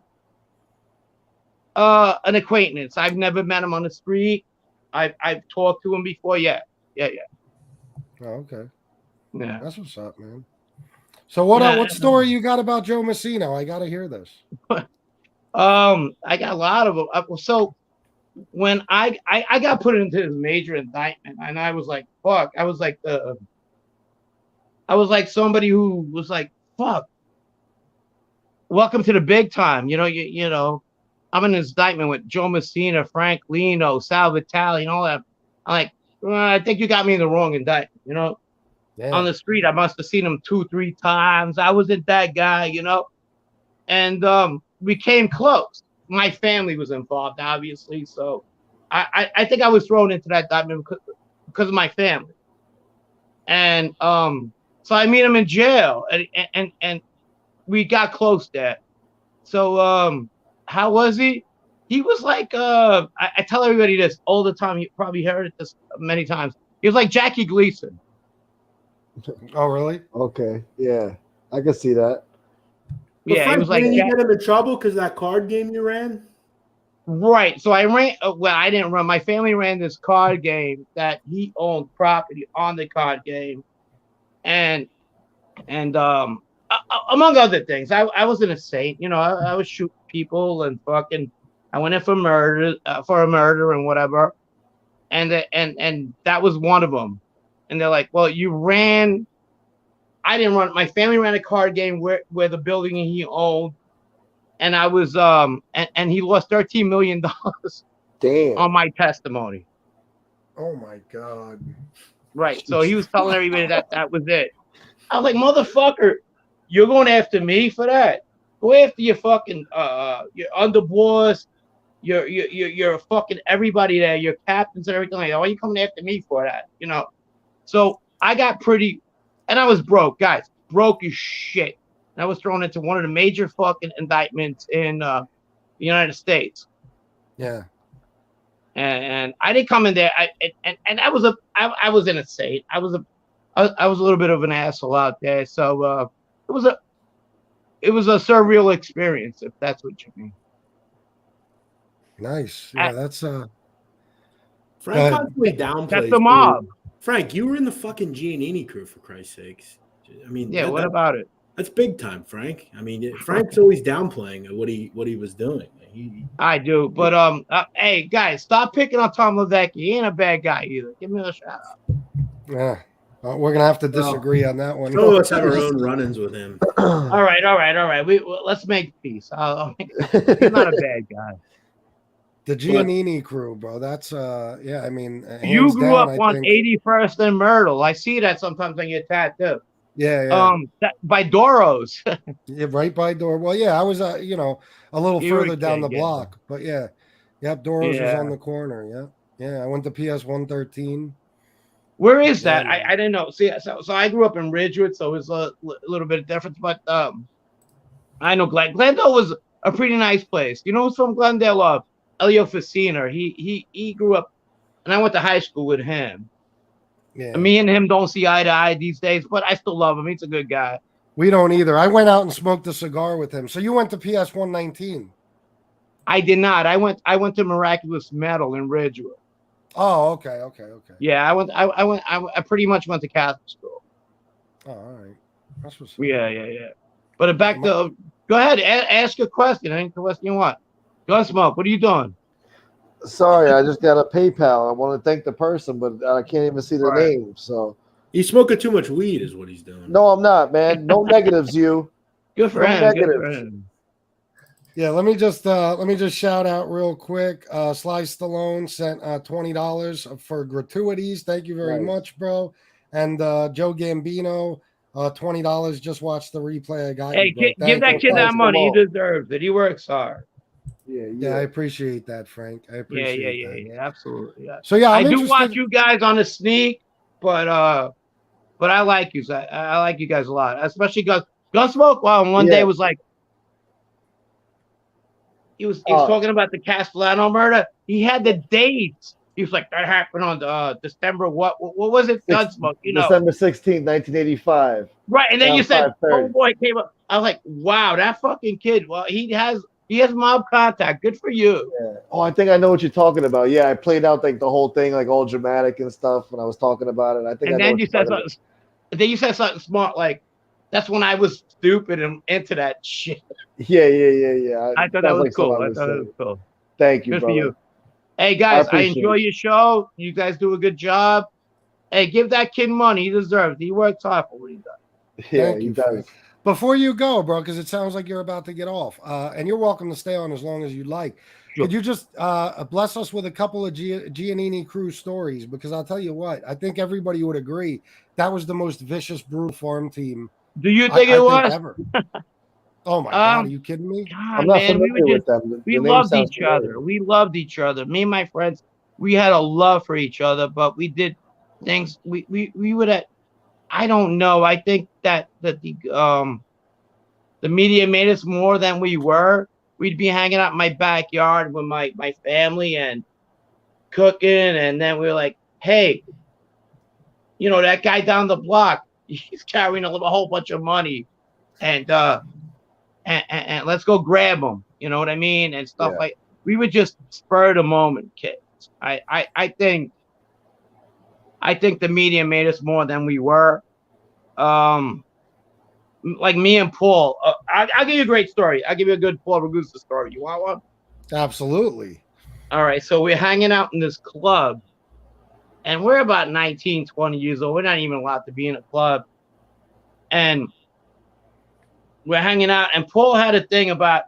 an acquaintance. I've never met him on the street. I've talked to him before. Yeah. Oh, okay. Yeah. That's what's up, man. So what Yeah. what story you got about Joe Messino? I got to hear this. I got a lot of them. So when I got put into this major indictment, and I was like, fuck. I was like somebody who was like, fuck. Welcome to the big time. You know, I'm in this indictment with Joe Messina, Frank Lino, Sal Vitale, and all that. I'm like, I think you got me in the wrong indictment, you know? Yeah. On the street, I must have seen him 2-3 times. I wasn't that guy, you know? And we came close. My family was involved, obviously. So I think I was thrown into that indictment because of my family. And so I meet him in jail, and we got close there. So how was he? He was like I tell everybody this all the time. You probably heard it this many times. He was like Jackie Gleason. Oh, really? Okay. Yeah. I can see that. But Yeah, Frank, he was like didn't you get him in trouble because that card game you ran? right. So I ran. Well, I didn't run. My family ran this card game that he owned property on the card game, and among other things, I wasn't a saint. You know, I was shooting people and fucking. I went in for murder, for a murder and whatever, and that was one of them. And they're like, "Well, you ran." I didn't run. My family ran a card game where the building he owned, and I was and he lost $13 million Damn. on my testimony. Oh my God. Right. So he was telling everybody that was it. I was like, motherfucker, you're going after me for that. Go after your fucking your underboss, your fucking everybody there, your captains and everything like that. Why are you coming after me for that? You know. So I got pretty, and I was broke, guys, broke as shit. And I was thrown into one of the major fucking indictments in the United States. Yeah. And I didn't come in there. I was in a state. I was a little bit of an asshole out there. So it was a surreal experience, if that's what you mean. Nice. Yeah, that's Frank constantly downplays. That's the mob. Frank, you were in the fucking Giannini crew, for Christ's sakes. I mean, Yeah. What about it? That's big time, Frank. I mean, Frank's always downplaying what he was doing. I do, but hey guys, stop picking on Tom Levesque. He ain't a bad guy either. Give me a shout out. yeah. We're gonna have to disagree on that one. Some of us have our own run-ins with him. All right. Let's make peace. He's not a bad guy. The Giannini crew, bro. That's yeah. I mean, You hands grew down, up I on think- 81st and Myrtle. I see that sometimes on your tattoo. Yeah. By Doros. Yeah, right by door. Well, yeah, I was you know, a little You were further down the yeah. block, but yeah. Yep, Doros was Yeah. on the corner. Yeah. I went to PS 113. Where is that? Yeah. I didn't know. See, so I grew up in Ridgewood, so it's a little bit of difference. But I know Glendale was a pretty nice place. You know who's from Glendale? Elio Facina. He grew up, and I went to high school with him. Yeah. And me and him don't see eye to eye these days, but I still love him. He's a good guy. We don't either. I went out and smoked a cigar with him. So you went to PS 119. I did not. I went to Miraculous Metal in Ridgewood. Oh, okay. Yeah, I pretty much went to Catholic school. Oh, all right. That's what's Yeah. But back to go ahead, ask a question. Any question you want? Go and smoke. What are you doing? Sorry, I just got a PayPal. I want to thank the person, but I can't even see their name. So he's smoking too much weed, is what he's doing. no, I'm not, man. No negatives, you. Good for him. Good for him. Yeah, let me just shout out real quick. Sly Stallone sent $20 for gratuities. Thank you very much, bro. And Joe Gambino, $20. Just watch the replay. I got hey, you, bro. give that kid that money. He deserves it. He works hard. Yeah, I appreciate that, Frank. I appreciate that. Yeah, absolutely. Yeah. So yeah, I do watch you guys on a sneak, but I like you. I like you guys a lot, especially Gunsmoke. Wow, one day was like. He was talking about the Castellano murder. He had the dates. He was like, that happened on December. What was it? Gunsmoke. You know, December 16th, 1985. Right, and then you said, "Oh boy, came up." I was like, "Wow, that fucking kid. Well, he has mob contact. Good for you." Yeah. Oh, I think I know what you're talking about. Yeah, I played out like the whole thing, like all dramatic and stuff when I was talking about it. I think. And then you said something. Then you said something smart, like, "That's when I was stupid and into that shit." Yeah. I thought that was cool. I thought that was cool. Thank you, Good brother. for you. Hey guys, I enjoy your show. You guys do a good job. Hey, give that kid money. He deserves it. He works hard for what he does. Yeah, he does. Frank. Before you go, bro, because it sounds like you're about to get off, and you're welcome to stay on as long as you'd like. Sure. Could you just bless us with a couple of Giannini crew stories? Because I'll tell you what, I think everybody would agree that was the most vicious brew farm team. Do you think it was? Ever. Oh my God, are you kidding me? God, man, we loved each other. We loved each other. Me and my friends, we had a love for each other, but we did things. We would have. I don't know. I think that the media made us more than we were. We'd be hanging out in my backyard with my family and cooking, and then we were like, "Hey, you know that guy down the block? He's carrying a whole bunch of money, and let's go grab him." You know what I mean? And stuff like. We would just spur the moment, kids. I think the media made us more than we were. Like me and Paul. I'll give you a great story. I'll give you a good Paul Ragusa story. You want one? Absolutely. All right. So we're hanging out in this club, and we're about 19, 20 years old. We're not even allowed to be in a club. And we're hanging out, and Paul had a thing about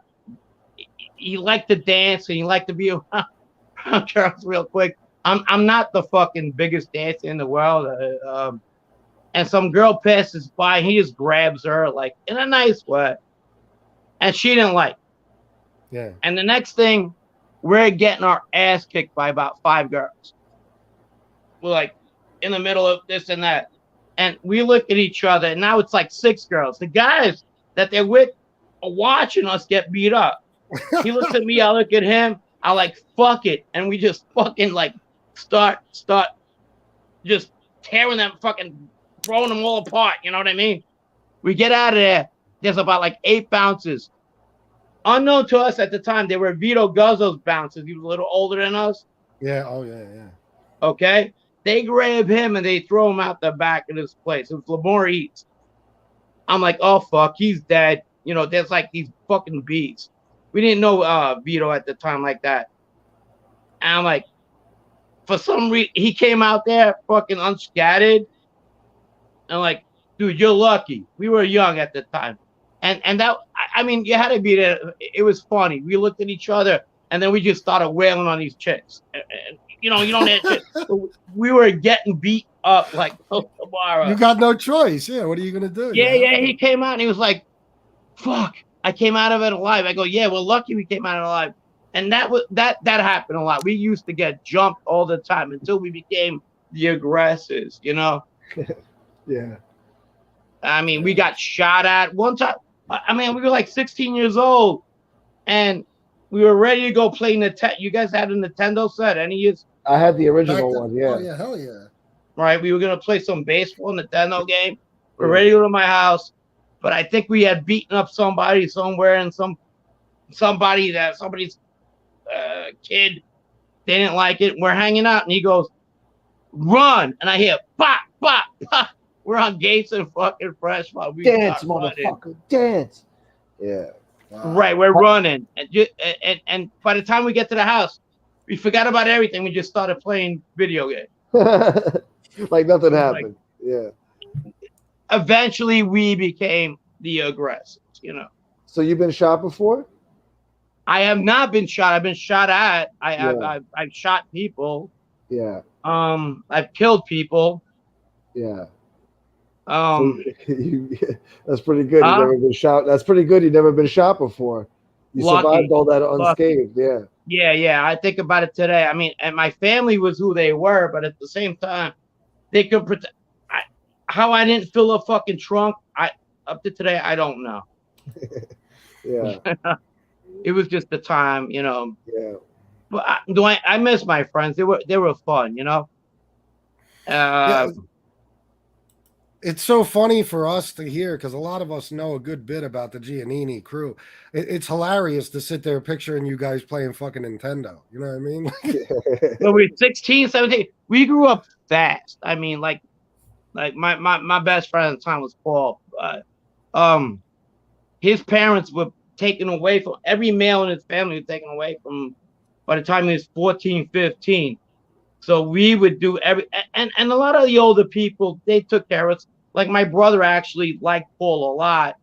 he liked to dance and he liked to be around girls real quick. I'm not the fucking biggest dancer in the world. And some girl passes by, he just grabs her like in a nice way. And she didn't like. Yeah. And the next thing, we're getting our ass kicked by about 5 girls. We're like in the middle of this and that. And we look at each other, and now it's like 6 girls. The guys that they're with are watching us get beat up. He looks at me, I look at him, I like, fuck it. And we just fucking like start just tearing them, fucking throwing them all apart. You know what I mean? We get out of there. There's about like 8 bouncers. Unknown to us at the time, they were Vito Guzzo's bouncers. He was a little older than us. Yeah. Oh, yeah. Okay. They grab him and they throw him out the back of this place. It was Lamore Eats. I'm like, oh, fuck, he's dead. You know, there's like these fucking beats. We didn't know Vito at the time like that. And I'm like, for some reason, he came out there fucking unscattered. And like, dude, you're lucky. We were young at the time. And that, I mean, you had to be there. It was funny. We looked at each other, and then we just started wailing on these chicks. And you know, you don't have to. We were getting beat up like tomorrow. You got no choice. Yeah, what are you going to do? Yeah. He came out, and he was like, fuck. I came out of it alive. I go, yeah, we're lucky we came out of it alive. And that happened a lot. We used to get jumped all the time until we became the aggressors, you know. Yeah. I mean, we got shot at one time. I mean, we were like 16 years old, and we were ready to go play Nintendo. You guys had a Nintendo set? Any years? I had the Back original then, one. oh Yeah. yeah, hell yeah. Right? We were gonna play some baseball Nintendo game. We're Yeah. ready to go to my house, but I think we had beaten up somebody somewhere, and somebody's kid. They didn't like it. We're hanging out, and he goes, "Run!" And I hear, "Pop, pop, pop." We're on Gates and fucking Freshman. We Dance, start running. motherfucker, dance. Yeah. Wow. Right, we're running, and by the time we get to the house, we forgot about everything. We just started playing video games. Like nothing happened. Yeah. Eventually, we became the aggressors. You know, So you've been shot before? I have not been shot. I've been shot at. Yeah. I've shot people. Yeah. I've killed people. Yeah. That's pretty good. You've never been shot. That's pretty good. You've never been shot before. You survived all that unscathed. Yeah. Yeah. I think about it today. I mean, and my family was who they were, but at the same time, they could protect. How I didn't fill a fucking trunk, up to today, I don't know. Yeah. It was just the time, you know. Yeah. But I miss my friends. They were fun, you know. Yeah, it's so funny for us to hear because a lot of us know a good bit about the Giannini crew. It's hilarious to sit there picturing you guys playing fucking Nintendo. You know what I mean? When we were 16, 17, we grew up fast. I mean, like my best friend at the time was Paul. His parents were taken away from every male in his family was taken away from by the time he was 14, 15. So we would do and a lot of the older people, they took care of us. Like my brother actually liked Paul a lot,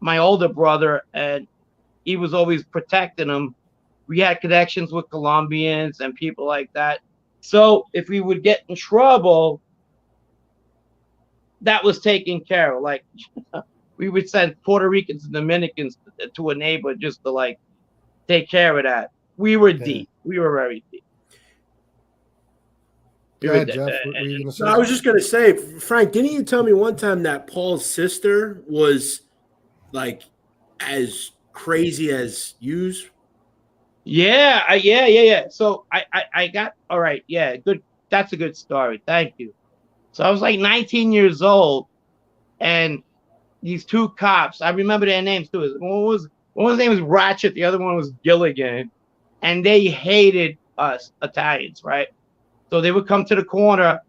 my older brother, and he was always protecting him. We had connections with Colombians and people like that. So if we would get in trouble, that was taken care of. Like we would send Puerto Ricans and Dominicans to a neighbor just to like take care of that. We were deep. We were very deep. Go ahead, Jeff. What were you gonna say? No, I was just gonna say, Frank, didn't you tell me one time that Paul's sister was like as crazy as yous? Yeah. So I got all right. Yeah, good. That's a good story. Thank you. So I was like 19 years old, and these two cops. I remember their names too. One's name was Ratchet. The other one was Gilligan, and they hated us Italians, right? So they would come to the corner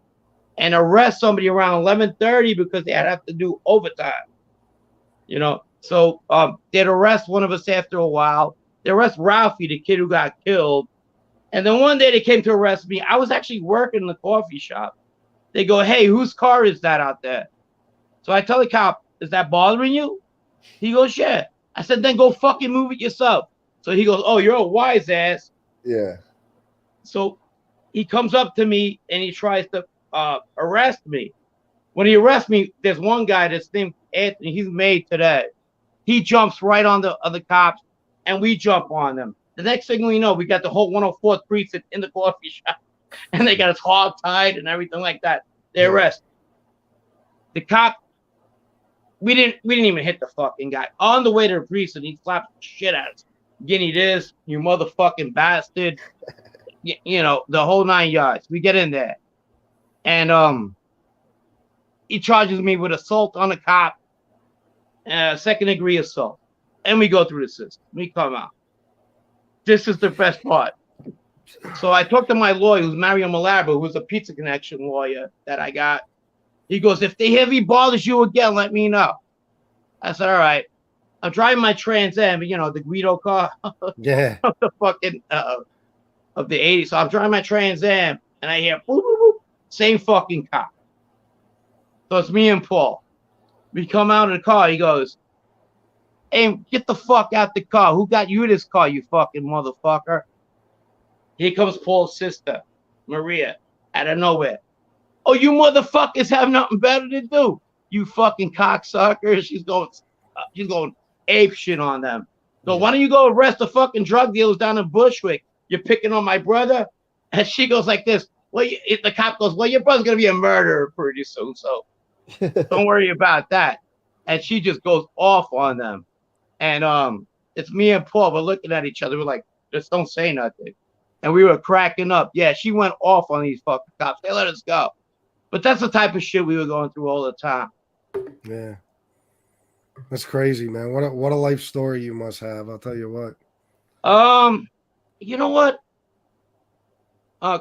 and arrest somebody around 11:30 because they'd have to do overtime, you know. So they'd arrest one of us after a while. They arrest Ralphie, the kid who got killed. And then one day they came to arrest me. I was actually working in the coffee shop. They go, "Hey, whose car is that out there?" So I tell the cop, "Is that bothering you?" He goes, "Yeah." I said, "Then go fucking move it yourself." So he goes, "Oh, you're a wise ass." Yeah. So he comes up to me and he tries to arrest me. When he arrests me, there's one guy that's named Anthony. He's made today. He jumps right on the other cops, and we jump on them. The next thing we know, we got the whole 104th precinct in the coffee shop, and they got us hog tied and everything like that. They arrest the cop. We didn't even hit the fucking guy. On the way to the precinct, he slapped the shit out of us. Guinea this, you motherfucking bastard. You know, the whole 9 yards. We get in there, and he charges me with assault on a cop, second-degree assault, and we go through the system. We come out. This is the best part. So I talked to my lawyer, who's Mario Malabo, who's a Pizza Connection lawyer that I got. He goes, "If the heavy bothers you again, let me know." I said, "All right." I'm driving my Trans Am, you know, the Guido car. Yeah. Of the fucking of the 80s. So I'm driving my Trans Am, and I hear boop, boop, boop, same fucking cop. So it's me and Paul. We come out of the car. He goes, "Hey, get the fuck out the car. Who got you this car, you fucking motherfucker?" Here comes Paul's sister, Maria, out of nowhere. "Oh, you motherfuckers have nothing better to do, you fucking cocksuckers." She's going ape shit on them. So why don't you go arrest the fucking drug dealers down in Bushwick? You're picking on my brother. And she goes like this, the cop goes, well, your brother's gonna be a murderer pretty soon, so don't worry about that. And she just goes off on them. And it's me and Paul. We're looking at each other. We're like, just don't say nothing. And we were cracking up. Yeah, she went off on these fucking cops. They let us go. But that's the type of shit we were going through all the time. Yeah. That's crazy, man. What a life story you must have. I'll tell you what. You know what?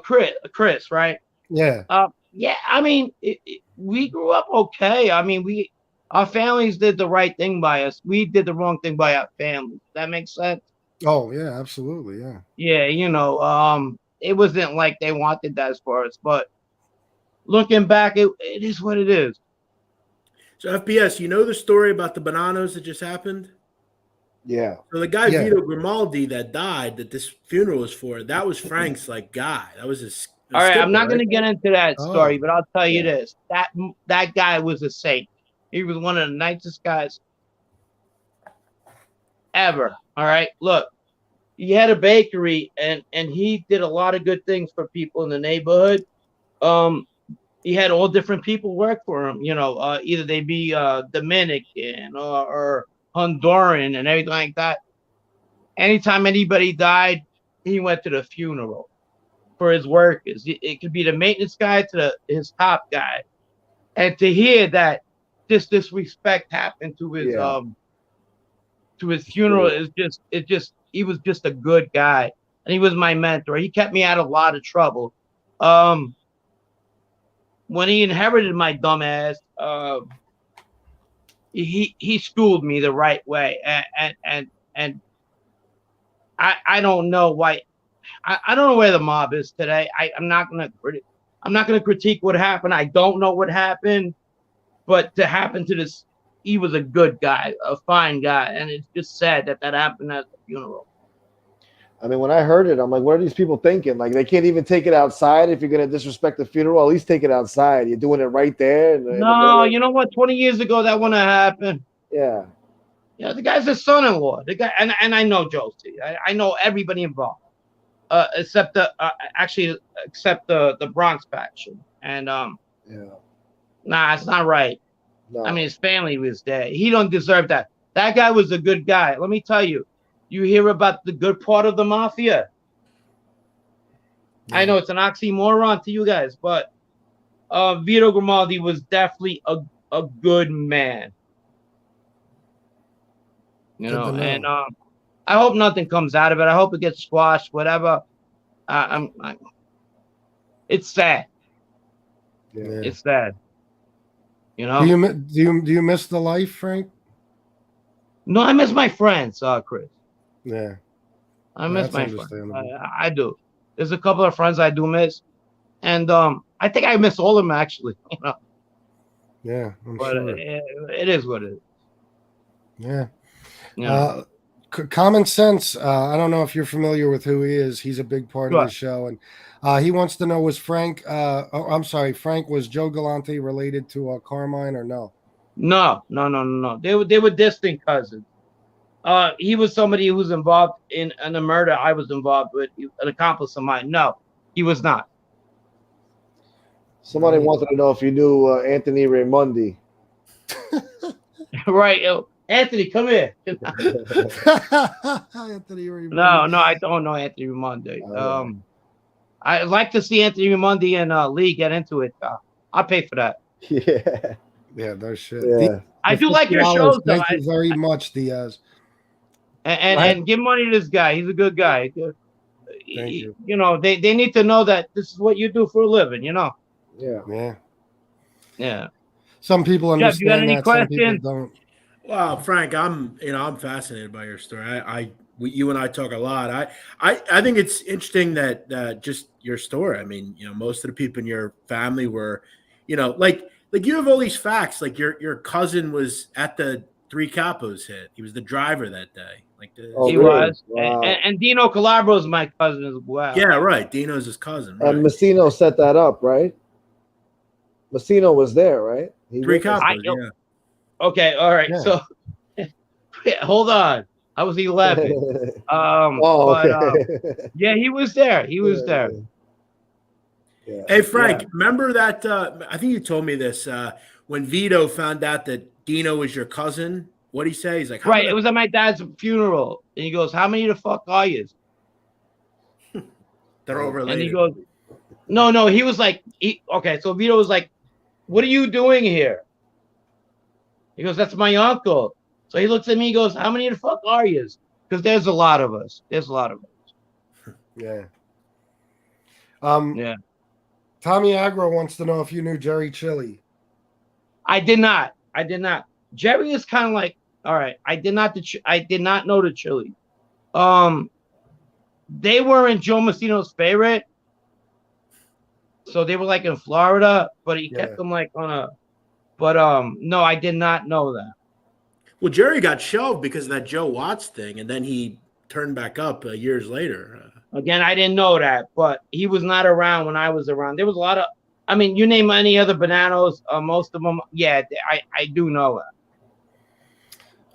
Chris, right? Yeah. Yeah. I mean, we grew up okay. I mean, our families did the right thing by us. We did the wrong thing by our families. That makes sense. Oh yeah, absolutely. Yeah. Yeah, it wasn't like they wanted that for us, but looking back, it is what it is. So FBS, you know the story about the bananas that just happened? Yeah. So the guy Vito Grimaldi that died, that this funeral was for, that was Frank's like guy. That was his. All right, I'm not going to get into that story, but I'll tell you this: that guy was a saint. He was one of the nicest guys ever. All right, look, he had a bakery, and he did a lot of good things for people in the neighborhood. He had all different people work for him. Either they be Dominican or Honduran and everything like that. Anytime anybody died, he went to the funeral for his workers. It could be the maintenance guy to his top guy, and to hear that this disrespect happened to his funeral is he was just a good guy, and he was my mentor. He kept me out of a lot of trouble. When he inherited my dumb ass, he schooled me the right way, and I don't know why. I don't know where the mob is today. I'm not gonna critique what happened. I don't know what happened, but to happen to this, he was a good guy, a fine guy, and it's just sad that happened at the funeral. I mean, when I heard it, I'm like, what are these people thinking? Like, they can't even take it outside. If you're gonna disrespect the funeral, at least take it outside. You're doing it right there. No, you know what? 20 years ago, that wouldn't have happened. Yeah. Yeah, the guy's his son-in-law. The guy, and I know Josie. I know everybody involved, except the Bronx faction. And nah, it's not right. No. I mean, his family was there. He don't deserve that. That guy was a good guy. Let me tell you. You hear about the good part of the mafia. Yeah. I know it's an oxymoron to you guys, but Vito Grimaldi was definitely a good man. And I hope nothing comes out of it. I hope it gets squashed, whatever. It's sad. Yeah. It's sad. Do you miss the life, Frank? No, I miss my friends, Chris. Yeah. I miss my friends. I do. There's a couple of friends I do miss. And I think I miss all of them, actually. Yeah, I'm sure. It is what it is. Yeah. Common Sense. I don't know if you're familiar with who he is. He's a big part of the show. And he wants to know, was Frank, Frank, was Joe Galante related to Carmine or no? No. They were distant cousins. He was somebody who was involved in a murder I was involved with, an accomplice of mine. No, he was not. Somebody wanted to know if you knew Anthony Raimondi. Right. Anthony, come here. Anthony Raimondi. No, I don't know Anthony Raimondi. I'd like to see Anthony Raimondi and Lee get into it. I'll pay for that. Yeah. Yeah, no shit. Yeah. I do like your shows, though. Thank you very much, Diaz. And give money to this guy. He's a good guy. Thank you. They need to know that this is what you do for a living, Yeah. Yeah. Some people understand. Jeff, you got any that. questions? Some people don't. Well, Frank, I'm fascinated by your story. You and I talk a lot. I think it's interesting that just your story. I mean, most of the people in your family were, like you have all these facts. Like your cousin was at the Three Capos hit. He was the driver that day. He was. Wow. And Dino Calabro is my cousin as well. Yeah, right. Dino's his cousin. Right? And Messino set that up, right? Messino was there, right? Three Capos, yeah. Okay, all right. Yeah. So hold on. I was 11. Okay. Yeah, he was there. He was there. Yeah. Hey Frank, remember that? I think you told me this when Vito found out that Dino was your cousin. What'd he say? He's like, Right. It was at my dad's funeral, and he goes, "How many the fuck are you?" They're all related. And he goes, "No." He was like, okay. So Vito was like, "What are you doing here?" He goes, "That's my uncle." So he looks at me. He goes, "How many the fuck are you?" Because there's a lot of us. There's a lot of us. Yeah. Yeah. Tommy Agro wants to know if you knew Jerry Chili. I did not. Jerry is kind of like, all right. I did not know the Chili. They weren't Joe Messino's favorite, so they were like in Florida, but he kept them like on a. But no, I did not know that. Well, Jerry got shelved because of that Joe Watts thing, and then he turned back up years later. Again, I didn't know that, but he was not around when I was around. There was a lot of, I mean, you name any other Bananos, most of them, yeah, I do know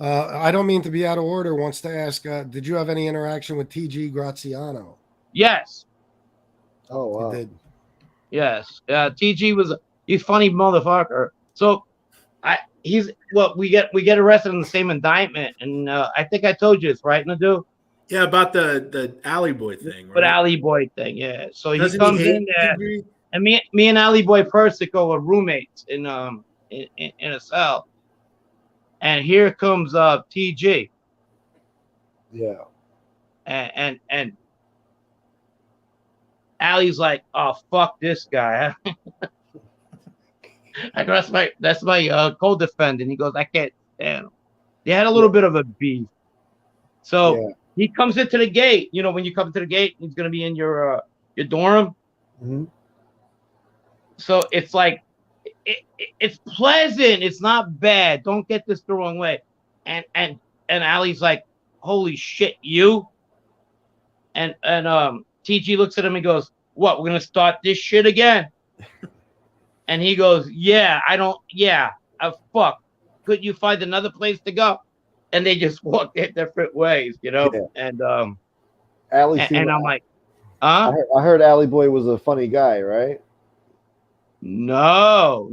that. I don't mean to be out of order. Wants to ask, did you have any interaction with TG Graziano? Yes. Oh wow. You did. Yes. TG he's funny motherfucker. So we get arrested in the same indictment, and I think I told you this, right, Nadu? Yeah, about the Alley Boy thing, right? But Alley Boy thing, yeah. So Doesn't he comes he hate in there, TG? and me and Alley Boy Persico were roommates in a cell. And here comes TG. Yeah. And Allie's like, "Oh, fuck this guy." I go, that's my co-defendant. He goes, "I can't stand him." They had a little bit of a beef. So he comes into the gate. You know, when you come to the gate, he's gonna be in your dorm. Mm-hmm. So it's like it's pleasant. It's not bad. Don't get this the wrong way. And Allie's like, "Holy shit, you!" And TG looks at him and goes, "What? We're gonna start this shit again?" And he goes, fuck. Couldn't you find another place to go? And they just walk their different ways, you know. Yeah. And Allie and I'm like, huh? I heard Alley Boy was a funny guy, right? No.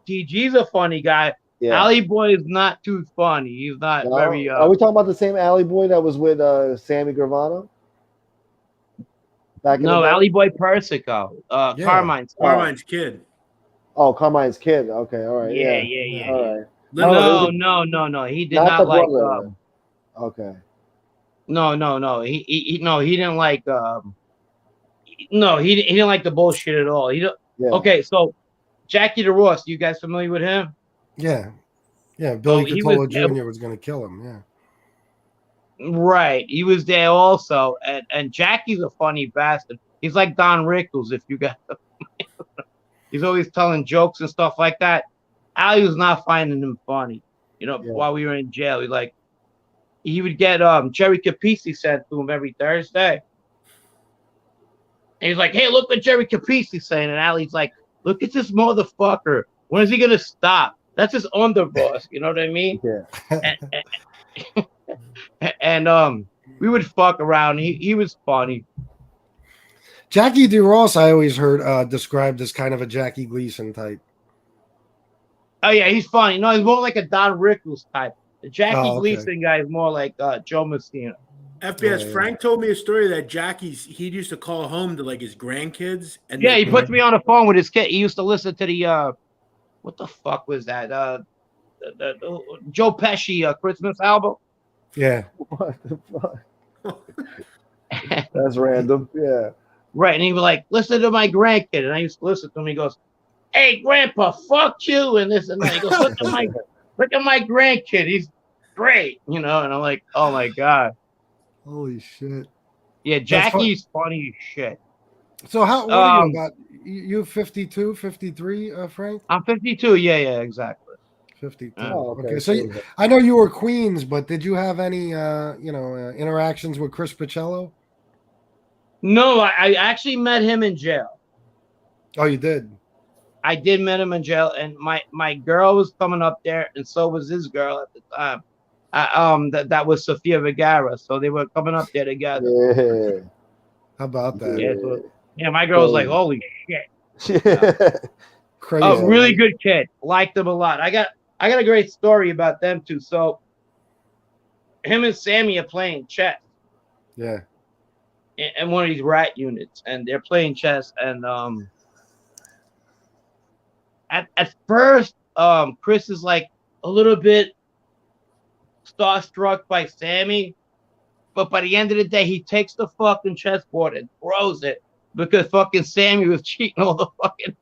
TG's a funny guy. Yeah. Alley Boy is not too funny. He's not very. Are we talking about the same Alley Boy that was with Sammy Gravano? No, Alley Boy Persico. Carmine's kid. Oh, Carmine's kid. Okay, all right. Yeah. All right. No. He did not like. Okay. No. He didn't like. No, he didn't like the bullshit at all. Okay, so Jackie DeRoss, you guys familiar with him? Yeah. Billy Catola Jr. was going to kill him. Yeah. Right, he was there also, and Jackie's a funny bastard. He's like Don Rickles, if you got him. He's always telling jokes and stuff like that. Ali was not finding him funny, while we were in jail. He would get Jerry Capisi sent to him every Thursday. And he's like, "Hey, look what Jerry Capisi's saying," and Ali's like, "Look at this motherfucker. When is he gonna stop? That's his underboss." You know what I mean? Yeah. And we would fuck around. He was funny. Jackie DeRoss, I always heard described as kind of a Jackie Gleason type. Oh yeah, he's funny. No, he's more like a Don Rickles type. The Jackie Gleason guy is more like Joe Messina. FBS Frank told me a story that he used to call home to like his grandkids. And he puts me on the phone with his kid. He used to listen to the what the fuck was that? The Joe Pesci Christmas album. Yeah. What the fuck? That's random. Yeah. Right. And he was like, "Listen to my grandkid." And I used to listen to him. He goes, "Hey, Grandpa, fuck you." And this and that. He goes, look at my grandkid. He's great. And I'm like, oh my God. Holy shit. Yeah, Jackie's funny as shit. So what are you about? You 52, 53, Frank? I'm 52. Yeah, exactly. 52. Okay. So I know you were Queens, but did you have any, interactions with Chris Pacello? No, I actually met him in jail. Oh, you did? I did meet him in jail, and my girl was coming up there, and so was his girl at the time. That was Sofia Vergara, so they were coming up there together. Yeah. How about that? Yeah, Yeah, my girl was like, So- "Holy shit!" Crazy. A really right? good kid. Liked him a lot. I got a great story about them too. So him and Sammy are playing chess Yeah. in one of these rat units, and they're playing chess. And at first, Chris is like a little bit starstruck by Sammy, but by the end of the day, he takes the fucking chessboard and throws it because fucking Sammy was cheating all the fucking.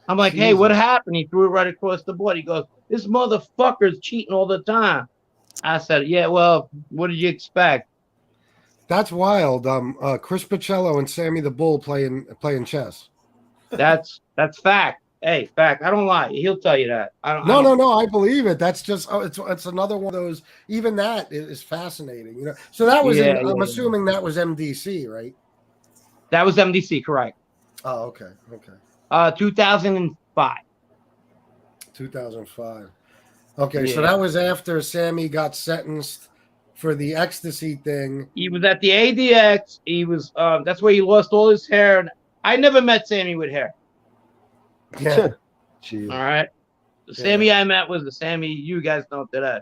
I'm like, hey, what Jesus. happened? He threw it right across the board. He goes, this motherfucker's cheating all the time. I said, yeah, well, what did you expect? That's wild. Chris Pacello and Sammy the Bull playing chess. That's fact. Hey, fact. I don't lie. He'll tell you that. I don't. No. I believe it. That's just it's another one of those. Even that is fascinating. You know. So that was I'm assuming that was MDC, right? That was MDC, correct? Oh, okay. 2005. 2005. Okay, Yeah. so that was after Sammy got sentenced for the ecstasy thing. He was at the ADX. He was. That's where he lost all his hair. And I never met Sammy with hair. Yeah. Jeez. All right. The Sammy I met was the Sammy you guys know today.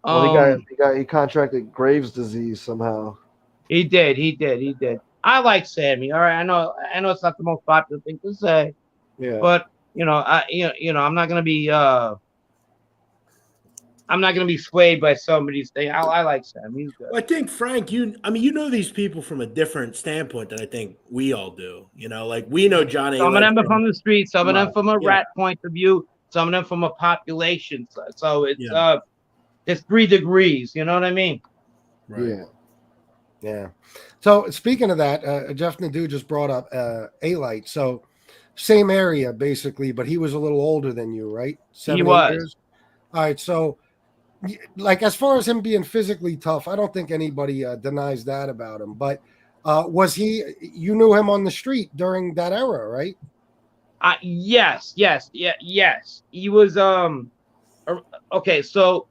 Well, he contracted Graves' disease somehow. He did. I like Sammy. All right. I know it's not the most popular thing to say. Yeah. But I'm not gonna be swayed by somebody's thing. I like Sam. He's good. Well, I think Frank, you know these people from a different standpoint than I think we all do. You know, like we know Johnny. Some of them are from the street, some of them from a Yeah. rat point of view, some of them from a population. So it's it's 3 degrees. You know what I mean? Right. Yeah. So speaking of that, Jeff Nadu just brought up A-Light. So same area basically, but he was a little older than you, right? 7, He 8 was. years? All right. So like as far as him being physically tough, I don't think anybody denies that about him. But you knew him on the street during that era, right? Yes. He was okay, so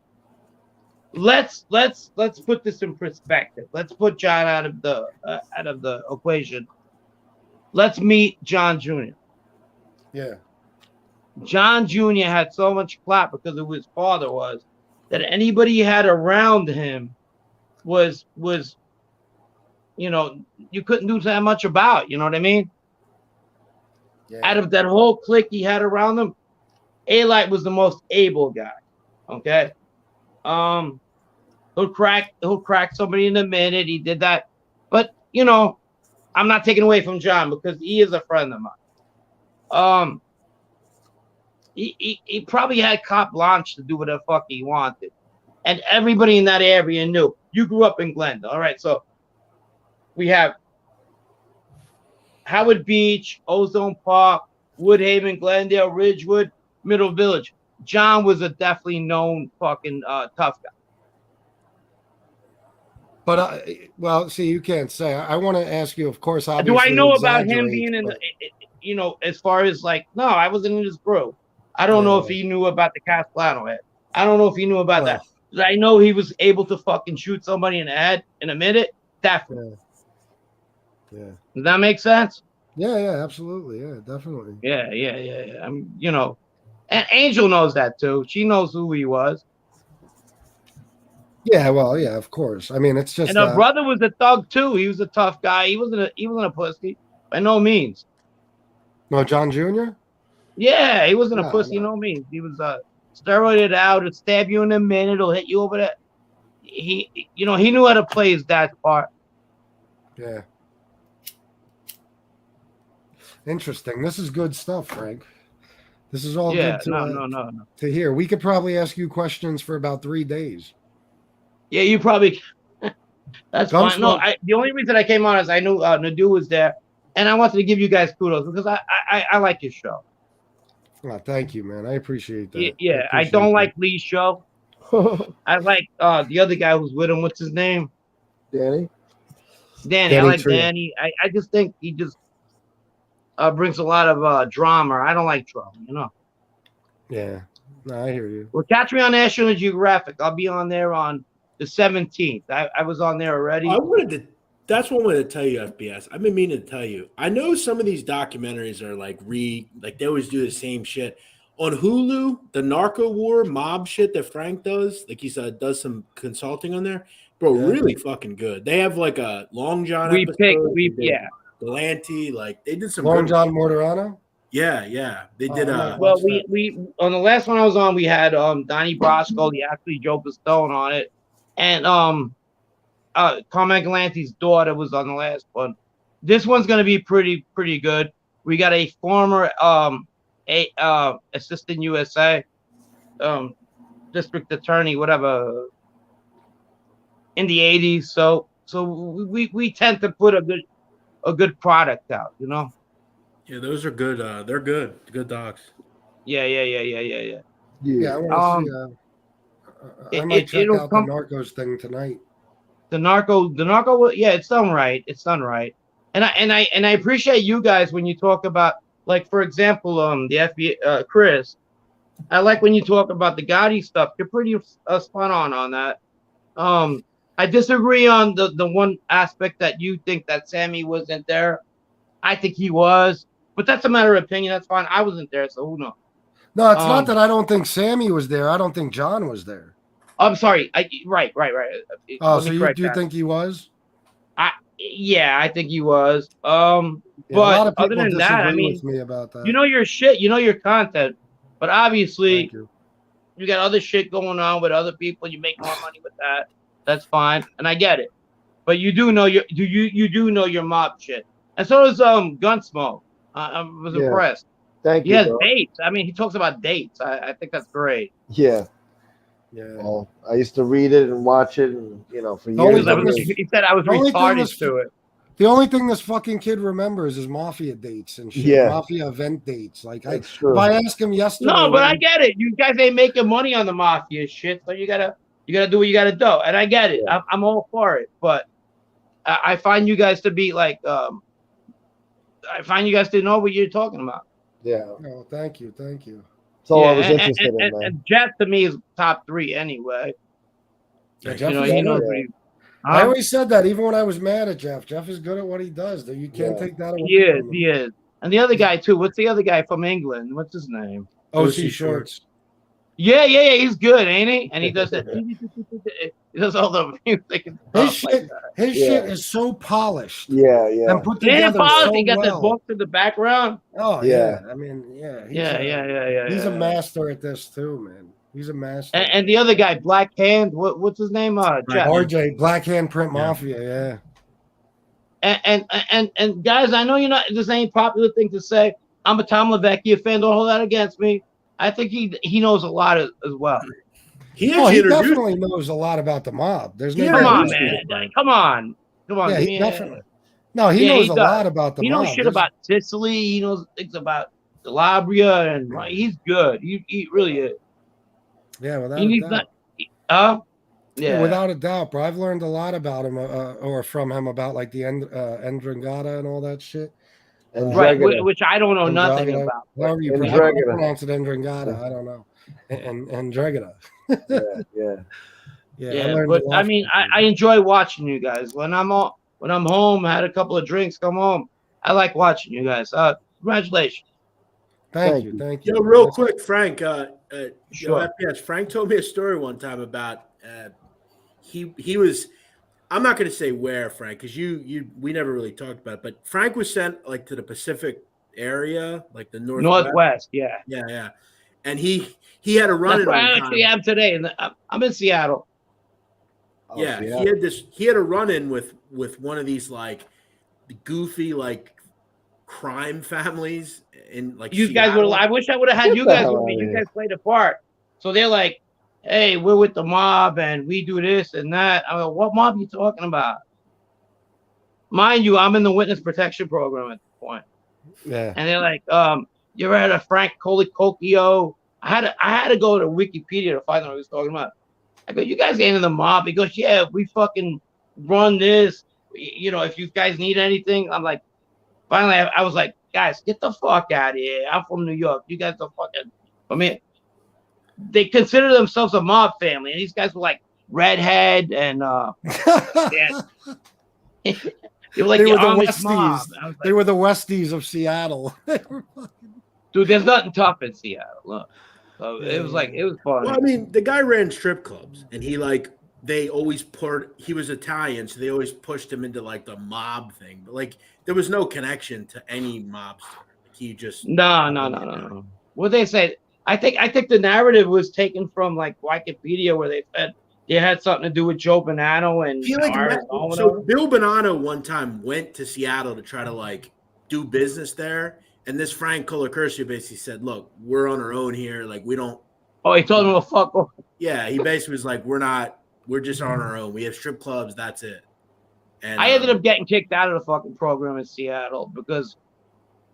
let's put this in perspective. Let's put John out of the equation. Let's meet John Jr. Yeah. John Jr. had so much clout because of who his father was that anybody he had around him was you couldn't do that much about. You know what I mean? Yeah. Out of that whole clique he had around him, A-Light was the most able guy. Okay. He'll crack somebody in a minute. He did that. But I'm not taking away from John because he is a friend of mine. He probably had carte blanche to do whatever the fuck he wanted. And everybody in that area knew. You grew up in Glendale. All right. So we have Howard Beach, Ozone Park, Woodhaven, Glendale, Ridgewood, Middle Village. John was a definitely known fucking tough guy. But well, see, you can't say. I want to ask you, of course. Do Obviously, I know about him exaggerate, being in but- the, as far as like, no, I wasn't in his group. I don't know if he knew about the Castellano head. I don't know if he knew about that. But I know he was able to fucking shoot somebody in the head in a minute. Definitely. Yeah. Does that make sense? Yeah, absolutely. Yeah, definitely. Yeah. And Angel knows that too. She knows who he was. Yeah, well, yeah, of course. I mean, it's just. And her brother was a thug too. He was a tough guy. He wasn't a pussy by no means. No, John Jr.? Yeah, he wasn't a pussy, no means. He was steroided out. He'd stab you in a minute. He'll hit you over there. He knew how to play his dad's part. Yeah. Interesting. This is good stuff, Frank. This is all good to hear. We could probably ask you questions for about 3 days. Yeah, you probably. That's fine. No, the only reason I came on is I knew Nadu was there, and I wanted to give you guys kudos because I like your show. Oh, thank you, man. I appreciate that. Yeah, I don't like Lee's show. I like the other guy who's with him. What's his name? Danny. I like Danny. I just think he just brings a lot of drama. I don't like drama, Yeah. No, I hear you. Well, catch me on National Geographic. I'll be on there on the 17th. I was on there already. I wanted to That's one way to tell you, FBS. I've been meaning to tell you. I know some of these documentaries are like they always do the same shit. On Hulu, the narco war mob shit that Frank does, like he said, does some consulting on there. Bro, really fucking good. They have like a Long John episode. Galante, like they did some Long good John Mortarano. Yeah. They did well, we on the last one I was on, we had Donnie Brasco, the actually Joe Pistone on it, and Carmen Galante's daughter was on the last one. This one's gonna be pretty good. We got a former assistant USA district attorney, whatever, in the 80s. So we tend to put a good product out, you know. Yeah, those are good. They're good. Good docs. Yeah. I want to see. I might check out the Narcos thing tonight. The narco. Yeah, it's done right. And I appreciate you guys when you talk about, like, for example, the FBS, Chris. I like when you talk about the Gotti stuff. You're pretty spot on that. I disagree on the one aspect that you think that Sammy wasn't there. I think he was, but that's a matter of opinion. That's fine. I wasn't there, so who knows? No, it's not that I don't think Sammy was there. I don't think John was there. I'm sorry. Right. Oh, so do you think he was? I think he was. But a lot of other than that, I mean, with me about that. You know your shit. You know your content. But obviously, you got other shit going on with other people. You make more money with that. That's fine, and I get it. But you do know you do know your mob shit, and so does Gunsmoke. I was impressed. Thank you. He has dates. I mean, he talks about dates. I think that's great. Yeah. Well, I used to read it and watch it, and for years. He said I was retarded to it. The only thing this fucking kid remembers is mafia dates and shit. Mafia event dates. Like if I ask him yesterday. No, but I get it. You guys ain't making money on the mafia shit, so you gotta do what you gotta do, and I get it. I'm all for it, but I find you guys to be like, I find you guys to know what you're talking about. Yeah. Oh, thank you. So I was interested in, man. And Jeff to me is top 3 anyway. Yeah, Jeff I always said that, even when I was mad at Jeff. Jeff is good at what he does. Though you can't take that away. He is. And the other guy too. What's the other guy from England? What's his name? O.C. Shorts. Yeah. He's good, ain't he? And he does that. He does all the music and stuff. His shit is so polished. Yeah. And put together polished. So he got well. the book in the background. Oh yeah. I mean, He's a master at this too, man. He's a master. And the other guy, Black Hand. What's his name? RJ, Black Hand Print Mafia. Yeah. And guys, I know this ain't popular thing to say. I'm a Tom LaVecchia fan. Don't hold that against me. I think he knows a lot as well. He definitely knows a lot about the mob. There's no come on, man. Come on. Yeah, he definitely. No, he knows a lot about the mob. He knows shit about Sicily. He knows things about Calabria, and he's good. He really is. Yeah, without a doubt. Without a doubt, bro. I've learned a lot about him, or from him, about like the Ndrangheta and all that shit. Right, which I don't know nothing about. However you pronounce it, Ndrangheta, I don't know. And Ndrangheta. Yeah. But I mean, I enjoy watching you guys. When I'm home, I had a couple of drinks, come home. I like watching you guys. Congratulations. Thank you. Yo, real quick, Frank. Sure. FPS. Frank told me a story one time about he was. I'm not going to say where, Frank, because we never really talked about it. But Frank was sent like to the Pacific area, like the Northwest. Yeah. And he had a run. That's where I actually am today. I'm in Seattle. Yeah, he had a run-in with one of these like goofy like crime families in like you Seattle. guys would. I wish I would have had you guys with me. You guys played a part. So they're like, "Hey, we're with the mob and we do this and that." I go, "What mob are you talking about?" Mind you, I'm in the witness protection program at the point. Yeah. And they're like, "You ever heard of Frank Colicocchio?" I had to go to Wikipedia to find out what he was talking about. I go, "You guys ain't in the mob." He goes, "Yeah, we fucking run this. If you guys need anything." I'm like, finally, I was like, "Guys, get the fuck out of here. I'm from New York. You guys are fucking." I mean, they consider themselves a mob family, and these guys were like redhead and They were like They the were the Amish mob. Westies. I was They like, were the Westies of Seattle. dude, there's nothing tough in Seattle. Look. So Yeah, it was like, it was funny. Well, I mean, the guy ran strip clubs, and he they always he was Italian, so they always pushed him into like the mob thing. But like, there was no connection to any mobster. Like, he just No. What they say? I think the narrative was taken from like Wikipedia, where they said it had something to do with Joe Bonanno and He like met, Arizona. so Bill Bonanno one time went to Seattle to try to like do business there, and this Frank Colacurcio basically said, "Look, we're on our own here. Like we don't." Oh, he told him to fuck off. Yeah, he basically was like, we're just on our own. We have strip clubs. That's it." And I ended up getting kicked out of the fucking program in Seattle because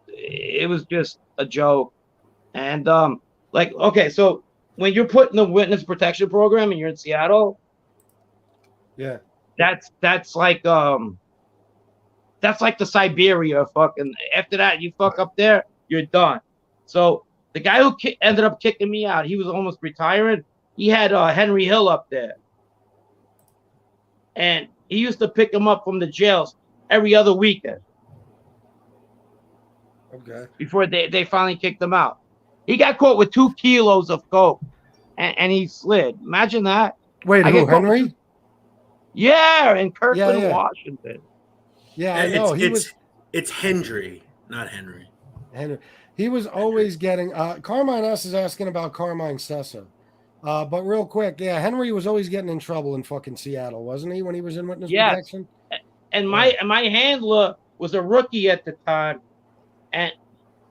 it was just a joke. And like, okay, so when you're put in the witness protection program and you're in Seattle, yeah, that's like the Siberia fucking. After that, you fuck up there, you're done. So the guy who ended up kicking me out, he was almost retiring. He had Henry Hill up there, and he used to pick him up from the jails every other weekend. okay. Before they finally kicked him out, he got caught with 2 kilos of coke, and he slid. Imagine that. Wait, who, Henry? Yeah, in Kirkland, Yeah. Washington. Yeah, I know. It's Hendry, not Henry. Henry. He was always getting. Carmine S is asking about Carmine Sessa. But real quick, yeah, Henry was always getting in trouble in fucking Seattle, wasn't he? When he was in witness protection. And my handler was a rookie at the time, and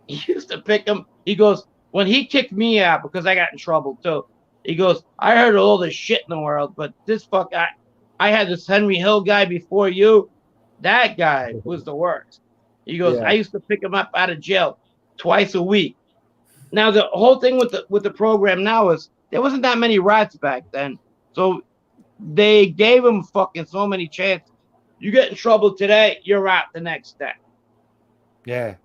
he used to pick him. He goes, when he kicked me out because I got in trouble too. He goes, I heard all this shit in the world, but this I had this Henry Hill guy before you. That guy was the worst. He goes, I used to pick him up out of jail twice a week. Now the whole thing with the program now is there wasn't that many rats back then, so they gave him fucking so many chances. You get in trouble today, you're out the next day. Yeah.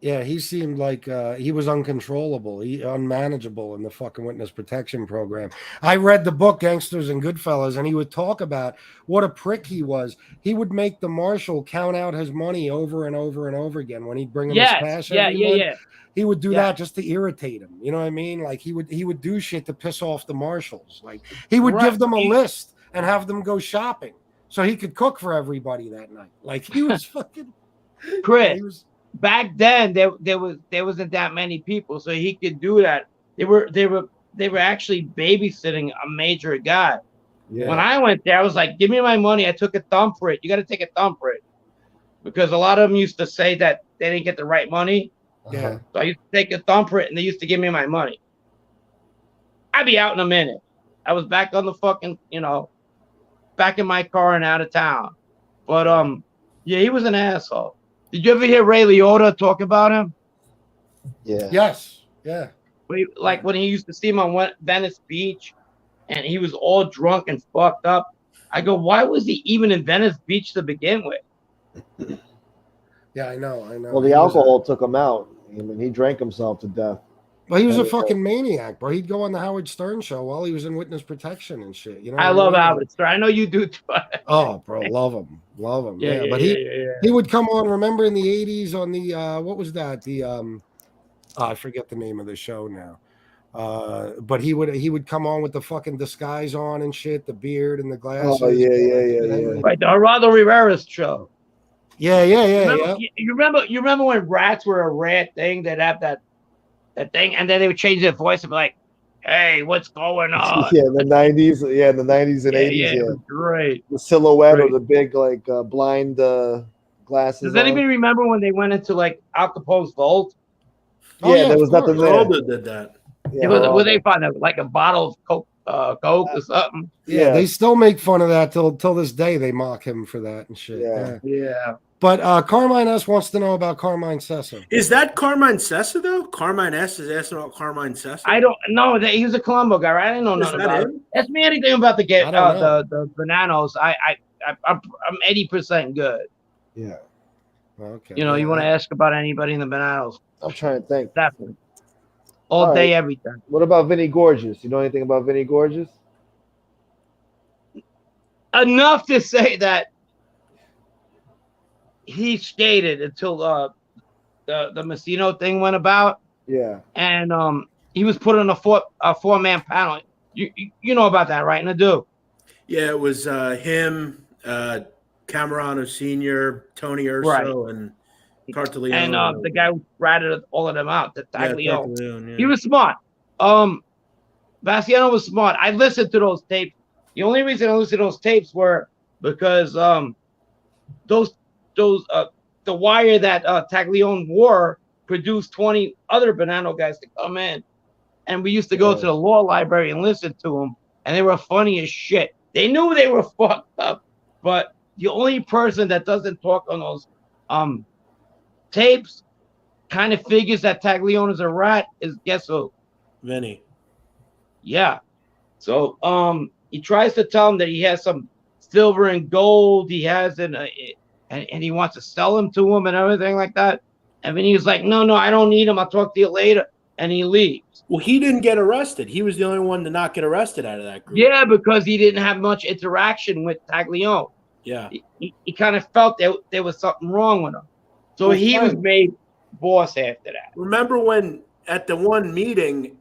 He seemed like he was uncontrollable, unmanageable in the fucking witness protection program. I read the book Gangsters and Goodfellas, and he would talk about what a prick he was. He would make the marshal count out his money over and over and over again when he'd bring him his cash every month. He would do that just to irritate him. You know what I mean? Like he would do shit to piss off the marshals. Like he would give them a list and have them go shopping so he could cook for everybody that night. Like he was fucking Chris. Back then, there wasn't that many people, so he could do that. They were actually babysitting a major guy. Yeah. When I went there, I was like, "Give me my money." I took a thumb for it. You got to take a thumb for it because a lot of them used to say that they didn't get the right money. Yeah. So I used to take a thumb for it, and they used to give me my money. I'd be out in a minute. I was back on the fucking, back in my car and out of town. But yeah, he was an asshole. Did you ever hear Ray Liotta talk about him? Yeah. Yes. Yeah. Like when he used to see him on Venice Beach, and he was all drunk and fucked up. I go, why was he even in Venice Beach to begin with? Yeah, I know. Well, the alcohol took him out. I mean, he drank himself to death. Well, he was a fucking maniac, bro. He'd go on the Howard Stern show while he was in witness protection and shit. You know, I love Howard Stern. I know you do too. Oh, bro, love him. Yeah, but he would come on. Remember in the '80s on the what was that? The I forget the name of the show now. But he would come on with the fucking disguise on and shit, the beard and the glasses. Oh yeah. Right, the Geraldo Rivera's show. Yeah. You remember when rats were a rare thing? They'd have that thing, and then they would change their voice and be like, "Hey, what's going on?" Yeah, in the '90s. Yeah, in the '90s and '80s. Yeah, it was great. The silhouette of the big blind glasses. Does anybody remember when they went into like Al Capone's vault? Yeah, there was nothing there. Aldo did that. Yeah, where they find like a bottle of Coke or something. Yeah, they still make fun of that till this day. They mock him for that and shit. Yeah. But Carmine S wants to know about Carmine Sessa. Is that Carmine Sessa though? Carmine S is asking about Carmine Sessa. I don't know. He was a Colombo guy, right? I didn't know nothing about him. Ask me anything about the bananas. I'm 80% good. Yeah. Okay. You want to ask about anybody in the bananas? I'm trying to think. Definitely. All day, every time. What about Vinny Gorgeous? You know anything about Vinny Gorgeous? enough to say that he skated until the Messino thing went about. Yeah. And he was put on a four-man panel. You know about that, right, Nadu? Yeah, it was him, Camerano Sr., Tony Urso, and Tartaglione. And the guy who ratted all of them out, the Taglione. Yeah. He was smart. Bassiano was smart. I listened to those tapes. The only reason I listened to those tapes were because the wire that Taglione wore produced 20 other Bonanno guys to come in. And we used to go to the law library and listen to them. And they were funny as shit. They knew they were fucked up. But the only person that doesn't talk on those tapes kind of figures that Taglione is a rat is guess who? Vinny. Yeah. So he tries to tell him that he has some silver and gold. He has and he wants to sell them to him and everything like that. And then he was like, no, I don't need him. I'll talk to you later. And he leaves. Well, he didn't get arrested. He was the only one to not get arrested out of that group. Yeah, because he didn't have much interaction with Taglione. Yeah. He kind of felt there was something wrong with him. So he was made boss after that. Remember when at the one meeting,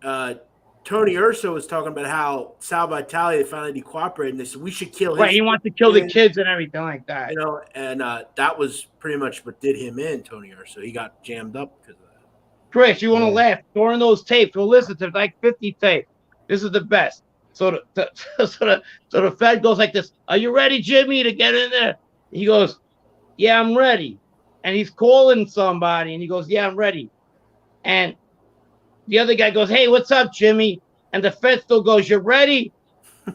Tony Urso was talking about how Sal Vitale finally cooperated, and they said we should kill him. Right, he wants to kill the kids and everything like that. You know, and that was pretty much what did him in, Tony Urso. He got jammed up because of that. Chris, you want to laugh? During those tapes, we'll listen to like 50 tapes. This is the best. So the Fed goes like this. Are you ready, Jimmy, to get in there? He goes, yeah, I'm ready. And he's calling somebody, and he goes, yeah, I'm ready. And the other guy goes, hey, what's up, Jimmy? And the Fed still goes, you ready?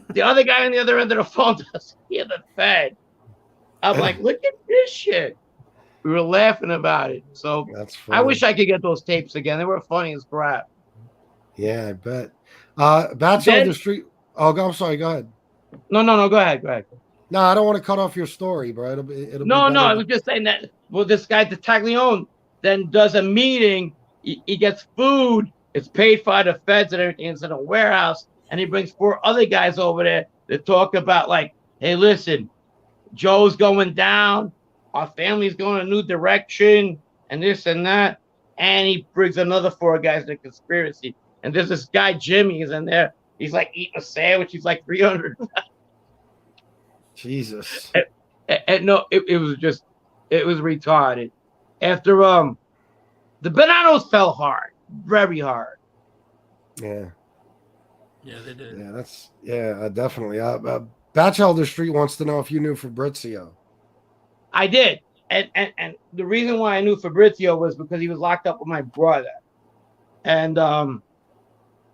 The other guy on the other end of the phone doesn't hear the Fed. I'm like, look at this shit. We were laughing about it. So That's funny. I wish I could get those tapes again. They were funny as crap. Yeah, I bet. Batchelder Street. Oh, I'm sorry. Go ahead. No. Go ahead. No, I don't want to cut off your story, bro. It'll be No. better. I was just saying that. Well, this guy, the Taglione, then does a meeting. He gets food. It's paid by the Feds and everything. It's in a warehouse, and he brings 4 other guys over there to talk about like, hey, listen, Joe's going down. Our family's going a new direction, and this and that. And he brings another 4 guys in the conspiracy. And there's this guy, Jimmy, is in there. He's like eating a sandwich. He's like 300. Jesus. And no, it was retarded. After the Bonannos fell hard, very hard. Yeah. Yeah, they did. Yeah, definitely. Batchelder Street wants to know if you knew Fabrizio. I did. And the reason why I knew Fabrizio was because he was locked up with my brother. And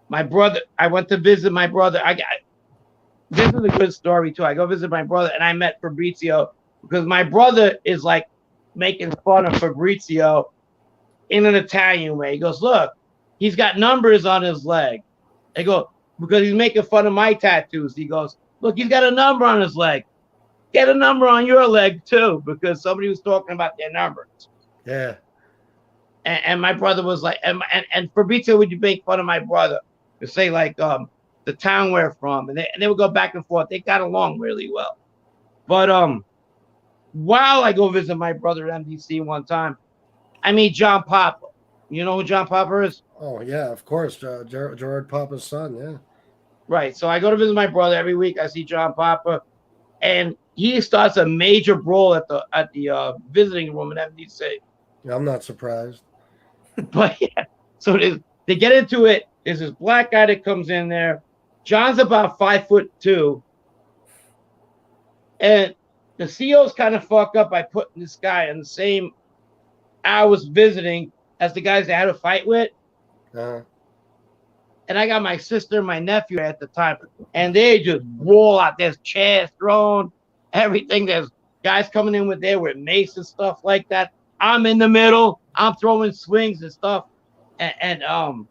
my brother, I went to visit my brother. This is a good story too. I go visit my brother and I met Fabrizio because my brother is like making fun of Fabrizio in an Italian way. He goes, look, he's got numbers on his leg. I go, because he's making fun of my tattoos. He goes, look, he's got a number on his leg. Get a number on your leg too, because somebody was talking about their numbers. Yeah. And my brother was like, and Fabrizio would make fun of my brother to say like the town we're from, and they would go back and forth. They got along really well. But while I go visit my brother at MDC one time, I meet John Papa. You know who John Papa is? Oh yeah, of course, Gerard Papa's son. Yeah. Right. So I go to visit my brother every week. I see John Papa, and he starts a major brawl at the visiting room at MDC. Yeah, I'm not surprised. But yeah, so they get into it. There's this black guy that comes in there. John's about 5'2", and the CEOs kind of fuck up by putting this guy in the same hours visiting as the guys they had a fight with. Uh-huh. And I got my sister and my nephew at the time, and they just roll out. There's chairs thrown, everything. There's guys coming in with mace and stuff like that. I'm in the middle. I'm throwing swings and stuff, and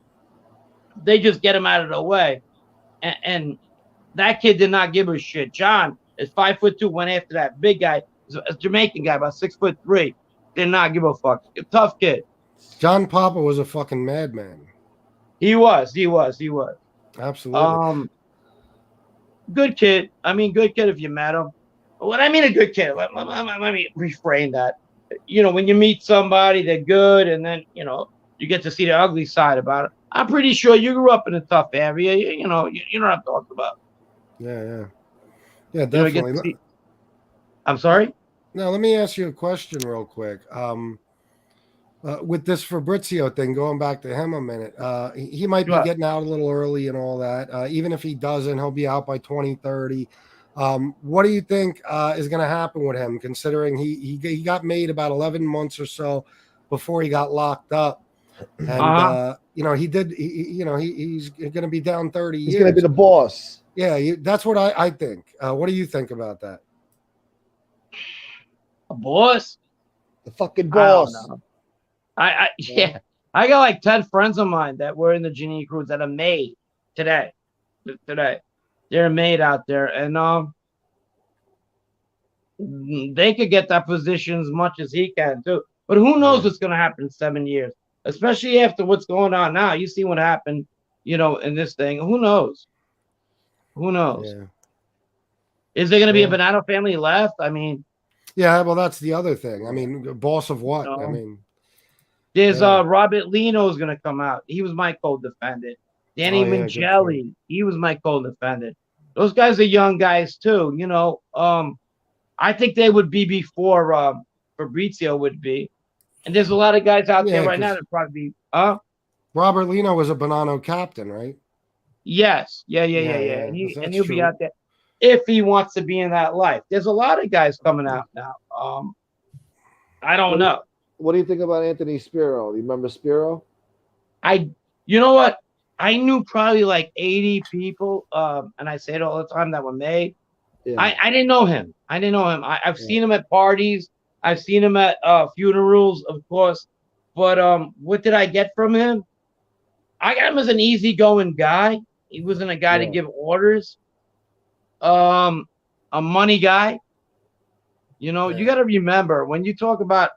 they just get him out of the way. And that kid did not give a shit. John is 5'2", went after that big guy, a Jamaican guy, about 6'3", did not give a fuck. A tough kid. John Papa was a fucking madman. He was. Absolutely. Good kid. I mean, good kid if you met him. What I mean a good kid, let me reframe that. You know, when you meet somebody, they're good, and then, you know, you get to see the ugly side about it. I'm pretty sure you grew up in a tough area. You know, you know what I'm talking about. Yeah, You know, definitely. I'm sorry? Now, let me ask you a question real quick. With this Fabrizio thing, going back to him a minute, he might be Sure. getting out a little early and all that. Even if he doesn't, he'll be out by 2030. What do you think is going to happen with him, considering he got made about 11 months or so before he got locked up? And, you know, he's going to be down 30 years. He's going to be the boss. Yeah, that's what I think. What do you think about that? A boss? The fucking boss. I don't know. Yeah, I got like 10 friends of mine that were in the Janine crews that are made today. They're made out there, and they could get that position as much as he can too. But who knows what's going to happen in 7 years, especially after what's going on now. You see what happened, you know, in this thing. Who knows? Yeah. Is there going to be a Bonanno family left? I mean, yeah, well, that's the other thing. I mean, boss of what? I mean, there's Robert Lino's going to come out. He was my co-defendant. Danny Mangelli, he was my co-defendant. Those guys are young guys too. You know, I think they would be before Fabrizio would be. And there's a lot of guys out there right now that probably be. Robert Lino was a Bonanno captain, right? Yes. Yeah. And he'll be out there if he wants to be in that life. There's a lot of guys coming out now. I don't know. What do you think about Anthony Spiro? Do you remember Spiro? You know what? I knew probably like 80 people, and I say it all the time, that were made. Yeah. I didn't know him. I've seen him at parties. I've seen him at funerals, of course. But what did I get from him? I got him as an easygoing guy. He wasn't a guy to give orders. A money guy. You know, you got to remember when you talk about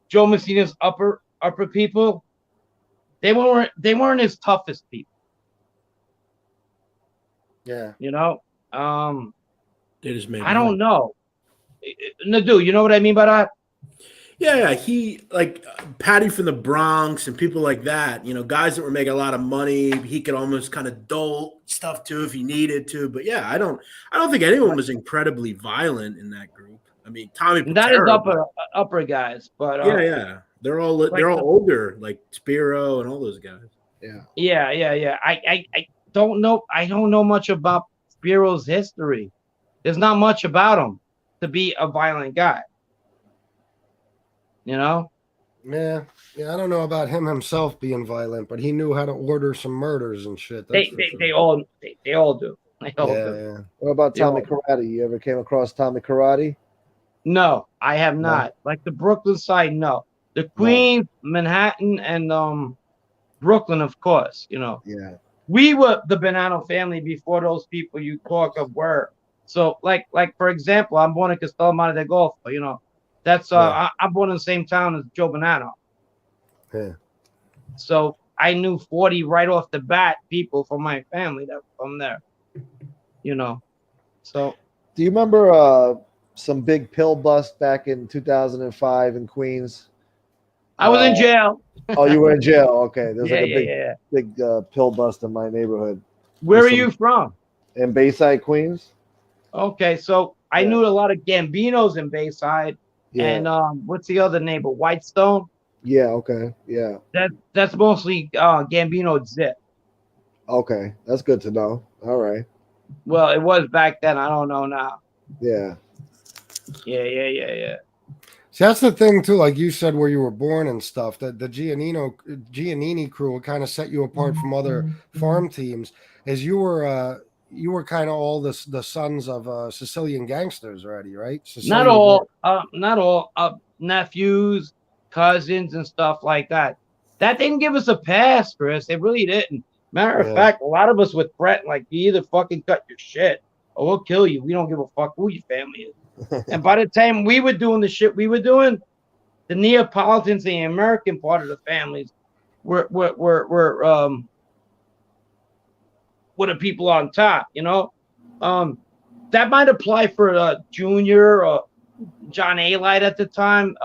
Joe Messina's upper people, they weren't his toughest people. Yeah. You know, they just made. I don't know. Nadu, you know what I mean by that? Yeah, he like Patty from the Bronx and people like that. You know, guys that were making a lot of money. He could almost kind of dole stuff to if he needed to. But yeah, I don't think anyone was incredibly violent in that group. I mean, Tommy Patera, that is upper guys, but yeah, they're all older, like Spiro and all those guys. Yeah. I don't know. I don't know much about Spiro's history. There's not much about him to be a violent guy. You know? Yeah. I don't know about him himself being violent, but he knew how to order some murders and shit. They all do. They all do. Yeah. What about Tommy Karate? You ever came across Tommy Karate? No, I have not. Like the Brooklyn side, no. The Queens, Manhattan, and Brooklyn, of course. You know. Yeah. We were the Bonanno family before those people you talk of were. So, like for example, I'm born in Castellamare del Golfo. You know, that's I'm born in the same town as Joe Bonanno. Yeah. So I knew 40 right off the bat people from my family that were from there. You know. So. Do you remember some big pill bust back in 2005 in Queens? I was in jail. Oh, you were in jail. Okay. There's big pill bust in my neighborhood. Where are you from? In Bayside, Queens. Okay, so I knew a lot of Gambinos in Bayside. Yeah. And what's the other neighbor? Whitestone? Yeah, okay. Yeah. That's mostly Gambino Zip. Okay. That's good to know. All right. Well, it was back then. I don't know now. Yeah. Yeah. See, that's the thing too. Like you said, where you were born and stuff. That the Giannini crew would kind of set you apart from other farm teams, as you were kind of all the sons of Sicilian gangsters already, right? Not all nephews, cousins, and stuff like that. That didn't give us a pass, Chris. It really didn't. Matter of fact, a lot of us would threaten, like, you either fucking cut your shit or we'll kill you. We don't give a fuck who your family is. And by the time we were doing the shit we were doing, the Neapolitans, the American part of the families, were the people on top, you know. that might apply for Junior or John A-Light at the time.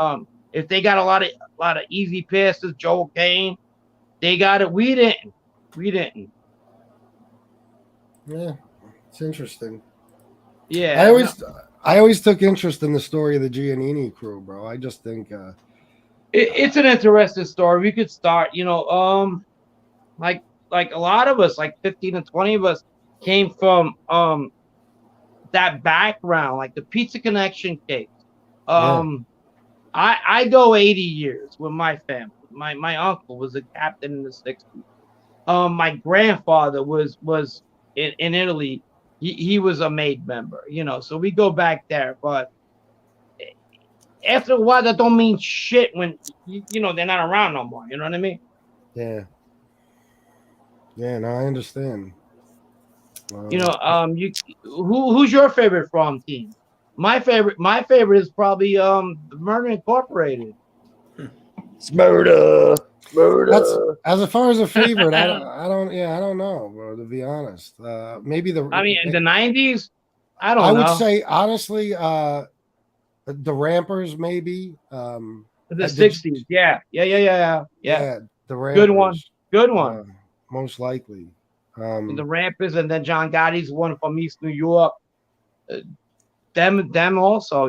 If they got a lot of easy passes, Joel Kane, they got it. We didn't. Yeah, it's interesting. Yeah, I always took interest in the story of the Giannini crew, bro. I just think it's an interesting story. We could start, like a lot of us, like 15 to 20 of us, came from that background, like the Pizza Connection case. I go 80 years with my family. My uncle was a captain in the 60s. My grandfather was in Italy. He was a MAID member, so we go back there. But after a while, that don't mean shit when they're not around no more. You know what I mean? Yeah. No, I understand. Who's your favorite from team? My favorite is probably Murder Incorporated. Murder. That's as far as a favorite. I don't know, bro. To be honest, maybe in the 90s. I would say honestly, the Rampers maybe. The 60s. Yeah. The Rampers. Good one. Most likely. The Rampers, and then John Gotti's one from East New York. Them also,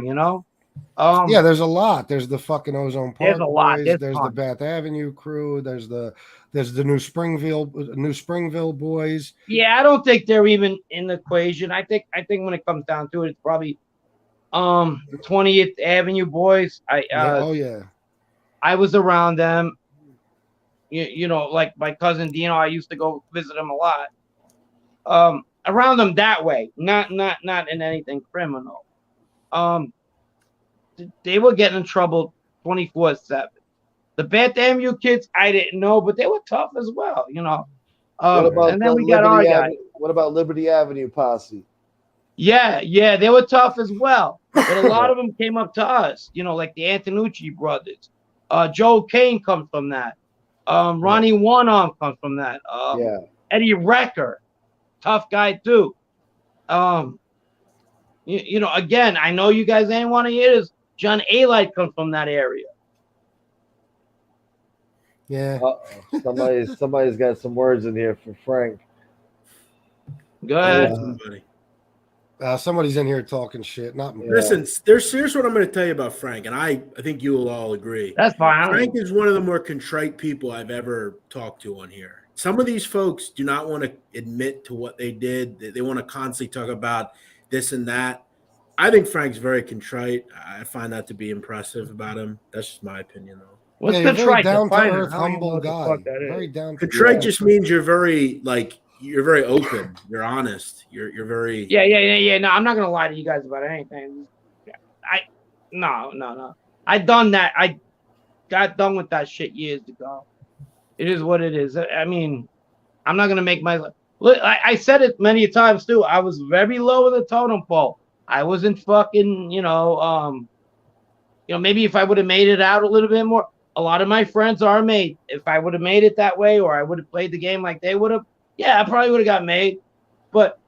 there's a lot. There's the fucking Ozone Park there's a lot. boys. There's the Bath Avenue crew. There's the New Springville boys. Yeah, I don't think they're even in the equation. I think when it comes down to it, it's probably the 20th Avenue boys. I was around them. Like my cousin Dino, I used to go visit him a lot. Around them that way, not in anything criminal. They were getting in trouble 24/7. The Bath Avenue kids, I didn't know, but they were tough as well. And then we got our guy. What about Liberty Avenue posse? Yeah, they were tough as well. But a lot of them came up to us. Like the Antonucci brothers. Joe Kane comes from that. Ronnie One-Arm comes from that. Eddie Recker, tough guy too. Again, I know you guys ain't want to hear this. John A-Light comes from that area. Yeah. Somebody's got some words in here for Frank. Go ahead. Somebody's in here talking shit. Not me. Listen, here's what I'm going to tell you about Frank, and I think you will all agree. That's fine. Frank is one of the more contrite people I've ever talked to on here. Some of these folks do not want to admit to what they did. They want to constantly talk about this and that. I think Frank's very contrite. I find that to be impressive about him. That's just my opinion, though. What's contrite? Down to earth, humble guy. Very down. Contrite just means you're very open. You're honest. You're very. Yeah. No, I'm not gonna lie to you guys about anything. No. I done that. I got done with that shit years ago. It is what it is. I mean, I'm not gonna make my. Look, I said it many times too. I was very low in the totem pole. I wasn't fucking, maybe if I would have made it out a little bit more. A lot of my friends are made. If I would have made it that way, or I would have played the game like they would have, I probably would have got made. But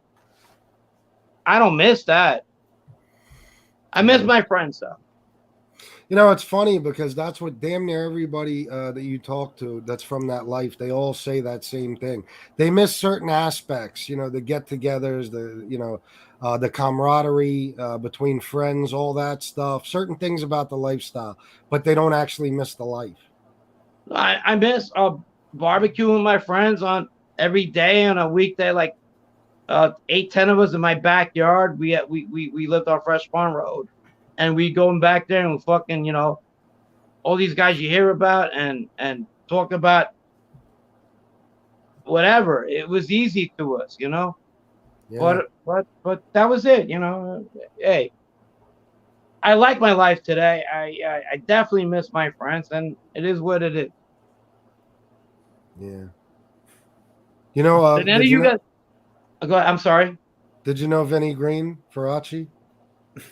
I don't miss that. I miss my friends though. It's funny because that's what damn near everybody that you talk to that's from that life, they all say that same thing. They miss certain aspects, the get-togethers, the camaraderie between friends, all that stuff, certain things about the lifestyle, but they don't actually miss the life. I miss barbecuing with my friends on every day on a weekday, like 8-10 of us in my backyard. We lived on Fresh Farm Road, and we going back there and fucking, all these guys you hear about and talk about whatever. It was easy to us, Yeah. But that was it, Hey, I like my life today. I definitely miss my friends, and it is what it is. Yeah. Did any of you guys? Go ahead, I'm sorry. Did you know Vinny Green, Faraci?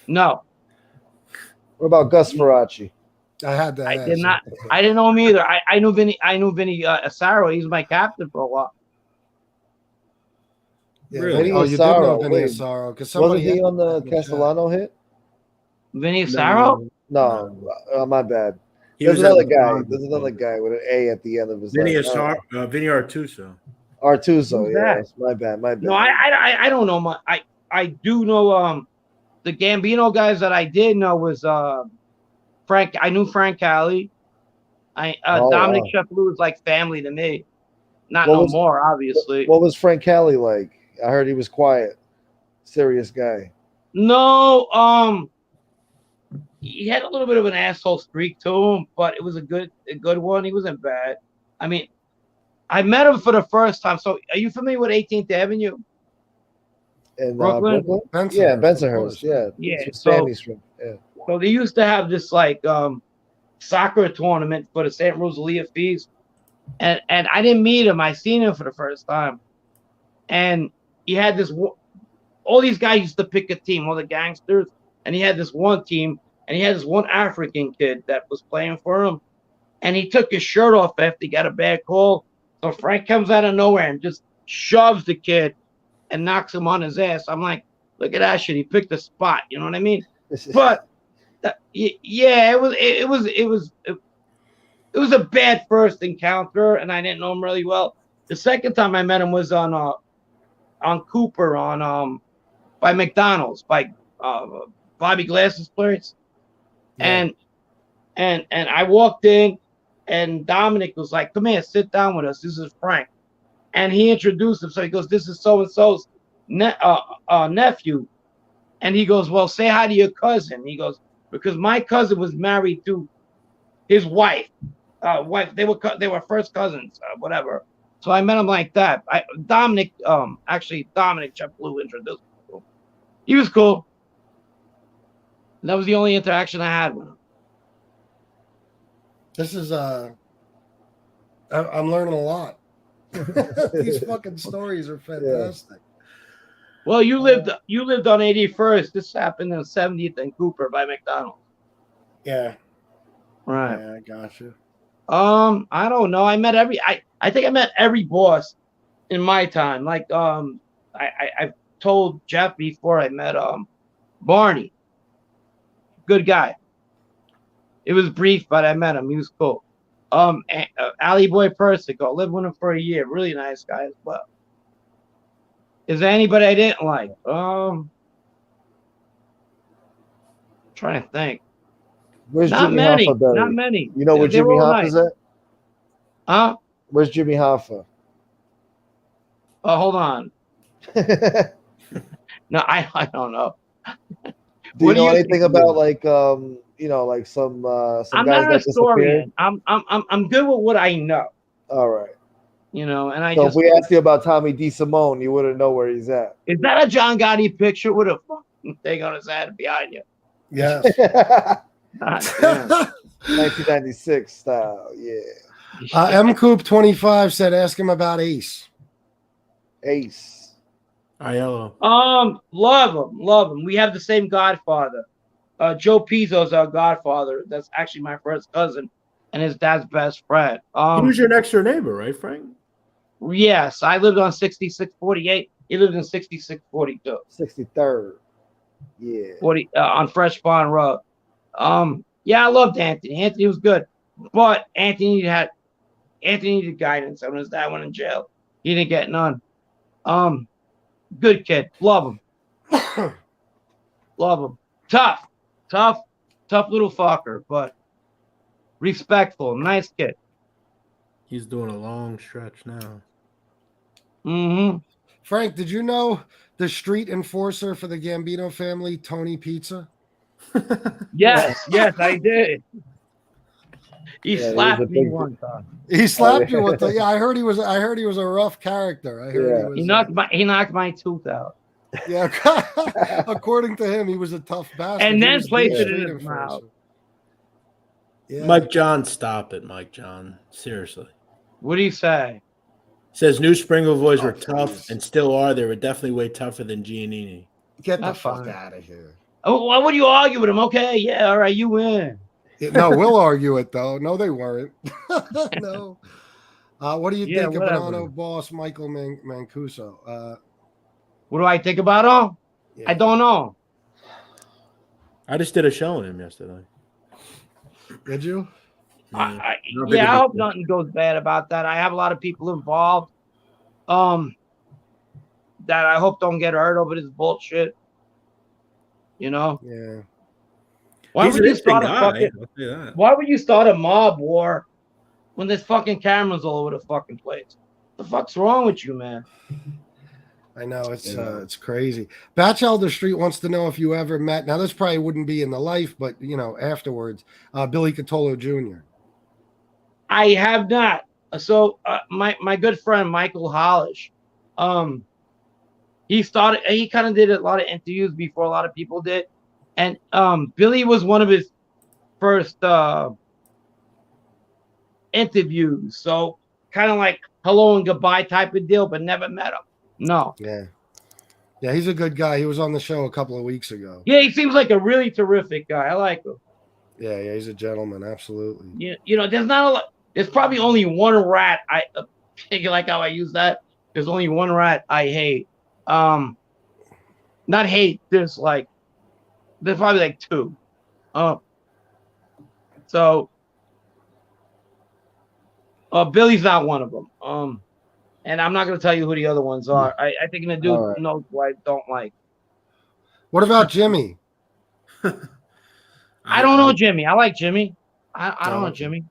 No. What about Gus Faraci? I had that. I did not. I didn't know him either. I knew Vinny. I knew Vinny Asaro. He was my captain for a while. Yeah, Really? Vinny, oh, you did know Vinny Asaro because somebody wasn't he on the asked in Castellano hit? Vinny Asaro? No, my bad. He There's was at another the guy. Bronze. There's another guy with an A at the end of his Vinny name. Vinny Artuso. Artuso, Who's yeah. that? My bad. No, I don't know. I do know the Gambino guys that I did know was Frank. I knew Frank Cali. Dominic Wow. Sheffield was like family to me. Not What no was- more, obviously. What was Frank Cali like? I heard he was quiet, serious guy. No, he had a little bit of an asshole streak to him, but it was a good one. He wasn't bad. I mean, I met him for the first time. So, are you familiar with 18th Avenue? In Brooklyn? Bensonhurst, yeah, Bensonhurst, yeah. Yeah, That's so- where Sammy's from. Yeah. So they used to have this like soccer tournament for the St. Rosalia Feast, and I didn't meet him. I seen him for the first time, and he had this. All these guys used to pick a team, all the gangsters, and he had this one team, and he had this one African kid that was playing for him, and he took his shirt off after he got a bad call. So Frank comes out of nowhere and just shoves the kid and knocks him on his ass. I'm like, look at that shit. He picked a spot. You know what I mean? But yeah, it was a bad first encounter, and I didn't know him really well. The second time I met him was on Cooper by McDonald's by Bobby Glass's place, Yeah. and I walked in, and Dominic was like, "Come here, sit down with us. This is Frank," and he introduced him. So he goes, "This is so and so's nephew," and he goes, "Well, say hi to your cousin." He goes, "Because my cousin was married to his wife. They were first cousins, whatever." So I met him like that. Dominic Chapelou introduced me to him. He was cool. And that was the only interaction I had with him. This is I'm learning a lot. These fucking stories are fantastic. Well, you lived on 81st. This happened on 70th and Cooper by McDonald's. Yeah. Right. Yeah, I got you. I don't know. I think I met every boss in my time. Like I've told Jeff before I met Barney. Good guy. It was brief, but I met him. He was cool. Ali Boy Persico, lived with him for a year. Really nice guy as well. Is there anybody I didn't like? Trying to think. Where's Not Jimmy many. Hoffa buried? Not many. You know where They're Jimmy all Hoffa's nice. at? Huh? Where's Jimmy Hoffa? Hold on. No, I don't know. Do you What do know you anything think? about like like some I'm guys not a that disappeared? historian. I'm good with what I know. All right. And I So just if we asked you about Tommy DeSimone, you wouldn't know where he's at. is that a John Gotti picture with a fucking thing on his head behind you? Yes. God damn. 1996 style, yeah. M Coop 25 said ask him about Ace. Ace. Aiello. Love him. We have the same godfather. Joe Pizzo's our godfather. That's actually my first cousin and his dad's best friend. He was your next door neighbor, right, Frank? Yes, I lived on 6648. He lived in 6642. 63rd. Yeah. 40 on Fresh Pond Road. Yeah, I loved Anthony. Anthony was good, but Anthony needed guidance. And when his dad went in jail, he didn't get none. Good kid. Love him. Love him. Tough little fucker, but respectful. Nice kid. He's doing a long stretch now. Mm-hmm. Frank, did you know the street enforcer for the Gambino family, Tony Pizza? Yes, I did. He Yeah, he slapped was a me big- one time. He slapped you with the I heard he was a rough character. I heard Yeah. He knocked my tooth out. Yeah, according to him, he was a tough bastard. And He then was the placed it in street his mouth. enforcer. Yeah. Mike John, stop it, Mike John. Seriously. What do you say? Says New Springfield boys were Oh, tough please. and still are. They were definitely way tougher than Giannini. Get the That's fuck fine. out of here. Oh, why would you argue with him? Okay, yeah, all right, you win. Yeah, no, we'll argue it though. No, they weren't. No. What do you Yeah, think of whatever. Banano boss Michael Mancuso? What do I think about him? Yeah. I don't know. I just did a show on him yesterday. Did you? I Not big I of a hope deal. nothing goes bad about that. I have a lot of people involved. That I hope don't get hurt over this bullshit. You know? Yeah. Why He's would an you interesting start a guy. fucking I'll say that. Why would you start a mob war when there's fucking cameras all over the fucking place? What the fuck's wrong with you, man? I know it's crazy. Batchelder Street wants to know if you ever met. Now this probably wouldn't be in the life, but afterwards, Billy Catolo Jr. I have not. So my good friend Michael Hollish, he kind of did a lot of interviews before a lot of people did, and Billy was one of his first interviews. So kind of like hello and goodbye type of deal, but never met him. No. Yeah, he's a good guy. He was on the show a couple of weeks ago. Yeah, he seems like a really terrific guy. I like him. Yeah, he's a gentleman. Absolutely. There's not a lot. There's probably only one rat. I you like how I use that. There's only one rat I hate. Not hate. There's probably like two. So Billy's not one of them. And I'm not going to tell you who the other ones are. I think the dude knows who I don't like. What about Jimmy? I don't know Jimmy. I like Jimmy. I don't know Jimmy.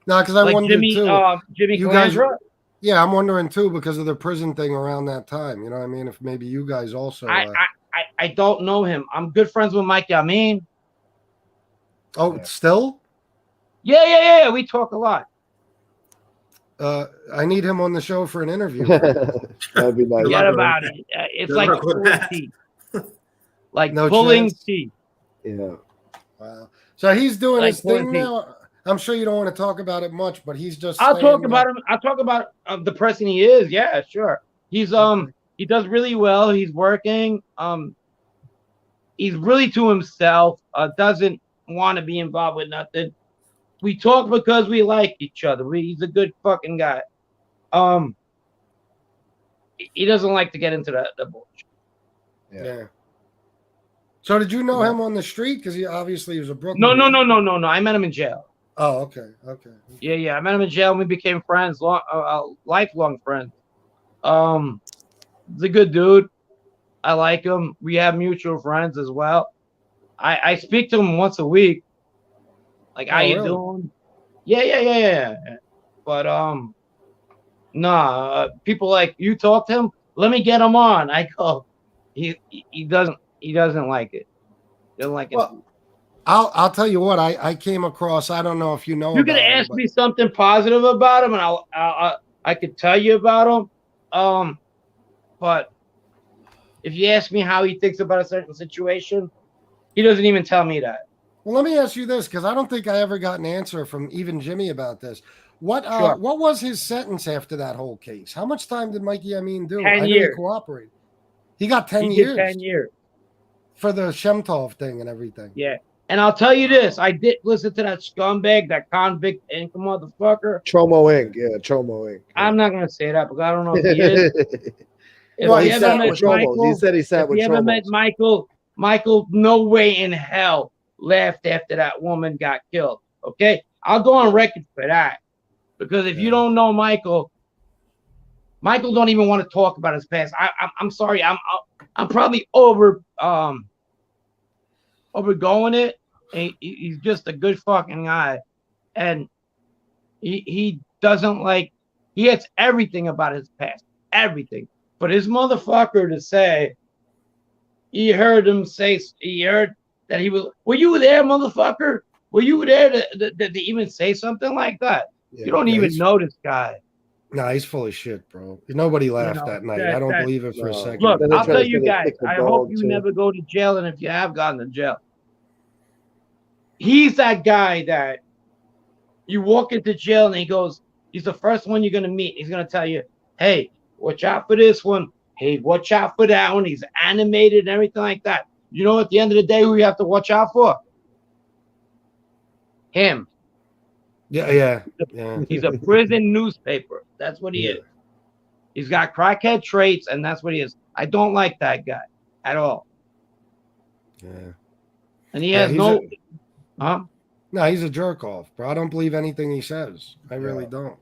No, because I like wondered Jimmy, too. Jimmy You guys, Calandra? yeah, I'm wondering too because of the prison thing around that time. You know what I mean? If maybe you guys also. I don't know him. I'm good friends with Mike Yamin. Oh, still? Yeah. We talk a lot. I need him on the show for an interview. That'd be nice. Forget about it. It's like pulling teeth. Like No pulling chance? teeth. Yeah. Wow. So he's doing Like his thing pulling teeth. now. I'm sure you don't want to talk about it much, but he's just. I'll talk staying, about him. I'll talk about the person he is. Yeah, sure. He's he does really well. He's working. He's really to himself. Doesn't want to be involved with nothing. We talk because we like each other. He's a good fucking guy. He doesn't like to get into the bullshit. Yeah. So did you know him on the street? Because he obviously was a Brooklyn. No. I met him in jail. Oh, okay. Yeah. I met him in jail. And we became friends, lifelong friends. He's a good dude. I like him. We have mutual friends as well. I speak to him once a week. Like, how you doing? Yeah. But people like, you talk to him, let me get him on. I go, he doesn't like it. He doesn't like it. I'll tell you what, I came across, I don't know if you know. You could ask me something positive about him, and I could tell you about him. But if you ask me how he thinks about a certain situation, he doesn't even tell me that. Well, let me ask you this, because I don't think I ever got an answer from even Jimmy about this. What was his sentence after that whole case? How much time did Mikey Amin do? 10 years. He cooperated. He got 10 He years. did 10 years. For the Shemtov thing and everything. Yeah. And I'll tell you this, I did listen to that scumbag, that convict income motherfucker. Chomo Inc. Yeah, Chomo Inc. I'm not going to say that because I don't know if he is. He said he sat with Chomo. If you ever met Michael, no way in hell laughed after that woman got killed. Okay? I'll go on record for that. Because if you don't know Michael don't even want to talk about his past. I'm sorry. I'm probably overgoing it. And he's just a good fucking guy. And he doesn't like, he hates everything about his past. Everything. But his motherfucker to say, he heard that he was, were you there, motherfucker? Were you there to even say something like that? Yeah, you don't even know this guy. Nah, he's full of shit, bro. Nobody laughed that night. I don't believe it for a second. Look, I'll tell you guys, I hope you never go to jail, and if you have gone to jail, he's that guy that you walk into jail and he's the first one you're going to meet. He's going to tell you, hey, watch out for this one. Hey, watch out for that one. He's animated and everything like that. You know, at the end of the day, who you have to watch out for? Him. Yeah. He's a prison newspaper. That's what he is. He's got crackhead traits, and that's what he is. I don't like that guy at all. Yeah. And he Yeah, has he's no, No, he's a jerk off, bro. I don't believe anything he says. I really don't.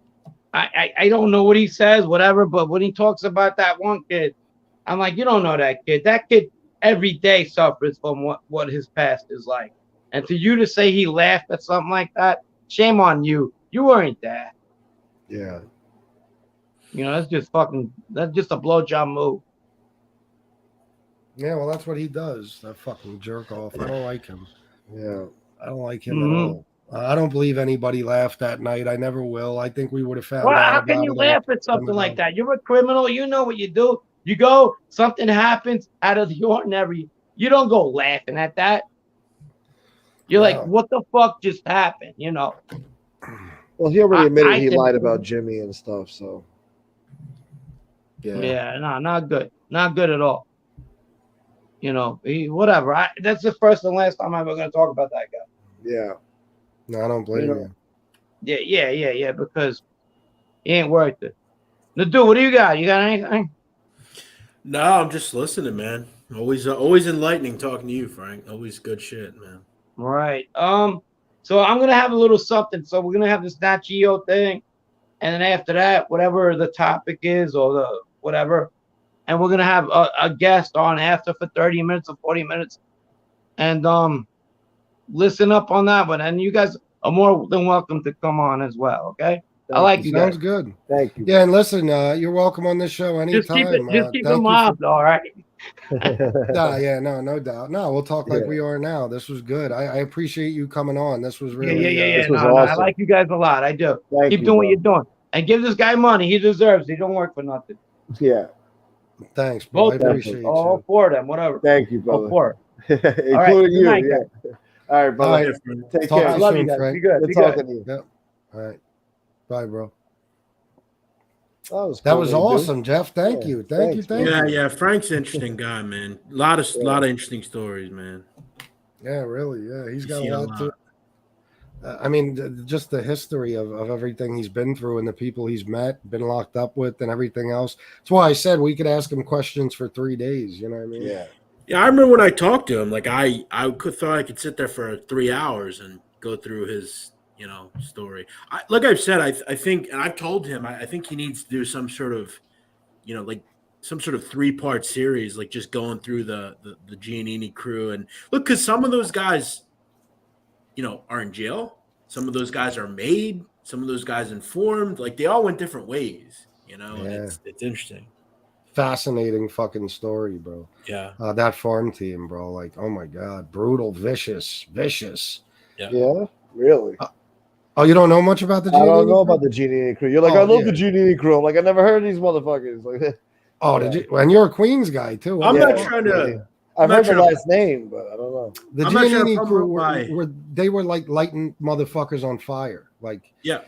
I don't know what he says, whatever, but when he talks about that one kid, I'm like, you don't know that kid. That kid every day suffers from what his past is like. And for you to say he laughed at something like that, shame on you. You weren't there. Yeah. You know, that's just a blowjob move. Yeah, well, that's what he does. That fucking jerk off. I don't like him. Yeah. I don't like him at all. I don't believe anybody laughed that night. I never will. I think we would have found Well, out how about can you it. laugh at something like that? You're a criminal. You know what you do. You go, something happens out of the ordinary. You don't go laughing at that. You're like, what the fuck just happened? You know. Well, he already admitted he lied about Jimmy and stuff. So. Yeah. No, not good. Not good at all. You know, whatever. That's the first and last time I'm ever going to talk about that guy. Yeah. No, I don't blame you. Yeah. Because he ain't worth it. Nadu, what do you got? You got anything? No, I'm just listening, man. Always enlightening talking to you, Frank. Always good shit, man. Right. So I'm gonna have a little something. So we're gonna have this Nat Geo thing, and then after that, whatever the topic is or the whatever, and we're gonna have a guest on after for 30 minutes or 40 minutes, and listen up on that one. And you guys are more than welcome to come on as well. Okay. I like you guys. Sounds good. Thank you. Yeah, and listen, you're welcome on this show anytime. Just keep it mild, all right? No doubt. No, we'll talk like we are now. This was good. I appreciate you coming on. This was really This was awesome. awesome. I like you guys a lot. I do. Keep doing what you're doing. And give this guy money. He deserves it. He don't work for nothing. Yeah. Thanks, bro. I appreciate you. All four of them, whatever. Thank you, brother. All four. Including you. Night, yeah. All right, brother. Take Talk care. to I you love soon, you guys. Frank. Be good. Good Be talking good. to you. Yep. All right. Bye, bro. That was awesome, Jeff. Thank you. Thank you. Yeah. Frank's an interesting guy, man. A lot of interesting stories, man. Yeah, really. Yeah, he's got a lot to. I mean, just the history of everything he's been through and the people he's met, been locked up with, and everything else. That's why I said we could ask him questions for 3 days. You know what I mean? Yeah. Yeah, I remember when I talked to him. Like I thought I could sit there for 3 hours and go through his story. Like I've said, I think, and I've told him, I think he needs to do some sort of, like some sort of 3-part series, like just going through the Giannini crew. And look, because some of those guys, are in jail. Some of those guys are made. Some of those guys informed. Like they all went different ways, And it's interesting. Fascinating fucking story, bro. Yeah. That farm team, bro. Like, oh my God, brutal, vicious. Yeah, really. Oh, you don't know much about the Giannini I don't know crew? about the Giannini crew. You're like, I love the Giannini crew. I'm like, I never heard of these motherfuckers. Like, did you? And you're a Queens guy too. I'm not trying to. I've heard the last name, but I don't know. The Giannini crew were like lighting motherfuckers on fire. Like, yeah,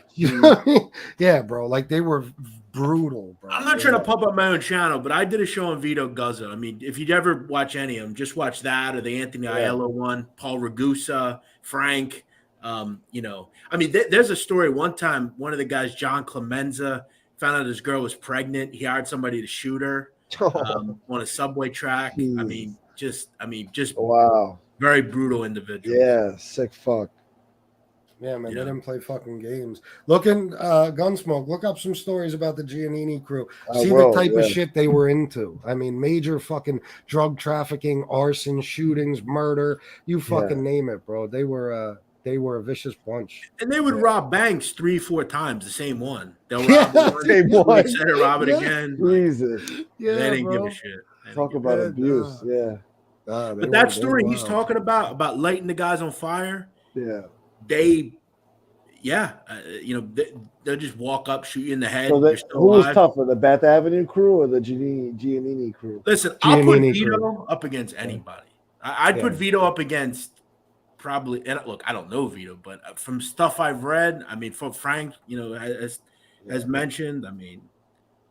bro. Like they were brutal, bro. I'm not trying to pump up my own channel, but I did a show on Vito Guzzo. I mean, if you'd ever watch any of them, just watch that or the Anthony Aiello one, Paul Ragusa, Frank. I mean, there's a story. One time, one of the guys, John Clemenza, found out his girl was pregnant. He hired somebody to shoot her on a subway track. I mean, just wow, very brutal individual. Yeah, sick fuck. Yeah, man, they didn't play fucking games. Looking, Gunsmoke, look up some stories about the Giannini crew. See the type of shit they were into. I mean, major fucking drug trafficking, arson, shootings, murder. You fucking name it, bro. They were a vicious bunch. And they would rob banks 3-4 times, the same one. They'll rob the same one. They said rob it again. Jesus. They didn't give a shit. Talk about abuse. But that story he's talking about lighting the guys on fire. Yeah. They'll just walk up, shoot you in the head. So who was tougher, the Bath Avenue crew or the Giannini crew? Listen, I'll put Vito up against anybody. I'd put Vito up against probably. And look, I don't know Vito, but from stuff I've read, I mean, from Frank, as mentioned, I mean,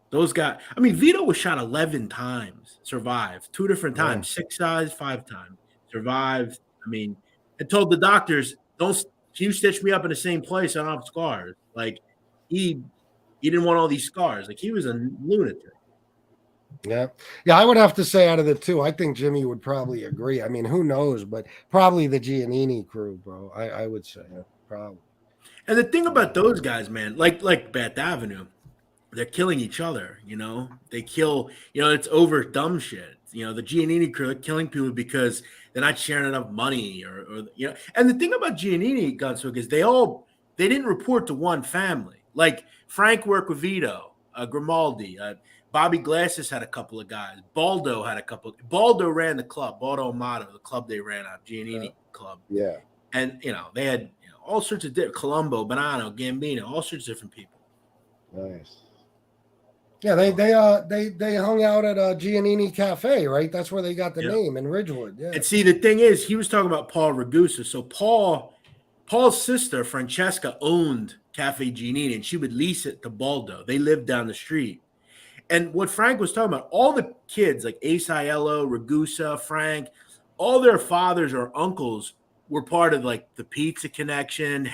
those guys. I mean, Vito was shot 11 times, survived 2 different times, 6 times, 5 times, survived. I mean, and told the doctors, don't. You stitched me up in the same place. I don't have scars. Like he didn't want all these scars. Like he was a lunatic. Yeah. Yeah, I would have to say out of the two, I think Jimmy would probably agree. I mean, who knows, but probably the Giannini crew, bro. I would say. Probably. And the thing about those guys, man, like Bath Avenue, they're killing each other. They kill. It's over dumb shit. The Giannini crew are killing people because they're not sharing enough money, or. And the thing about Giannini, Gunsmoke, is they didn't report to one family. Like Frank worked with Vito, Grimaldi, Bobby Glasses had a couple of guys. Baldo had a couple. Baldo ran the club. Baldo Amato, the club they ran out, Giannini Club. Yeah. And they had all sorts of different Colombo, Bonanno, Gambino, all sorts of different people. Nice. Yeah, they hung out at a Giannini Cafe, right? That's where they got the name in Ridgewood. Yeah. And see, the thing is, he was talking about Paul Ragusa. So Paul's sister Francesca owned Cafe Giannini, and she would lease it to Baldo. They lived down the street. And what Frank was talking about, all the kids like Ace Aiello, Ragusa, Frank, all their fathers or uncles were part of like the Pizza Connection.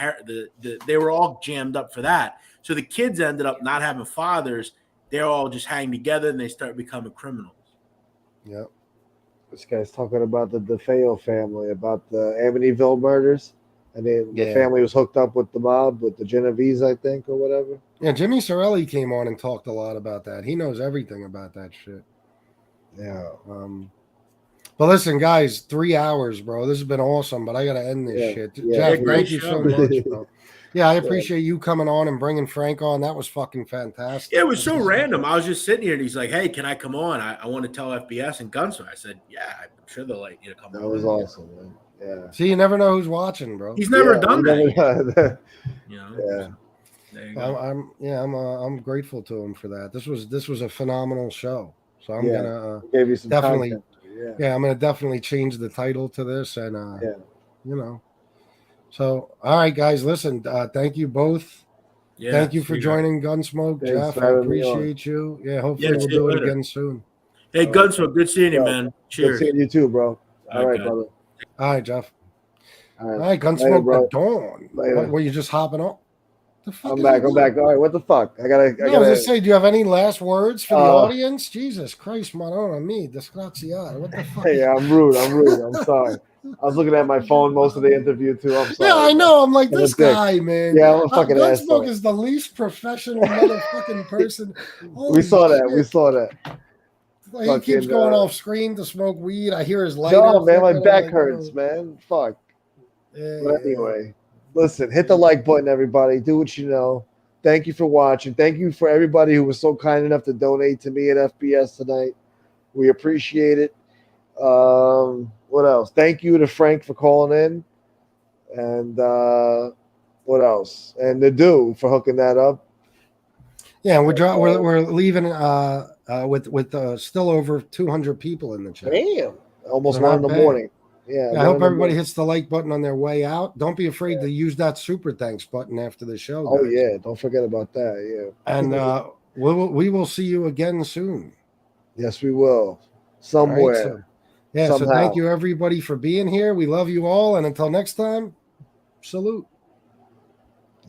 They were all jammed up for that. So the kids ended up not having fathers. They're all just hang together and they start becoming criminals. Yep. This guy's talking about the DeFeo family, about the Amityville murders. And then the family was hooked up with the mob, with the Genovese, I think, or whatever. Yeah, Jimmy Sorelli came on and talked a lot about that. He knows everything about that shit. Yeah. But listen, guys, 3 hours, bro. This has been awesome, but I got to end this shit. Jeff, thank you so much, bro. Yeah, I appreciate you coming on and bringing Frank on. That was fucking fantastic. Yeah, it was so random. I was just sitting here and he's like, hey, can I come on? I want to tell FBS and Gunsmoke. I said, yeah, I'm sure they'll let you to come on. That was awesome, man. Yeah. See, you never know who's watching, bro. He's never done that. Yeah. I'm grateful to him for that. This was a phenomenal show. So I'm gonna gave you some definitely content. I'm gonna definitely change the title to this and So all right, guys, listen, thank you both. Yeah, thank you for joining Gunsmoke. Thanks, Jeff. I appreciate you. Yeah, hopefully we'll do it again soon. Hey, Gunsmoke, good seeing you, man. Cheers. Good seeing you too, bro. All right, brother. All right, Jeff. All right, Gunsmoke the Dawn. What, were you just hopping up? I'm back. All right, what the fuck? I gotta just say, do you have any last words for the audience? Jesus Christ, Madonna, me, disgraziato. What the fuck? Hey, I'm rude. I'm sorry. I was looking at my phone most of the interview too. I'm sorry. Yeah, I know. I'm like, this guy, man. Yeah, I'm a fucking asshole. Gunsmoke is the least professional motherfucking person. We saw that. He keeps going off screen to smoke weed. I hear his lighter. No, man, my back hurts, man. Fuck. But anyway, listen, hit the like button, everybody. Do what you know. Thank you for watching. Thank you for everybody who was so kind enough to donate to me at FBS tonight. We appreciate it. What else? Thank you to Frank for calling in. And what else? And Nadu for hooking that up. Yeah, we're leaving with still over 200 people in the chat. Damn. Almost 1 in the morning. Yeah, I hope everybody hits the like button on their way out. Don't be afraid to use that super thanks button after the show. Oh, yeah. Don't forget about that. Yeah. And we will see you again soon. Yes, we will. Somewhere. Right, so thank you, everybody, for being here. We love you all. And until next time, salute.